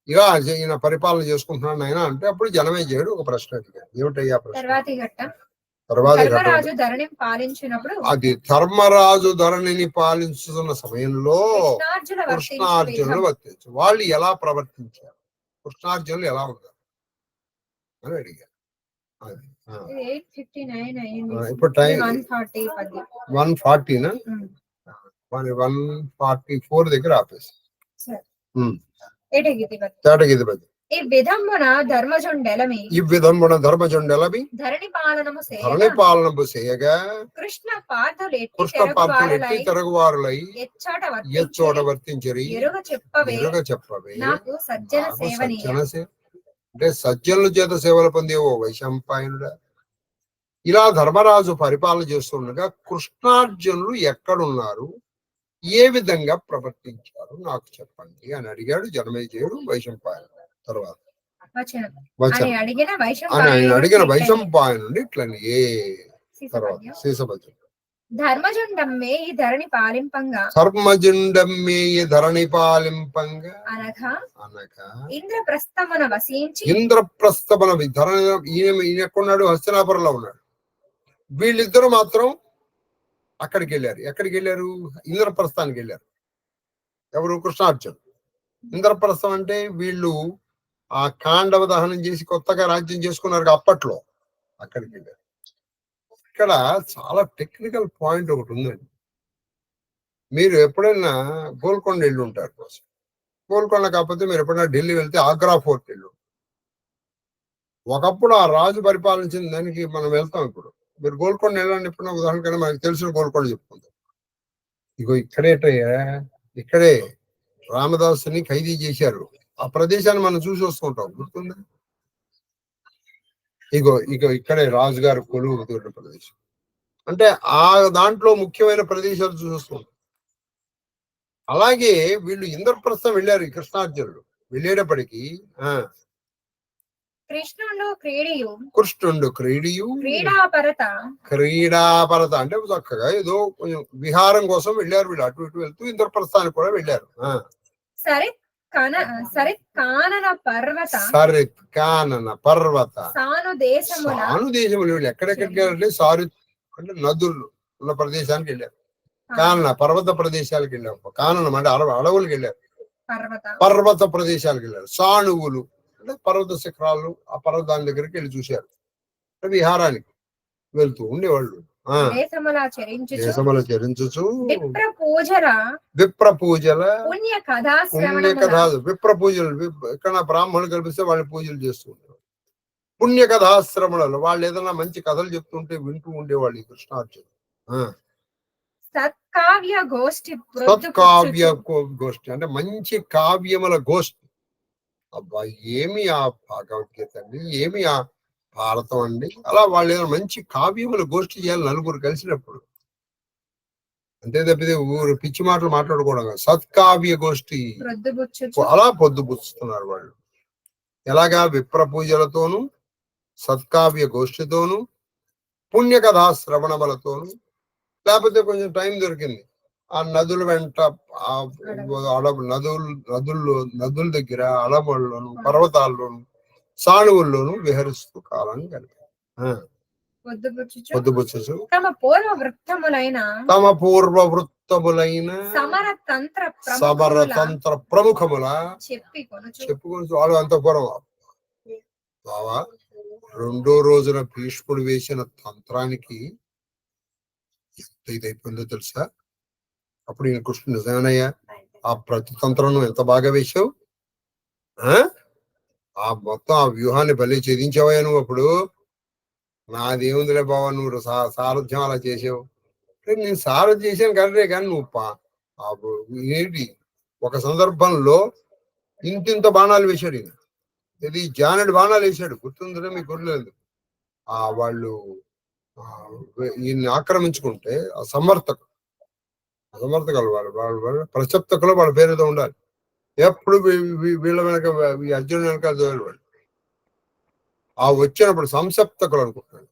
ఇలా ఈయన పరిపాలన చేసుకుంటున్నాడు ఆయన అంటే అప్పుడు జనమేజయుడు ఒక ప్రశ్న అడిగాడు. ఏమిటయ్యా ప్రశ్న? తర్వాత అది ధర్మరాజు ధరణిని పాలించుతున్న సమయంలో కృష్ణార్జునులు వర్తించు వాళ్ళు ఎలా ప్రవర్తించారు, కృష్ణార్జునులు ఎలా ఉన్నారు అని అడిగారు. ఇప్పుడు టైం 140 144 దగ్గర ఆపేసి తేటగీతి ఈ విధమున ధర్మజుండెలమి ధరణి పాలనము చేయగా కృష్ణ పార్థులెట్టి తిరుగువారులై ఎచ్చోట వర్తించరి ఎరుగ చెప్పవే అంటే సజ్జనుల చేత సేవలు పొందేవో వైశంపాయనుడా. ఇలా ధర్మరాజు పరిపాలన చేస్తుండగా కృష్ణార్జునులు ఎక్కడున్నారు, ఏ విధంగా ప్రవర్తించారు నాకు చెప్పండి అని అడిగాడు జనమేజయుడు వైశంపాయనుడు. తర్వాత అడిగిన వైశంపాయనుడి ఇట్లని తర్వాత శేషభద్రుడు ధర్మజుండమ్మే ఈ ధరణి పాలింపంగా అనగా ఇంద్రప్రస్థమున వసించి ధరణి ఈయన ఎక్కడున్నాడు, హస్తినాపురంలో ఉన్నాడు. వీళ్ళిద్దరూ మాత్రం అక్కడికి వెళ్ళారు. ఎక్కడికి వెళ్ళారు? ఇంద్రప్రస్థానికి వెళ్ళారు. ఎవరు? కృష్ణార్జునుడు. ఇంద్రప్రస్థం అంటే వీళ్ళు ఆ కాండవ దహనం చేసి కొత్తగా రాజ్యం చేసుకున్నారు అప్పట్లో. అక్కడికి వెళ్ళారు. ఇక్కడ చాలా టెక్నికల్ పాయింట్ ఒకటి ఉందండి. మీరు ఎప్పుడైనా గోల్కొండ వెళ్ళి ఉంటారు కోసం, గోల్కొండ కాకపోతే మీరు ఎప్పుడైనా ఢిల్లీ వెళ్తే ఆగ్రా ఫోర్ట్ వెళ్ళు. ఒకప్పుడు ఆ రాజు పరిపాలించిన దానికి మనం వెళ్తాం. ఇప్పుడు మీరు గోల్కొండ వెళ్ళండి, ఎప్పుడైనా ఉదాహరణకైనా మనకు తెలిసిన గోల్కొండ చెప్పుకుంటాం. ఇగో ఇక్కడేటయ్యా, ఇక్కడే రామదాసుని ఖైదీ చేశారు. ఆ ప్రదేశాన్ని మనం చూసి వస్తుంటాం, గుర్తుందా? ఇగో ఇక్కడే రాజుగారు కొలువుతున్న ప్రదేశం. అంటే ఆ దాంట్లో ముఖ్యమైన ప్రదేశాలు చూస్తున్నాం. అలాగే వీళ్ళు ఇంద్రప్రస్థం వెళ్ళారు, ఈ కృష్ణార్జునుడు వెళ్ళేటప్పటికి కృష్ణుడు క్రీడియు క్రీడాపరత అంటే చక్కగా ఏదో కొంచెం విహారం కోసం వెళ్ళారు వీళ్ళు. అటు ఇటు వెళ్తూ ఇంద్రప్రస్థానికి కూడా వెళ్ళారు. సరిత్ కానన పర్వత సాను దేశములు వీళ్ళు ఎక్కడెక్కడికి వెళ్ళారంటే సారు అంటే నదులు ఉన్న ప్రదేశానికి వెళ్ళారు. కానన పర్వత ప్రదేశాలకు వెళ్ళారు. కాననం అంటే అడవులకు వెళ్ళారు. పర్వత ప్రదేశాలకు వెళ్ళారు. సానువులు అంటే పర్వత శిఖరాలు, ఆ పర్వతాన్ని దగ్గరికి వెళ్ళి చూశారు. విహారానికి వెళ్తూ ఉండేవాళ్ళు. దేశముల చరించుచు విప్ర పూజల పుణ్య కథ విప్ర పూజలు ఇక్కడ బ్రాహ్మణులు కల్పిస్తే వాళ్ళని పూజలు చేస్తూ ఉండేవాళ్ళు. పుణ్య కథాశ్రమణలు వాళ్ళు ఏదైనా మంచి కథలు చెప్తుంటే వింటూ ఉండేవాళ్ళు ఈ కృష్ణార్జునుడు. సత్కావ్య గోష్ఠి అంటే మంచి కావ్యముల గోష్ఠి. అబ్బా ఏమి ఆ భగవద్గీత అండి, ఏమి ఆ భారతం అండి. అలా వాళ్ళు ఏదైనా మంచి కావ్యముల గోష్ఠి చేయాలి నలుగురు కలిసినప్పుడు. అంతే తప్పితే ఊరు పిచ్చి మాటలు మాట్లాడుకోవడం కాదు. సత్కావ్య గోష్ఠి అలా పొద్దుపుచ్చుతున్నారు వాళ్ళు. ఎలాగా? విప్ర పూజలతోనూ, సత్కావ్య గోష్ఠితోనూ, పుణ్య కథా శ్రవణములతోనూ, లేకపోతే కొంచెం టైం దొరికింది ఆ నదుల వెంట నదుల దగ్గర అడవుల్లోను, పర్వతాల్లోను, సానువుల్లోను విహరిస్తూ కాలాన్ని గడిపారు. పొద్దుపుచ్చుచు తమ పూర్వ వృత్తములైన సమరతంత్ర ప్రముఖముల చెప్పుకొని వాళ్ళు అంతఃపురం. బావా రెండో రోజున భీష్ముడు వేసిన తంత్రానికి ఎంత ఇదైపోయిందో తెలుసా? అప్పుడు ఈయన కృష్ణుడు నిజమేనయ్యా, ఆ ప్రతితంత్రం ఎంత బాగా వేశావు, ఆ మొత్తం ఆ వ్యూహాన్ని బలి ఛేదించావయ్యా నువ్వు. అప్పుడు నాదేముందిలే బావా, నువ్వు సారథ్యం అలా చేసావు. నేను సారథ్యం చేశాను కరెక్టే, కానీ నువ్వు ఏంటి ఒక సందర్భంలో ఇంతింత బాణాలు వేశాడు ఈయన. ఇది జానెడు బాణాలు వేశాడు, గుర్తుందిలే మీకు? గుర్తులేదు. వాళ్ళు ఈయన్ని ఆక్రమించుకుంటే అసమర్థకులు వాళ్ళు ప్రసప్తకులు వాళ్ళ పేరుతో ఉండాలి. ఎప్పుడు వీళ్ళ వెనక ఈ అర్జునుడు వెనక వాళ్ళు ఆ వచ్చినప్పుడు సంసప్తకులు అనుకుంటున్నాను.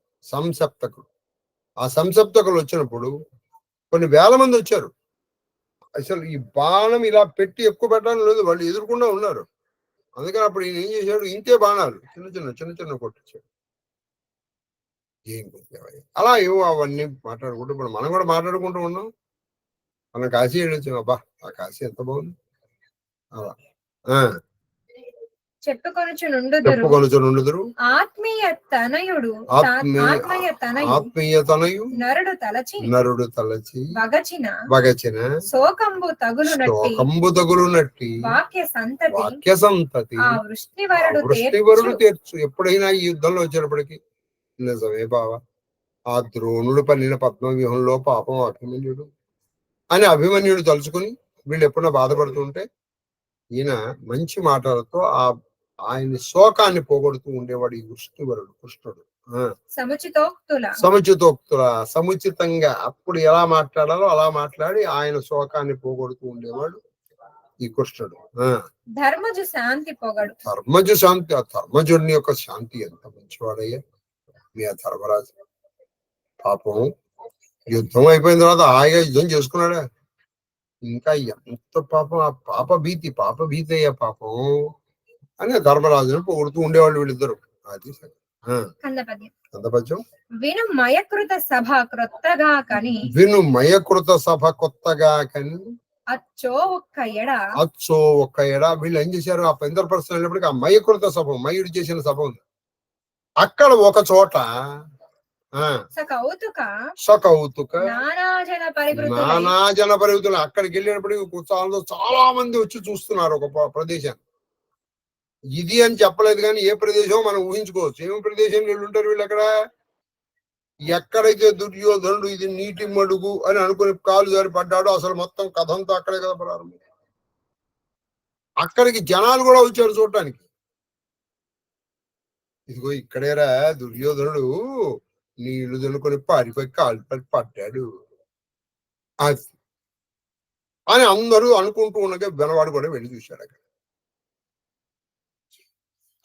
ఆ సంసప్తకులు వచ్చినప్పుడు కొన్ని వేల మంది వచ్చారు. అసలు ఈ బాణం ఇలా పెట్టి ఎక్కువ పెట్టడం లేదు, వాళ్ళు ఎదుర్కొండా ఉన్నారు. అందుకని అప్పుడు ఈయన ఏం చేశాడు, ఇంతే బాణాలు చిన్న చిన్న కొట్టించాడు. ఏం కొట్టేవాయి అలా ఏవో అవన్నీ మాట్లాడుకుంటూ ఇప్పుడు మనం కూడా మాట్లాడుకుంటూ ఉన్నాం. మనం కాశీ వెళ్ళొచ్చాం, అబ్బా ఆ కాశీ ఎంత బాగుంది అలా చెప్పుకొనుచునుండుదురు. ఆత్మీయ తనయుడు నరుడు తలచి వగచిన శోకంబు తగులునట్టి వాక్య సంతతి వృష్టివరుడు తీర్చు. ఎప్పుడైనా ఈ యుద్ధంలో వచ్చేటప్పటికి నిజమే బావా, ఆ ద్రోణుడు పన్నిన పద్మవ్యూహంలో పాపం అభిమన్యుడు అని అభిమన్యుడు తలుచుకుని వీళ్ళు ఎప్పుడైనా బాధపడుతుంటే ఈయన మంచి మాటలతో ఆయన శోకాన్ని పోగొడుతూ ఉండేవాడు ఈ వృష్టివరుడు కృష్ణుడు. సముచితంగా అప్పుడు ఎలా మాట్లాడాలో అలా మాట్లాడి ఆయన శోకాన్ని పోగొడుతూ ఉండేవాడు ఈ కృష్ణుడు. ధర్మజు శాంతి ధర్మజుడిని యొక్క శాంతి ఎంత మంచివాడయ్యా మీ ఆ ధర్మరాజు. పాపం యుద్ధం అయిపోయిన తర్వాత హాయిగా యుద్ధం చేసుకున్నాడా? ఇంకా ఎంత పాపం, ఆ పాప భీతి అయ్యా పాపం అని ధర్మరాజును పొగుడుతూ ఉండేవాళ్ళు వీళ్ళిద్దరు. అది కందపద్యం. విను మయకృత సభ కొత్తగా కని అచ్చో ఒక్క ఎడ వీళ్ళు ఏం చేశారు, ఆ ఇంద్రప్రస్థం వెళ్ళినప్పటికీ ఆ మయకృత సభ, మయుడు చేసిన సభ ఉంది అక్కడ ఒక చోట. సకౌతుక నానాజన పరివృతులు. అక్కడికి వెళ్ళినప్పటికీ ఉత్సాహంలో చాలా మంది వచ్చి చూస్తున్నారు ఒక ప్రదేశాన్ని. ఇది అని చెప్పలేదు కానీ ఏ ప్రదేశం మనం ఊహించుకోవచ్చు. ఏమి ప్రదేశం వీళ్ళు ఉంటారు వీళ్ళు అక్కడ. ఎక్కడైతే దుర్యోధనుడు ఇది నీటి మడుగు అని అనుకుని కాలు జారి పడ్డాడో అసలు మొత్తం కథంతా అక్కడే కదా ప్రారంభం. అక్కడికి జనాలు కూడా వచ్చారు చూడటానికి. ఇదిగో ఇక్కడేరా దుర్యోధనుడు నీళ్లు దొనుకొని పారిపోయి కాలు పడ్డాడు అని అందరూ అనుకుంటూ ఉండగా బెనవాడు కూడా వెళ్ళి చూశాడు అక్కడ.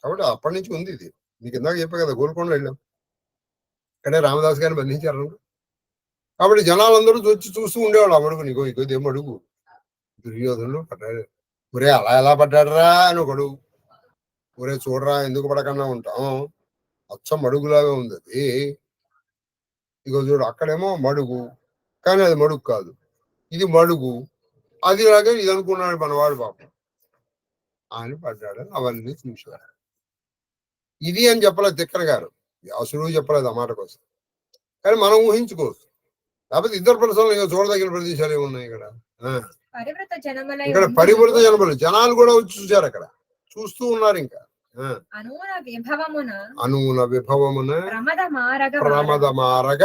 కాబట్టి అప్పటి నుంచి ఉంది ఇది. నీకు ఇందాక చెప్పా కదా, గోల్కొండ వెళ్ళాం, ఇక్కడే రామదాస్ గారిని బంధించారు. కాబట్టి జనాలందరూ వచ్చి చూస్తూ ఉండేవాళ్ళు ఆ మడుగు. నీకో ఇదేం అడుగు, దుర్యోధనుడు పడ్డాడు. ఒరే అలా ఎలా పడ్డాడరా అని ఒక అడుగు. ఒరే చూడరా ఎందుకు పడకన్నా ఉంటాం, అచ్చం మడుగులాగా ఉంది అది. ఇగో చూడు అక్కడేమో మడుగు, కానీ అది మడుగు కాదు, ఇది మడుగు. అది లాగా ఇది అనుకున్నాడు మనవాడు పాపం అని పడ్డాడు. అవన్నీ చూశాడు. ఇది అని చెప్పలేదు తిక్కన గారు, వ్యాసుడు చెప్పలేదు ఆ మాట కోసం, కానీ మనం ఊహించుకోవచ్చు. లేకపోతే ఇద్దరు ప్రదేశాలు ఇంకా చూడదగిన ప్రదేశాలు ఏమున్నాయి ఇక్కడ. ఇక్కడ పరివృత జనములు జనాలు కూడా వచ్చి చూశారు, అక్కడ చూస్తూ ఉన్నారు. ఇంకా అనువున విభవమున ప్రమద మారగ,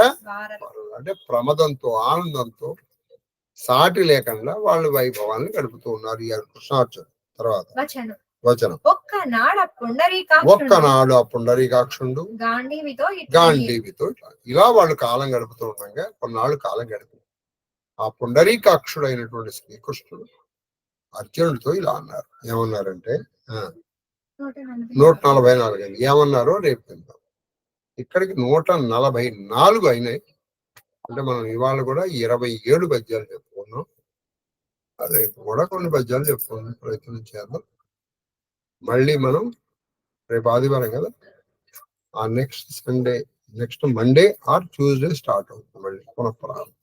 అంటే ప్రమదంతో ఆనందంతో సాటి లేకుండా వాళ్ళు వైభవాన్ని గడుపుతూ ఉన్నారు. ఈ కృష్ణార్జున తర్వాత వచనం. ఒక్కనాడు ఆ పుండరీకాక్షుండు గాంధీవితో ఇలా వాళ్ళు కాలం గడుపుతూ ఉండగా కొన్నాళ్ళు కాలం గడిపి ఆ పుండరీకాక్షుడు అయినటువంటి శ్రీకృష్ణుడు అర్జునుడితో ఇలా అన్నారు. ఏమన్నారంటే 144 అని ఏమన్నారో రేపు వెళ్దాం. ఇక్కడికి 144 అయినాయి. అంటే మనం ఇవాళ కూడా 27 పద్యాలు చెప్పుకున్నాం. రేపు కూడా కొన్ని పద్యాలు చెప్పుకున్నాం, ప్రయత్నం చేద్దాం. మళ్ళీ మనం రేపు ఆదివారం కదా, ఆ next Monday or Tuesday start అవుతుంది. మళ్ళీ పునఃప్రారంభం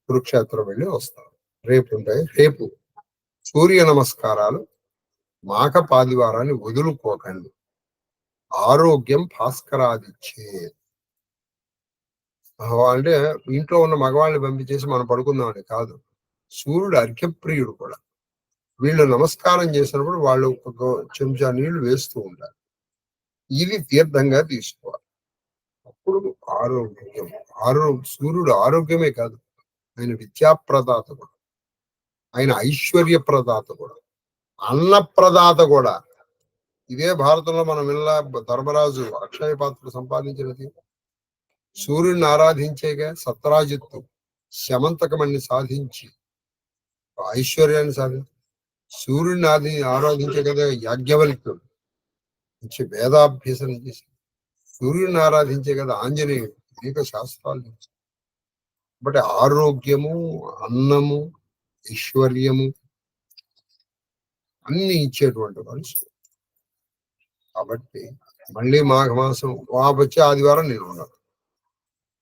కురుక్షేత్రం వెళ్ళి వస్తాం. రేపు ఉంటాయి. రేపు సూర్య నమస్కారాలు మాకపాదివారాన్ని వదులుకోకండి. ఆరోగ్యం భాస్కరాదిచ్చే. అంటే ఇంట్లో ఉన్న మగవాళ్ళని పంపించేసి మనం పడుకుందామని కాదు, సూర్యుడు అర్ఘ్యప్రియుడు కూడా. వీళ్ళు నమస్కారం చేసినప్పుడు వాళ్ళు ఒక చెంచా నీళ్లు వేస్తూ ఉంటారు. ఇది తీర్థంగా తీసుకోవాలి. అప్పుడు సూర్యుడు ఆరోగ్యమే కాదు, ఆయన విద్యాప్రదాత కూడా, ఆయన ఐశ్వర్య ప్రదాత కూడా, అన్నప్రదాత కూడా. ఇదే భారతంలో మనం విన్న ధర్మరాజు అక్షయ పాత్ర సంపాదించినది సూర్యుడిని ఆరాధించేగా. సత్రాజిత్తు శమంతకమణ్ణి సాధించి ఐశ్వర్యాన్ని సాధించి సూర్యుడిని ఆరాధించే కదా యాజ్ఞవల్క్యుడు మంచి వేదాభ్యసనం చేసి సూర్యుడిని ఆరాధించే కదా ఆంజనేయుడు అనేక శాస్త్రాలు చేసి. కాబట్టి ఆరోగ్యము, అన్నము, ఐశ్వర్యము అన్ని ఇచ్చేటువంటి మనిషి. కాబట్టి మళ్ళీ మాఘమాసం వచ్చే ఆదివారం నేను ఉన్నాను.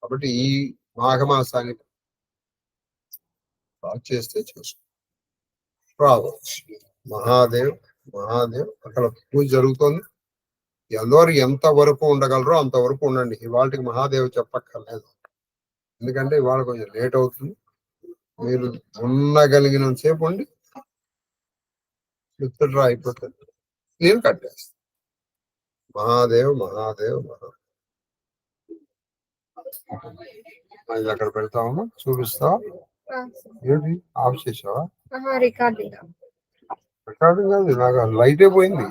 కాబట్టి ఈ మాఘమాసాన్ని చేస్తే చేసుకో రావచ్చు. మహాదేవ్ అక్కడ పూజ జరుగుతుంది. ఎవరు ఎంత వరకు ఉండగలరో అంతవరకు ఉండండి. ఇవాళకి మహాదేవ్ చెప్పక్కర్లేదు, ఎందుకంటే ఇవాళ కొంచెం లేట్ అవుతుంది. మీరు ఉండగలిగిన సేపు ఉండి డ్రా అయిపోతుంది, నేను కట్టేస్తాను. మహాదేవ్ అక్కడ పెడతామమ్మా, చూపిస్తా. ఏంటి ఆఫ్ చేసావా? రికార్డింగ్ కాదు, నాకు లైటే పోయింది.